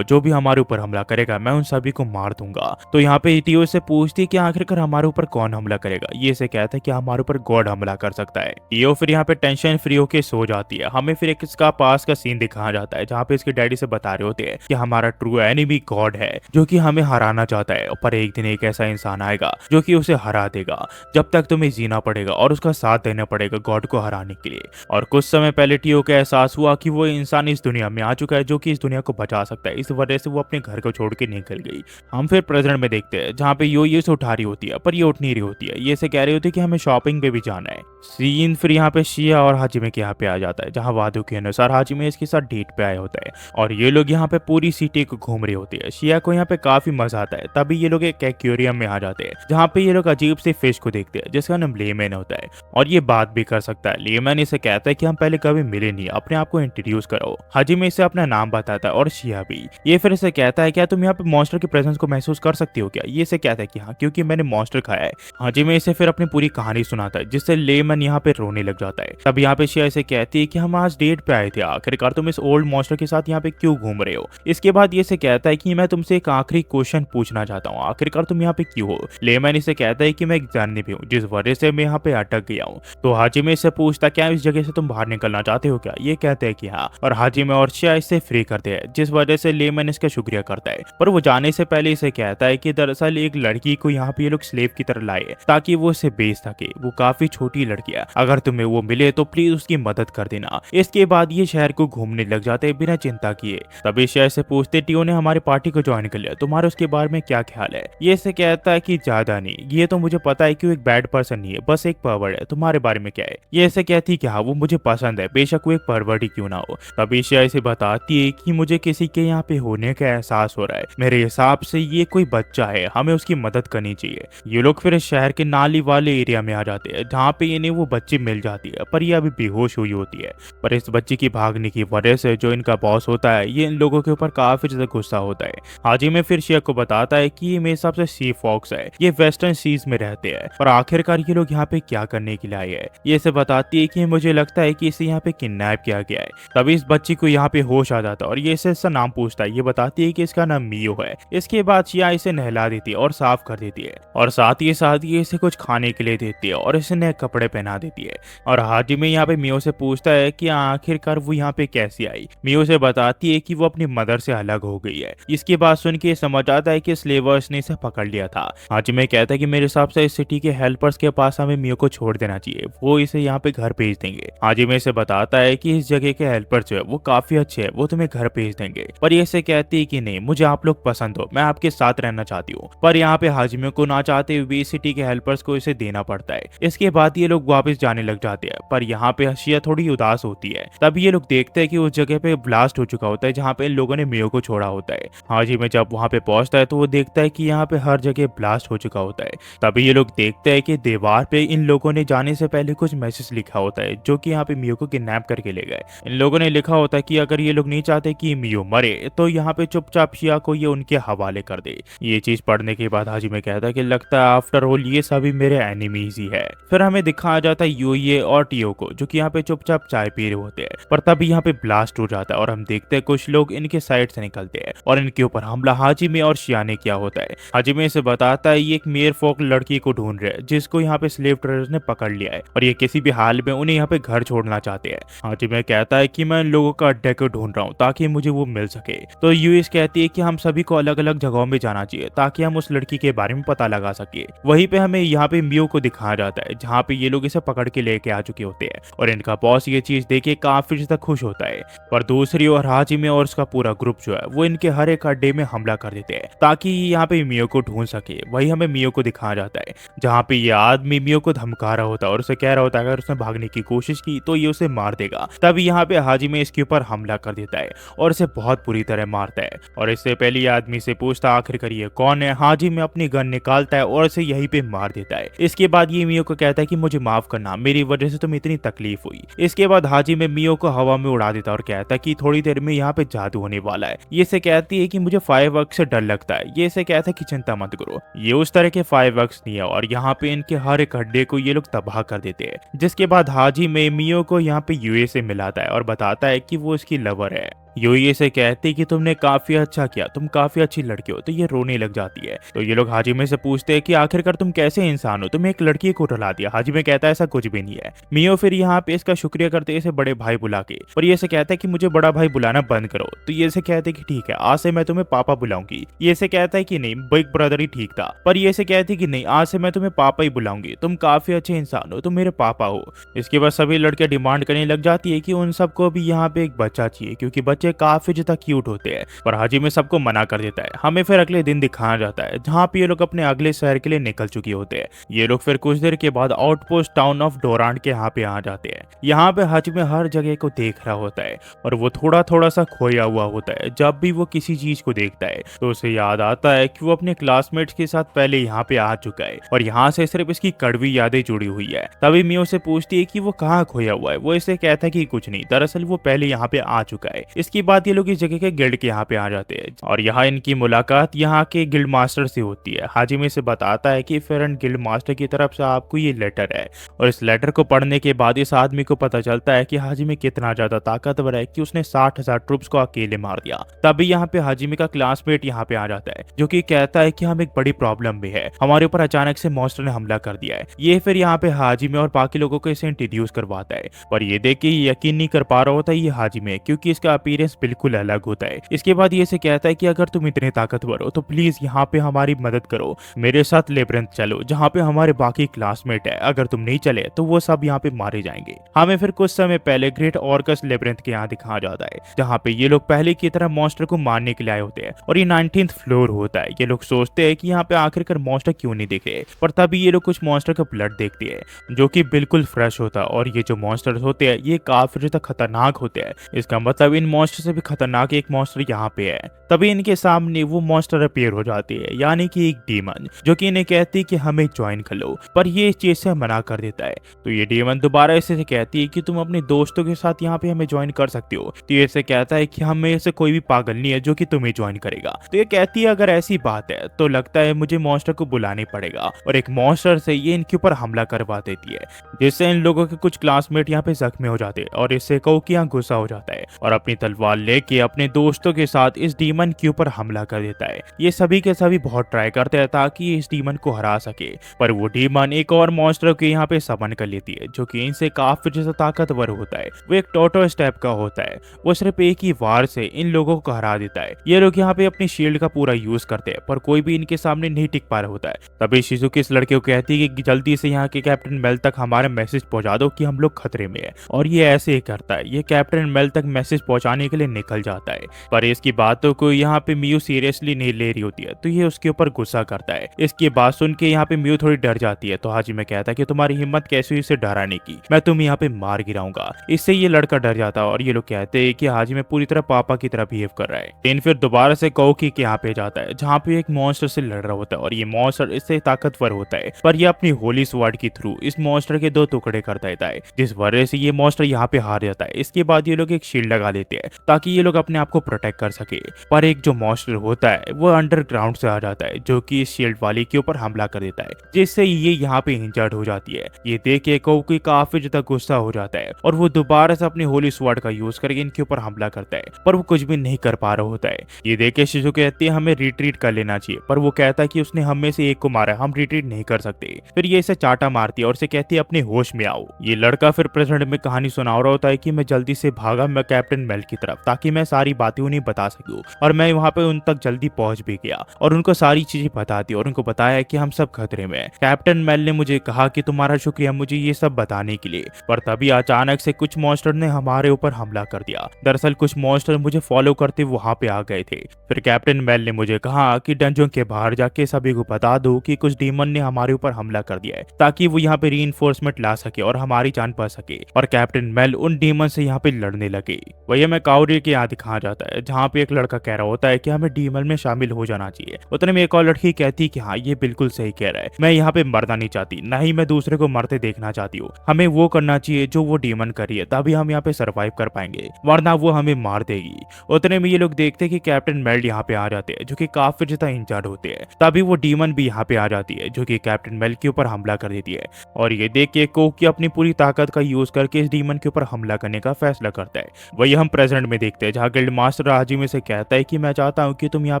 जो भी हमारे ऊपर हमला करेगा मैं उन सभी को मार दूंगा। तो यहाँ पे टीओ से पूछती है कि आखिरकार हमारे ऊपर कौन हमला करेगा? ये इसे कहता है कि हमारे ऊपर गॉड हमला कर सकता है। टीओ फिर यहाँ पे टेंशन फ्री होके सो जाती है। हमें फिर एक इसका पास का सीन दिखाया जाता है जहाँ पे इसके डैडी से बता रहे होते हैं कि हमारा ट्रू एनिमी गॉड है जो कि हमें हराना चाहता है, पर एक दिन एक ऐसा इंसान आएगा जो कि उसे हरा देगा। जब तक तुम्हें जीना पड़ेगा और उसका साथ देना पड़ेगा गॉड को हराने के लिए। और कुछ समय पहले टीओ को एहसास हुआ कि वो इंसान इस दुनिया में आ चुका है जो कि इस दुनिया को बचा सकता है, इस वजह से वो अपने घर को छोड़ के निकल गई। हम फिर प्रेजेंट में देखते हैं जहाँ पे यो ये से उठा रही होती है पर ये उठ नहीं रही होती है। ये से कह रही होती है कि हमें शॉपिंग पे भी जाना है। सीन फिर यहाँ पे शिया और हाजिमे के यहाँ पे आ जाता है जहाँ वादों के अनुसार हाजिमे इसके साथ डेट पे आया होता है और ये लोग यहाँ पे पूरी सिटी को घूम रही होती है। शिया को यहाँ पे काफी मजा आता है। तभी ये लोग एक एक्वेरियम में आ जाते हैं जहाँ पे ये लोग अजीब से फिश को देखते हैं जिसका नाम लेमन होता है और ये बात भी कर सकता है। लेमन इसे कहता है कि हम पहले कभी मिले नहीं, अपने आप को इंट्रोड्यूस करो। हाजिमे इसे अपना नाम बताता है और शिया भी। ये फिर इसे कहता है क्या तुम यहाँ पे मॉन्स्टर की प्रेजेंस को महसूस कर सकती हो क्या? ये इसे कहता है कि हाँ क्योंकि मैंने मॉन्स्टर खाया है। हाजिमे इसे फिर अपनी पूरी कहानी सुनाता है जिससे लेमन यहाँ पे रोने लग जाता है। तब यहाँ पे शिया इसे कहती है कि हम आज डेट पे आए थे, आखिरकार तुम इस ओल्ड मॉन्स्टर के साथ यहाँ पे क्यों घूम रहे हो? इसके बाद ये इसे कहता है कि मैं तुमसे एक आखिरी क्वेश्चन पूछना चाहता हूँ, आखिरकार तुम यहाँ पे क्यों हो? लेमन इसे कहता है कि मैं एक जानने भी हूँ जिस वजह से मैं यहाँ पे अटक गया हूँ। तो हाजिमे इससे पूछता क्या इस जगह से तुम बाहर निकलना चाहते हो क्या? ये कहते हैं कि हाँ, और हाजिमे और शिया इससे फ्री करते हैं जिस वजह से लेमन इसका शुक्रिया करता है। पर वो जाने से पहले इसे कहता है कि दरअसल एक लड़की को यहाँ पे ये लोग स्लेव की तरह लाए ताकि वो उसे बेच सके। वो काफी छोटी लड़की है, अगर तुम्हें वो मिले तो प्लीज उसकी मदद कर देना। इसके बाद ये शहर को घूमने लग जाते हैं बिना चिंता किए। तभी शहर से पूछते टीओ ने हमारी पार्टी को ज्वाइन कर लिया, तुम्हारे उसके बारे में क्या ख्याल है? ये इसे कहता है कि ज्यादा नहीं, ये तो मुझे पता है कि वो एक बैड पर्सन नहीं है, बस एक परवर्ड है। तुम्हारे बारे में क्या है? ये ऐसे कहती कि हाँ वो मुझे पसंद है, बेशक वो एक परवर्ड ही क्यों ना हो। तभी शहर से बताती है कि मुझे किसी के यहाँ पे होने का एहसास हो रहा है, मेरे हिसाब से ये कोई बच्चा है, हमें उसकी मदद करनी चाहिए। ये लोग फिर शहर के नाली वाले एरिया में आ जाते हैं जहाँ पे इन्हें वो बच्ची मिल जाती है, पर ये अभी बेहोश हुई होती है। पर इस बच्ची की भागने की वजह से जो इनका बॉस होता है ये इन लोगों के ऊपर काफी ज्यादा गुस्सा होता है। हाजिमे फिर शिया को बताता है कि ये मेरे हिसाब से सी फॉक्स है, ये वेस्टर्न सीज में रहते हैं और आखिरकार ये लोग यहाँ पे क्या करने के लिए आए हैं। ये इसे बताती है कि मुझे लगता है कि इसे यहाँ पे किडनैप किया गया है। तभी इस बच्ची को यहाँ पे होश आ जाता है और ये इसे इसका नाम पूछती पूछता है। ये बताती है कि इसका नाम मियो है। इसके बाद शिया इसे नहला देती है और साफ कर देती है और साथ ही इसे कुछ खाने के लिए देती है और इसे नए कपड़े पहना देती है। और हाजिमे यहाँ पे मियो से पूछता है कि आखिरकार वो यहाँ पे कैसी आई। मियो से बताती है कि वो अपनी मदर से अलग हो गई है। इसकी बात सुन के समझ आता है कि स्लेवर्स ने इसे पकड़ लिया था। हाजिमे कहता है कि मेरे हिसाब से इस सिटी के हेल्पर्स के पास हमें मियो को छोड़ देना चाहिए, वो इसे यहाँ पे घर भेज देंगे। हाजिमे से बताता है कि इस जगह के हेल्पर जो है वो काफी अच्छे हैं, वो तुम्हें घर भेज देंगे। पर ये से कहती है कि नहीं, मुझे आप लोग पसंद हो, मैं आपके साथ रहना चाहती हूँ। पर यहाँ पे हाजिमे को ना चाहते हुए सिटी के हेल्पर्स को इसे देना पड़ता है। इसके बाद ये लोग वापस जाने लग जाते हैं। पर यहाँ पे हशिया थोड़ी उदास होती है। तब ये लोग देखते हैं कि उस जगह पे ब्लास्ट हो चुका होता है जहाँ पे इन लोगों ने मियो को छोड़ा होता है। हाजिमे जब वहाँ पे पहुंचता है तो वो देखता है कि यहाँ पे हर जगह ब्लास्ट हो चुका होता है। तभी ये लोग देखते हैं कि दीवार पे इन लोगों ने जाने से पहले कुछ मैसेज लिखा होता है जो कि यहाँ पे मियो को किडनैप करके ले गए। इन लोगों ने लिखा होता है कि अगर ये लोग नहीं चाहते कि मियो मरे तो यहाँ पे चुपचाप शिया को ये उनके हवाले कर दे। ये चीज पढ़ने के बाद हाजिमे कहता है कि लगता है आफ्टर ऑल ये सभी मेरे एनिमीज ही है। फिर हमें दिखाया जाता है यूए और टीओ को जो कि यहाँ पे चुपचाप चाय पी रहे होते हैं। पर तभी यहाँ पे ब्लास्ट हो जाता है और हम देखते हैं कुछ लोग इनके साइड से निकलते हैं और इनके ऊपर हमला हाजिमे और शिया ने किया होता है। हाजिमे से बताता है ये एक मेयर फोक लड़की को ढूंढ रहे हैं जिसको यहाँ पे स्लेव ट्रेडर्स ने पकड़ लिया है और ये किसी भी हाल में उन्हें यहाँ पे घर छोड़ना चाहते हैं। हाजिमे कहता है कि मैं इन लोगों का अड्डे को ढूंढ रहा हूँ ताकि मुझे वो मिल सके। तो यूएस कहती है कि हम सभी को अलग अलग जगहों में जाना चाहिए ताकि हम उस लड़की के बारे में पता लगा सके। वहीं पे हमें यहाँ पे मियो को दिखाया जाता है जहाँ पे ये लोग इसे पकड़ के लेके आ चुके होते हैं और इनका बॉस ये चीज देखे काफी ज्यादा खुश होता है। पर दूसरी ओर हाजिमे और उसका पूरा ग्रुप जो है वो इनके हर एक अड्डे में हमला कर देते हैं ताकि यहाँ पे मियो को ढूंढ सके। वही हमें मियो को दिखाया जाता है जहाँ पे ये आदमी मियो को धमका रहा होता है और उसे कह रहा होता है अगर उसने भागने की कोशिश की तो ये उसे मार देगा। तभी यहाँ पे हाजिमे इसके ऊपर हमला कर देता है और इसे बहुत बुरी तरह मारता है। और इससे पहले ये आदमी से पूछता आखिरकार ये कौन है। हाजिमे अपनी गन निकालता है और इसे यहीं पे मार देता है। इसके बाद ये मियो को कहता है कि मुझे माफ करना, मेरी वजह से तुम्हें इतनी तकलीफ हुई। इसके बाद हाजिमे मियो को हवा में उड़ा देता है और कहता है कि थोड़ी देर में यहाँ पे जादू होने वाला है। ये से कहती है कि मुझे फायरवर्क्स से डर लगता है। ये से कहता है कि चिंता मत करो, ये उस तरह के फायरवर्क्स नहीं है। और यहाँ पे इनके हर एक अड्डे को ये लोग तबाह कर देते हैं। जिसके बाद हाजिमे मियो को यहाँ पे यूए से मिलाता है और बताता है कि वो इसकी लवर है। यूए से कहती कि तुमने काफी अच्छा किया, तुम काफी अच्छी लड़की हो। तो ये रोने लग जाती है। तो ये लोग हाजिमे से पूछते हैं कि आखिरकार तुम कैसे इंसान हो, तुम एक लड़की को रुला दिया। हाजिमे कहता है ऐसा कुछ भी नहीं है। मियो फिर यहाँ पे इसका शुक्रिया करते इसे बड़े भाई बुला के, पर ये से कहता है कि मुझे बड़ा भाई बुलाना बंद करो। तो ये से कहते हैं कि ठीक है, आज से मैं तुम्हें पापा बुलाऊंगी। ये से कहता है कि नहीं, बिग ब्रदर ही ठीक था। पर ये से कहती कि नहीं, आज से मैं तुम्हें पापा ही बुलाऊंगी, तुम काफी अच्छे इंसान हो, तुम मेरे पापा हो। इसके बाद सभी लड़कियां डिमांड करने लग जाती है कि उन सबको भी यहाँ पे एक बच्चा चाहिए क्योंकि बच्चे काफी ज्यादा क्यूट होते हैं। पर हाजिमे सबको मना कर देता है। हमें फिर अगले दिन दिखाया जाता है जहाँ पे ये लोग अपने अगले शहर के लिए निकल चुके होते हैं। ये लोग फिर कुछ देर के बाद आउटपोस्ट टाउन ऑफ डोरांड के यहाँ पे आ जाते हैं। यहाँ पे हाजिमे हर जगह को देख रहा होता है और वो थोड़ा थोड़ा सा खोया हुआ होता है। जब भी वो किसी चीज को देखता है तो उसे याद आता है कि वो अपने क्लासमेट्स के साथ पहले यहाँ पे आ चुका है और यहाँ से सिर्फ इसकी कड़वी यादें जुड़ी हुई है। तभी मियो से पूछती है कि वो कहाँ खोया हुआ है। वो इसे कहता है कि कुछ नहीं, दरअसल वो पहले यहाँ पे आ चुका है। इसके बाद ये लोग इस जगह के गिल्ड के यहाँ पे आ जाते हैं और यहाँ इनकी मुलाकात यहाँ के गिल्ड मास्टर से होती है। हाजिमे से बताता है कि फेरन गिल्ड मास्टर की तरफ से आपको ये लेटर है और इस लेटर को पढ़ने के बाद इस आदमी को पता चलता है कि हाजिमे कितना ज्यादा ताकतवर है कि उसने 60,000 ट्रूप्स को अकेले मार दिया। तभी यहाँ पे हाजिमे का क्लासमेट यहाँ पे आ जाता है जो कि कहता है कि हम एक बड़ी प्रॉब्लम में है, हमारे ऊपर अचानक से मॉन्स्टर ने हमला कर दिया है। ये फिर यहाँ पे हाजिमे और बाकी लोगों को इसे इंट्रोड्यूस करवाता है। पर ये देख के यकीन नहीं कर पा रहा होता है ये हाजिमे, क्योंकि इसका अपीयरेंस बिल्कुल अलग होता है। इसके बाद ये से कहता है कि अगर तुम इतने ताकतवर हो तो प्लीज यहाँ पे हमारी मदद करो, मेरे साथ लेब्रिंथ चलो जहाँ पे हमारे बाकी क्लासमेट है। अगर तुम नहीं चले तो वो सब यहाँ पे मारे जाएंगे। हमें फिर कुछ समय पहले ग्रेट ऑर्कस लेब्रिंथ के यहाँ दिखाया जाता है जहाँ पे ये लोग पहले की तरह मॉन्स्टर को मारने के लिए आए होते हैं और ये 19th फ्लोर होता है। ये लोग सोचते हैं कि यहाँ पे आखिरकार मॉन्स्टर क्यों नहीं दिख रहे, पर तभी ये लोग कुछ मॉन्स्टर का ब्लड देखते हैं जो कि बिल्कुल फ्रेश होता है और ये जो मॉन्स्टर होते हैं ये काफी ज्यादा खतरनाक होते हैं। इसका मतलब इन मॉन्स्टर से भी खतरनाक एक मॉन्स्टर यहाँ पे है। तभी इनके सामने वो मॉन्स्टर अपीयर हो जाती है, यानी कि एक डीमन, जो कि इन्हें कहती है कि हमें ज्वाइन कर लो, पर ये इस चीज से मना कर देता है। तो ये डीमन दोबारा इसे कहती है कि तुम अपने दोस्तों के साथ यहाँ पे हमें ज्वाइन कर सकते हो। तो ये इसे कहता है कि हमें से कोई भी पागल नहीं है जो कि तुम्हें ज्वाइन करेगा। तो ये कहती है अगर ऐसी बात है तो लगता है मुझे मॉन्स्टर को बुलाने पड़ेगा और एक मॉन्स्टर से ये इनके ऊपर हमला करवा देती है, जिससे इन लोगों के कुछ क्लासमेट यहाँ पे जख्मी हो जाते हैं और इससे कोकी यहाँ गुस्सा हो जाता है और अपनी तलवार लेके अपने दोस्तों के साथ इस डीमन के ऊपर हमला कर देता है। ये सभी के सभी बहुत ट्राई करते हैं ताकि ये इस डीमन को हरा सके, पर वो डीमन एक और मॉन्स्टर को यहाँ पे समन कर लेती है जो कि इनसे काफी ज्यादा ताकतवर होता है। वो एक टोटोस टाइप का होता है। वो सिर्फ एक ही वार से इन लोगों को हरा देता है। ये लोग यहाँ पे अपनी शील्ड का पूरा यूज करते हैं, पर कोई भी इनके सामने नहीं टिक पा रहा होता है। तभी शिजुकी इस लड़के को कहती है कि जल्दी से यहाँ के कैप्टन मेल तक हमारा मैसेज पहुंचा दो कि हम लोग खतरे में है, और ये ऐसे ही करता है। ये कैप्टन मेल तक मैसेज पहुंचाने के लिए निकल जाता है, पर इसकी बातों को यहाँ पे मियू सीरियसली नहीं ले रही होती है, तो ये उसके ऊपर गुस्सा करता है। इसकी बात सुन के यहाँ पे मियू थोड़ी डर जाती है, तो हाजिमे कहता है कि तुम्हारी हिम्मत कैसे हुई इसे डराने की, मैं तुम्हें यहाँ पे मार गिराऊंगा। इससे ये लड़का डर जाता है और ये लोग कहते हैं कि हाजिमे पूरी तरह पापा की तरह बिहेव कर रहा है। लेकिन फिर दोबारा से कोकी के यहाँ पे जाता है जहाँ पे एक मॉन्स्टर से लड़ रहा होता है, और ये मॉन्स्टर इससे ताकतवर होता है, पर ये अपनी होली स्वॉर्ड के थ्रू इस मॉन्स्टर के 2 टुकड़े कर देता है, जिस वजह से ये मॉन्स्टर यहाँ पे हार जाता है। इसके बाद ये लोग एक शील्ड लगा देते हैं ताकि ये लोग अपने आप को प्रोटेक्ट कर सके, पर एक जो मॉन्स्टर होता है वो अंडरग्राउंड से आ जाता है जो कि इस शील्ड वाली के ऊपर हमला कर देता है, जिससे ये यहाँ पे इंजर्ड हो जाती है। ये देख के कोकी काफी ज्यादा गुस्सा हो जाता है और वो दोबारा से अपनी होली स्वॉर्ड का यूज करके इनके ऊपर हमला करता है, पर वो कुछ भी नहीं कर पा रहा होता है। ये देख के शिजुकी कहती है हमें रिट्रीट कर लेना चाहिए, पर वो कहता है कि उसने हम में से एक को मारा, हम रिट्रीट नहीं कर सकते। फिर ये इसे चाटा मारती है और इसे कहती है अपने होश में आओ। ये लड़का फिर प्रेजेंट में कहानी सुना रहा होता है कि मैं जल्दी से भागा मैं कैप्टन मेल की तरफ, ताकि मैं सारी बातें उन्हें बता सकूं, और मैं वहां पे उन तक जल्दी पहुंच भी गया और उनको सारी चीजें बता दी और उनको बताया कि हम सब खतरे में हैं। कैप्टन मेल ने मुझे कहा कि तुम्हारा शुक्रिया मुझे ये सब बताने के लिए, पर तभी अचानक से कुछ मॉन्स्टर ने हमारे ऊपर हमला कर दिया। दरअसल कुछ मॉन्स्टर मुझे फॉलो करते वहां पे आ गए थे। फिर कैप्टन मेल ने मुझे कहा कि डंजन के बाहर जाके सभी को बता दो कि कुछ डीमन ने हमारे ऊपर हमला कर दिया है, ताकि वो यहाँ पे रीइंफोर्समेंट ला सके और हमारी जान बच सके। और कैप्टन मेल उन डीमन से यहाँ पे लड़ने लगे। वही हमें काउरी के यहाँ दिखाया जाता है जहाँ पे एक लड़का कह रहा होता है कि हमें डीमन में शामिल हो जाना चाहिए। उतने में एक और लड़की कहती कि हाँ ये बिल्कुल सही कह रहा है, मैं यहाँ पे मरना नहीं चाहती, ना ही मैं दूसरे को मरते देखना चाहती हूँ। हमें वो करना चाहिए जो वो डीमन करी है, तभी हम यहाँ पे सरवाइव कर पाएंगे, वरना वो हमें मार देगी। उतने में ये लोग देखते कि कैप्टन मेल यहाँ पे आ जाते हैं जो कि काफी ज्यादा इंजर्ड होते हैं। तभी वो डीमन भी यहाँ पे आ जाती है जो कि कैप्टन मेल के ऊपर हमला कर देती है, और ये देख के कोकी अपनी पूरी ताकत का यूज करके इस डीमन के ऊपर हमला करने का फैसला करता है। वही हम प्रेजेंट में देखते हैं जहाँ गिल्ड मास्टर हाजिमे से कहता है कि मैं चाहता हूँ कि तुम यहाँ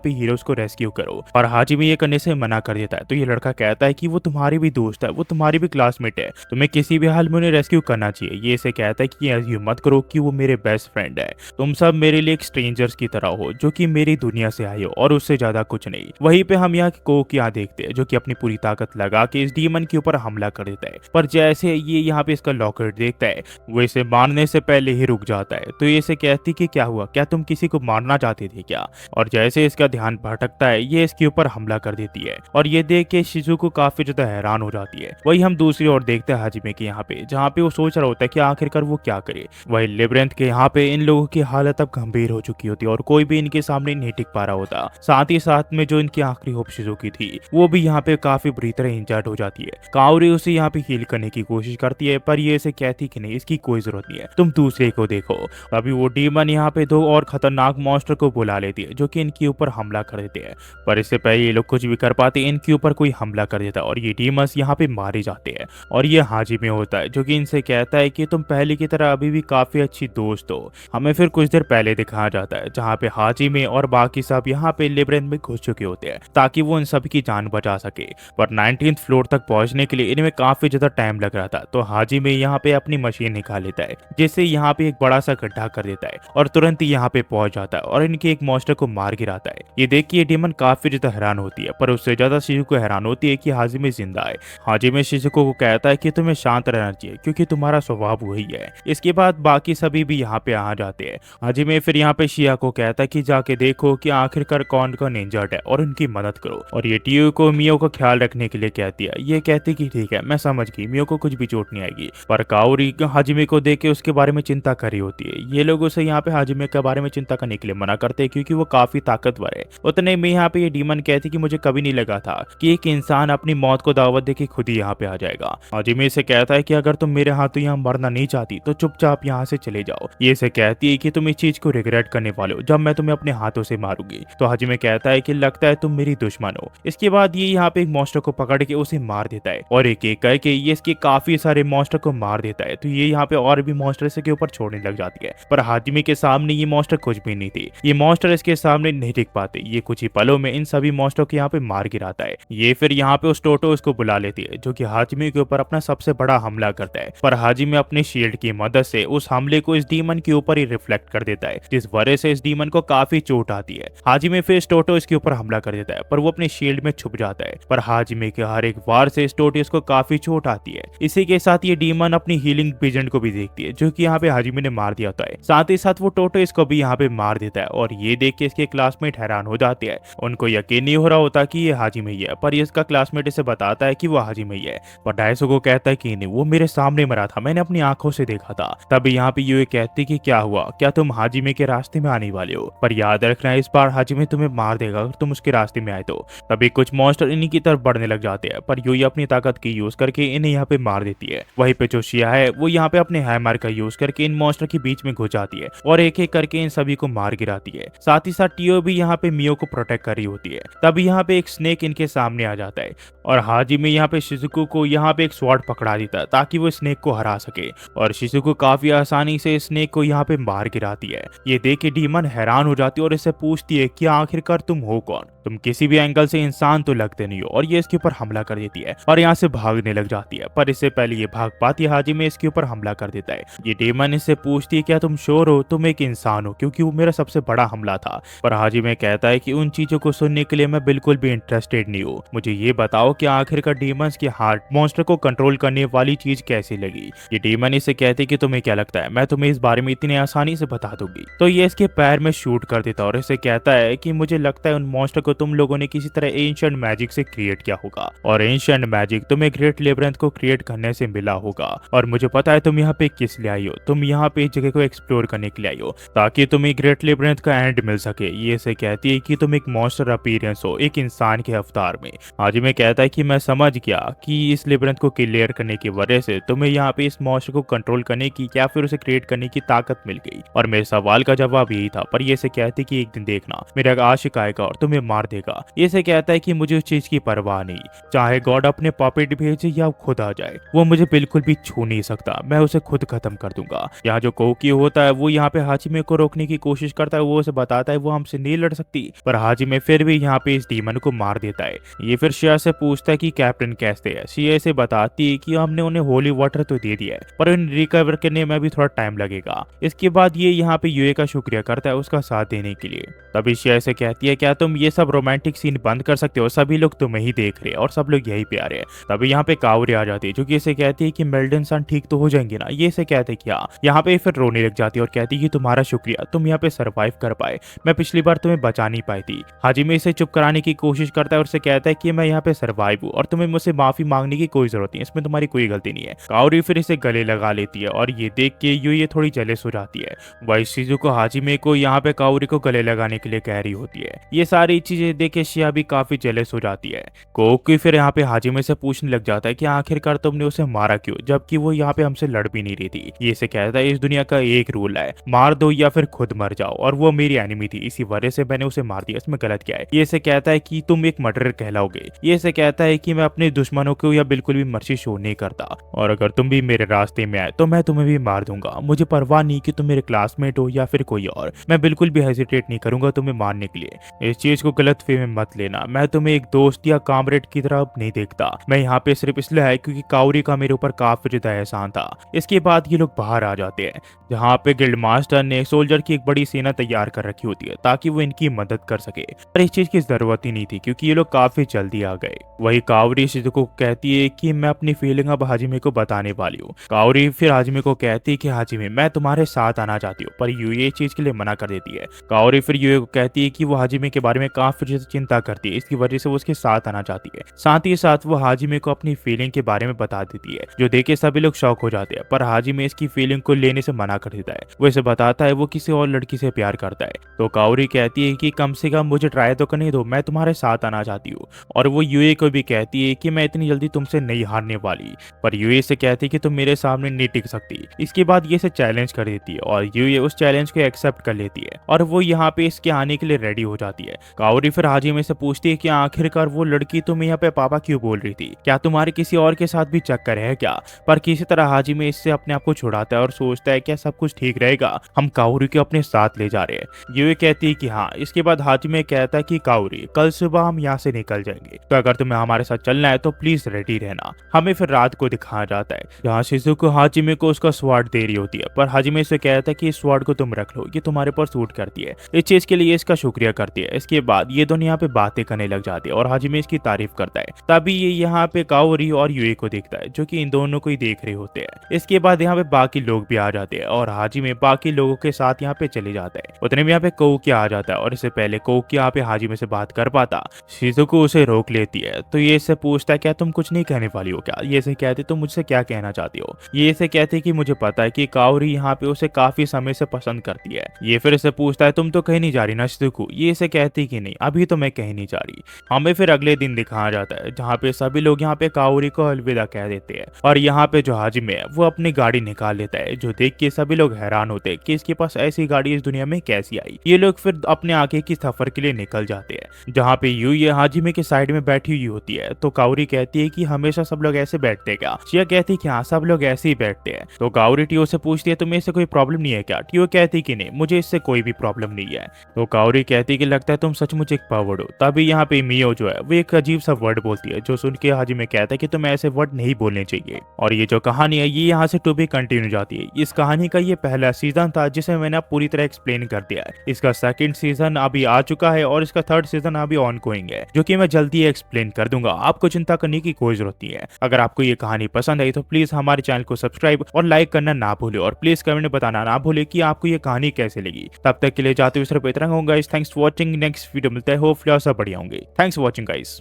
पे हीरोज को रेस्क्यू करो, और हाजिमे ये करने से मना कर देता है। तो ये लड़का कहता है कि वो तुम्हारी भी दोस्त है, वो तुम्हारी भी क्लासमेट है, तुम्हें किसी भी हाल में उन्हें रेस्क्यू करना चाहिए। ये इसे कहता है कि ये मत करो कि वो मेरे बेस्ट फ्रेंड है, तुम सब मेरे लिए एक स्ट्रेंजर्स की तरह हो जो कि मेरी दुनिया से आए हो और उससे ज्यादा कुछ नहीं। वहीं पे हम यहाँ कोकी यहाँ देखते हैं जो कि अपनी पूरी ताकत लगा के इस डीमन के ऊपर हमला कर देता है, पर जैसे ये यहाँ पे इसका लॉकेट देखता है वो इसे मारने से पहले ही रुक जाता है। तो ये इसे कहती कि क्या हुआ, क्या तुम किसी को मारना चाहते थे क्या? और जैसे इसका ध्यान भटकता है ये इसके ऊपर हमला कर देती है, और ये देख के शिजुको काफी ज्यादा हैरान हो जाती है। वही हम दूसरी ओर देखते हैं हाजिमे के यहाँ पे जहाँ पे वो सोच रहा होता है कि आखिरकार वो क्या करे। वही लेब्रिंथ के यहाँ पे इन लोगों की हालत अब गंभीर हो चुकी होती है और कोई भी इनके सामने नहीं टिक पा रहा होता। साथ ही साथ में जो इनकी आखिरी होप शिजुकी थी वो भी यहाँ पे काफी बुरी तरह इंजर्ड हो जाती है। काओरी उसे यहाँ पे हील करने की कोशिश करती है, पर ये इसे कहती कि नहीं इसकी कोई जरूरत नहीं है, तुम दूसरे को देखो। अभी वो डीमन यहाँ पे 2 और खतरनाक मॉन्स्टर को बुला लेती है जो कि इनके ऊपर हमला कर देते हैं, पर इससे पहले ये लोग कुछ भी कर पाते इनके ऊपर कोई हमला कर देता है और ये डीमंस यहाँ पे मारे जाते हैं। और ये हाजिमे होता है जो कि इनसे कहता है कि तुम पहले की तरह अभी भी काफी अच्छी दोस्त हो। हमें फिर कुछ देर पहले दिखाया जाता है जहाँ पे हाजिमे और बाकी सब यहाँ पे लेब्रिंथ में घुस चुके होते हैं ताकि वो इन सब की जान बचा सके, पर 19th फ्लोर तक पहुंचने के लिए इनमें काफी ज्यादा टाइम लग रहा था। तो हाजिमे यहाँ पे अपनी मशीन निकाल लेता है जिससे यहाँ पे एक बड़ा सा गड्ढा कर देता है और तुरंत ही यहाँ पे पहुंच जाता है और इनके एक मॉन्स्टर को मार गिराता है। ये देख के ये डीमन काफी ज्यादा हैरान होती है, पर उससे ज्यादा शिजुको हैरान होती है कि हाजिमे जिंदा है। हाजिमे शिजुको को कहता है कि तुम्हें शांत रहना चाहिए क्योंकि तुम्हारा स्वभाव वही है। इसके बाद बाकी सभी भी यहाँ पे आ जाते हैं। हाजिमे फिर यहाँ पे शिया को कहता है कि जाके देखो कि आखिरकार कौन कौन इंजर्ड है और उनकी मदद करो, और ये टीयू को मियो को ख्याल रखने के लिए कहती है। ये कहती कि ठीक है मैं समझ गई, मियो को कुछ भी चोट नहीं आएगी, पर काओरी हाजिमे को देख के उसके बारे में चिंता कर रही होती है। ये लोग उसे यहाँ पे हाजिमे के बारे में चिंता करने के लिए मना करते हैं क्योंकि वो काफी ताकतवर है। उतने में यहाँ पे ये डीमन कहती कि मुझे कभी नहीं लगा था कि एक इंसान अपनी मौत को दावत दे के खुद ही यहाँ पे आ जाएगा। हाजिमे से कहता है कि अगर तुम मेरे हाथों यहाँ मरना नहीं चाहती तो चुपचाप यहाँ से चले जाओ। ये से कहती है कि तुम इस चीज को रिग्रेट करने वाले हो जब मैं तुम्हें अपने हाथों से मारूंगी। तो हाजिमे कहता है कि लगता है तुम मेरी दुश्मन हो। इसके बाद ये यहाँ पे एक मॉन्स्टर को पकड़ के उसे मार देता है और एक एक करके ये इसके काफी सारे मॉन्स्टर को मार देता है। तो ये यहाँ पे और भी मॉन्स्टर इसके ऊपर छोड़ने लग जाती है, पर हाजिमे के सामने ये मॉन्स्टर कुछ भी नहीं थी। ये मॉन्स्टर इसके सामने नहीं टिक पाते। ये कुछ ही पलों में इन सभी मॉन्स्टरों को यहाँ पे मार गिराता है। ये फिर यहाँ पे उस टोटो उसको बुला लेती है, जो कि हाजिमे के ऊपर अपना सबसे बड़ा हमला करता है। पर हाजिमे अपने शील्ड की मदद से उस हमले को इस डीमन के ऊपर ही रिफ्लेक्ट कर देता है, जिस वजह से इस डीमन को काफी चोट आती है। हाजिमे फिर इस टोटो इसके ऊपर हमला कर देता है, पर वो अपने शील्ड में छुप जाता है। पर हाजिमे के हर एक वार से इस टोटो को काफी चोट आती है। इसी के साथ ये डीमन अपनी हीलिंग पेजेंट को भी देखती है, जो कि यहाँ पे हाजिमे ने मार दिया होता है। साथ ही साथ वो टोटो इसको भी यहाँ पे मार देता है, और ये देख के इसके क्लासमेट हैरान हो जाते हैं। उनको यकीन नहीं हो रहा होता कि ये हाजिमे ही है, पर इसका क्लासमेट इसे बताता है कि वो हाजिमे ही है। पर डायसो कहता है कि नहीं, वो मेरे सामने मरा था, मैंने अपनी आंखों से देखा था। तभी यहाँ पे यूए कहती कि क्या हुआ, क्या तुम हाजिमे के रास्ते में आने वाले हो? पर याद रखना, इस बार हाजिमे तुम्हें मार देगा अगर तुम उसके रास्ते में आए तो। तभी कुछ मॉन्स्टर इन्हीं की तरफ बढ़ने लग जाते हैं, पर यूए अपनी ताकत की यूज करके इन्हें यहाँ पे मार देती है। वहीं पे जो शिया है वो यहाँ पे अपने हैमर का यूज करके इन मॉन्स्टर के बीच में घुस जाती है और एक एक करके इन सभी को मार गिराती है। साथ ही साथ टियो भी यहाँ पे मियो को प्रोटेक्ट कर रही होती है। तभी यहाँ पे एक स्नेक इनके सामने आ जाता है, और हाजिमे यहाँ पे शिजुको को यहाँ पे एक स्वॉर्ड पकड़ा देता है ताकि वो स्नेक को हरा सके। और शिजुको काफी आसानी से स्नेक को यहाँ पे मार गिराती है। ये देख के डीमन हैरान हो जाती है और इससे पूछती है कि आखिरकार तुम हो कौन? तुम किसी भी एंगल से इंसान तो लगते नहीं हो। और ये इसके ऊपर हमला कर देती है और यहाँ से भागने लग जाती है, पर इससे पहले ये भाग पाती है हाजिमे इसके ऊपर हमला कर देता है। ये डीमन इससे पूछती है क्या तुम श्योर हो तुम एक इंसान हो, क्योंकि वो मेरा सबसे बड़ा हमला था। पर हाजिमे कहता है कि उन चीजों को सुनने के लिए मैं बिल्कुल भी इंटरेस्टेड नहीं हूँ। मुझे ये बताओ कि आखिरकार डीमंस की हार्ट मॉन्स्टर को कंट्रोल करने वाली चीज कैसी लगी? ये डीमन इसे कहते कि तुम्हें क्या लगता है मैं तुम्हें इस बारे में इतनी आसानी से बता दूंगी? तो ये इसके पैर में शूट कर देता और इसे कहता है कि मुझे लगता है उन मॉन्स्टर को तुम लोगों ने किसी तरह एंशिएंट मैजिक से क्रिएट किया होगा, और एंशिएंट मैजिक तुम्हें ग्रेट लेब्रिंथ को क्रिएट करने से मिला होगा। और मुझे पता है तुम यहाँ पे किस लिए आई हो। तुम यहाँ पे इस जगह को एक्सप्लोर करने के लिए आई हो ताकि तुम्हें ग्रेट लेब्रिंथ का एंड मिल सके। ये इसे कहती है कि तुम एक मॉन्स्टर अपीयरेंस हो, एक इंसान के अवतार में। हाजिमे कहता है कि मैं समझ गया कि इस लेब्रिंथ को क्लियर करने की वजह से तुम्हें यहाँ पे इस मॉन्स्टर को कंट्रोल करने की या फिर उसे क्रिएट करने की ताकत मिल गई। और मेरे सवाल का जवाब यही था। पर ये इसे कहती कि एक दिन देखना मेरा आशिक आएगा और तुम्हें मार देगा। ये इसे कहता है कि मुझे उस चीज की परवाह नहीं, चाहे गॉड अपने पॉपेट भेजे या खुद आ जाए, वो मुझे बिल्कुल भी छू नहीं सकता। मैं उसे खुद खत्म कर दूंगा। यहाँ जो कोकियो होता है वो यहाँ पे हाजिमे को रोकने की कोशिश करता है। वो उसे बताता है वो हमसे नहीं लड़ सकती, पर हाजिमे फिर भी यहाँ पे इस डीमन को मार देता है। ये फिर शिया से पूछता है कि कैप्टन कैसे है। शिया से बताती है कि हमने उन्हें होली वाटर तो दे दिया है, पर उन्हें रिकवर करने में भी थोड़ा टाइम लगेगा। इसके बाद ये यहाँ पे यूए का शुक्रिया करता है उसका साथ देने के लिए। तभी शिया से कहती है क्या तुम ये सब रोमांटिक सीन बंद कर सकते हो? सभी लोग तुम्हें ही देख रहे हैं और सब लोग यही पे आ रहे हैं। तभी यहाँ पे कावरी आ जाती है जो कि इसे कहती है कि मेल्डन सन ठीक तो हो जाएंगे ना? ये इसे कहते कि हाँ। यहाँ पे फिर रोने लग जाती है और कहती है कि तुम्हारा शुक्रिया, तुम यहाँ पे सरवाइव कर पाए, मैं पिछली बार तुम्हें बचा नहीं पाई थी। हाजिमे इसे चुप कराने की कोशिश करता है और उसे कहता है कि मैं यहाँ पे सरवाइव हूँ और तुम्हें मुझसे माफी मांगने की कोई जरूरत नहीं, इसमें तुम्हारी कोई गलती नहीं है। कावरी फिर इसे गले लगा लेती है और ये देख के ये थोड़ी जेलस हो जाती है। वही शिजुको हाजिमे को यहाँ पे कावरी को गले लगाने के लिए कह रही होती है। ये सारी चीजें देख के शिया भी काफी जेलस हो जाती है। कोकी फिर यहाँ पे हाजिमे से पूछने लग जाता है कि आखिरकार तुमने उसे मारा क्यों, जबकि वो यहाँ पे हमसे लड़ भी नहीं रही थी। ये इसे कहता है इस दुनिया का एक रूल है, मार दो या फिर खुद मर जाओ, और वो मेरी एनिमी थी इसी वजह से मैंने उसे मार दिया, इसमें गलत क्या है? ये इसे कहता है कि तुम एक मर्डरर कहलाओगे। ये इसे कहता है कि मैं अपने दुश्मनों को या बिल्कुल भी मर्जी शो नहीं करता, और अगर तुम भी मेरे रास्ते में आए तो मैं तुम्हें भी मार दूंगा। मुझे परवाह नहीं कि तुम मेरे क्लासमेट हो या फिर कोई और, मैं बिल्कुल भी हेजिटेट नहीं करूंगा तुम्हें मारने के लिए। इस चीज को गलत फे में मत लेना, मैं तुम्हें एक दोस्त या कामरेड की तरह नहीं देखता। मैं यहाँ पे सिर्फ इसलिए है क्योंकि कावरी का मेरे ऊपर काफी ज्यादा एहसान था। इसके बाद ये लोग बाहर आ जाते हैं जहाँ पे गिल्ड मास्टर ने सोल्जर की एक बड़ी सेना तैयार कर रखी होती है ताकि वो इनकी मदद कर सके, पर इस चीज की जरूरत ही नहीं थी क्योंकि ये लोग काफी जल्दी आ गए। वही कावरी शिजुको को कहती है कि मैं अपनी फीलिंग अब हाजिमे को बताने वाली हूँ। कावरी फिर हाजिमे को कहती है कि हाजिमे मैं तुम्हारे साथ आना चाहती हूँ, पर यूए इस चीज के लिए मना कर देती है। कावरी फिर यूए को कहती है कि वो हाजिमे के बारे में काफी चिंता करती है, इसकी वजह से वो उसके साथ आना चाहती है। साथ ही साथ वो हाजिमे को अपनी फीलिंग के बारे में बता देती है, जो देख के सभी लोग शौक हो जाते हैं। पर हाजिमे इसकी फीलिंग को लेने से मना कर देता है। वो इसे बताता है वो किसी और लड़की से प्यार करता है। तो कावरी कहती है कि कम से कम मुझे ट्राई तो करने दो, मैं तुम्हारे साथ आना चाहती हूँ। और वो यूए को भी कहती है कि मैं इतनी जल्दी तुमसे नहीं हारने वाली, पर यूए से कहती है कि तुम मेरे सामने नहीं टिक सकती। इसके बाद ये इसे चैलेंज कर देती है और यूए उस चैलेंज को एक्सेप्ट कर लेती है और वो यहाँ पे इसके आने के लिए रेडी हो जाती है। कावरी फिर हाजिमे से पूछती है कि आखिरकार वो लड़की तुम्हें यहाँ पे पापा क्यों बोल रही थी, क्या तुम्हारे किसी और के साथ भी चक्कर है क्या? पर किसी तरह हाजिमे इससे अपने आप को छुड़ाता है और सोचता है क्या सब कुछ ठीक रहेगा, हम कावरी को अपने साथ ले जा रहे हैं। यूए कहती है कि हाँ। इसके बाद हाजिमे कहता है कि काओरी, कल सुबह हम यहाँ से निकल जाएंगे, तो अगर तुम्हें हमारे साथ चलना है तो प्लीज रेडी रहना। हमें फिर रात को दिखाया जाता है जहाँ शिजुको हाजिमे को उसका स्वॉर्ड दे रही होती है, पर हाजिमे से कहता है कि इस स्वॉर्ड को तुम रख लो, ये तुम्हारे पर सूट करती है। इस चीज के लिए इसका शुक्रिया करती है। इसके बाद ये दोनों यहाँ पे बातें करने लग जाते हैं और हाजिमे इसकी तारीफ करता है। तभी ये यहाँ पे काओरी और यूए को देखता है जो कि इन दोनों को ही देख रहे होते हैं। इसके बाद यहाँ पे बाकी लोग भी आ जाते हैं और हाजिमे बाकी लोगों के साथ यहाँ पे चले जाता है। उतने में यहाँ पे कोउकी आ जाता है और इससे पहले कोउकी यहाँ पे हाजिमे से बात कर पाता, शिजुको उसे रोक लेती है। तो ये इससे पूछता है क्या तुम कुछ नहीं कहने वाली हो क्या? ये इसे कहते तुम मुझसे क्या कहना चाहती हो? ये इसे कहते कि मुझे पता है कि काओरी यहाँ पे उसे काफी समय से पसंद करती है। ये फिर इसे पूछता है तुम तो कहीं नहीं जा रही ना शिजुको? ये इसे कहती कि नहीं, अभी तो मैं कहीं नहीं जा रही। हमें फिर अगले दिन दिखाया जाता है जहाँ पे सभी लोग यहाँ पे काओरी को अलविदा कह देते हैं और यहाँ पे जो हाजिमे है वो अपनी गाड़ी निकाल लेता है, जो देख के सभी लोग हैरान होते हैं कि इसके पास ऐसी गाड़ी इस दुनिया में कैसी आई। ये लोग फिर अपने आगे की सफर के लिए निकल जाते हैं जहाँ पे ये हाजिमे के साइड में बैठी हुई होती है। तो काओरी कहती है कि हमेशा सब लोग ऐसे बैठते हैं क्या? चिया कहती है कि हाँ सब लोग ऐसे ही बैठते हैं। तो काओरी टियो से पूछती है तुम्हें इससे कोई प्रॉब्लम नहीं है क्या? टियो कहती कि नहीं, मुझे इससे कोई भी प्रॉब्लम नहीं है। तो काओरी कहती कि लगता है तुम सचमुच एक पावर्ड हो। तभी यहाँ पे मियो जो है वो एक अजीब सा वर्ड बोलती है जो सुन के हाजिमे कहता है कि तुम्हें ऐसे वर्ड नहीं बोलने चाहिए। और ये जो कहानी है ये यहाँ से टू बी कंटिन्यू जाती है। इस कहानी का ये पहला सीजन था जिसे मैंने पूरी तरह एक्सप्लेन कर दिया है। इसका सेकंड सीजन अभी आ चुका है और इसका थर्ड सीजन अभी ऑन गोइंग है, जो कि मैं जल्दी एक्सप्लेन कर दूंगा। आपको चिंता करने की कोई जरूरत नहीं है। अगर आपको ये कहानी पसंद आई तो प्लीज हमारे चैनल को सब्सक्राइब और लाइक करना ना भूले और प्लीज कमेंट में बताना ना भूले कि आपको ये कहानी कैसे लगी। तब तक के लिए जाते हुए सिर्फ इतना होगा। Thanks for watching. Next video मिलता है, होपफुली सब बढ़िया होंगे। Thanks for watching guys.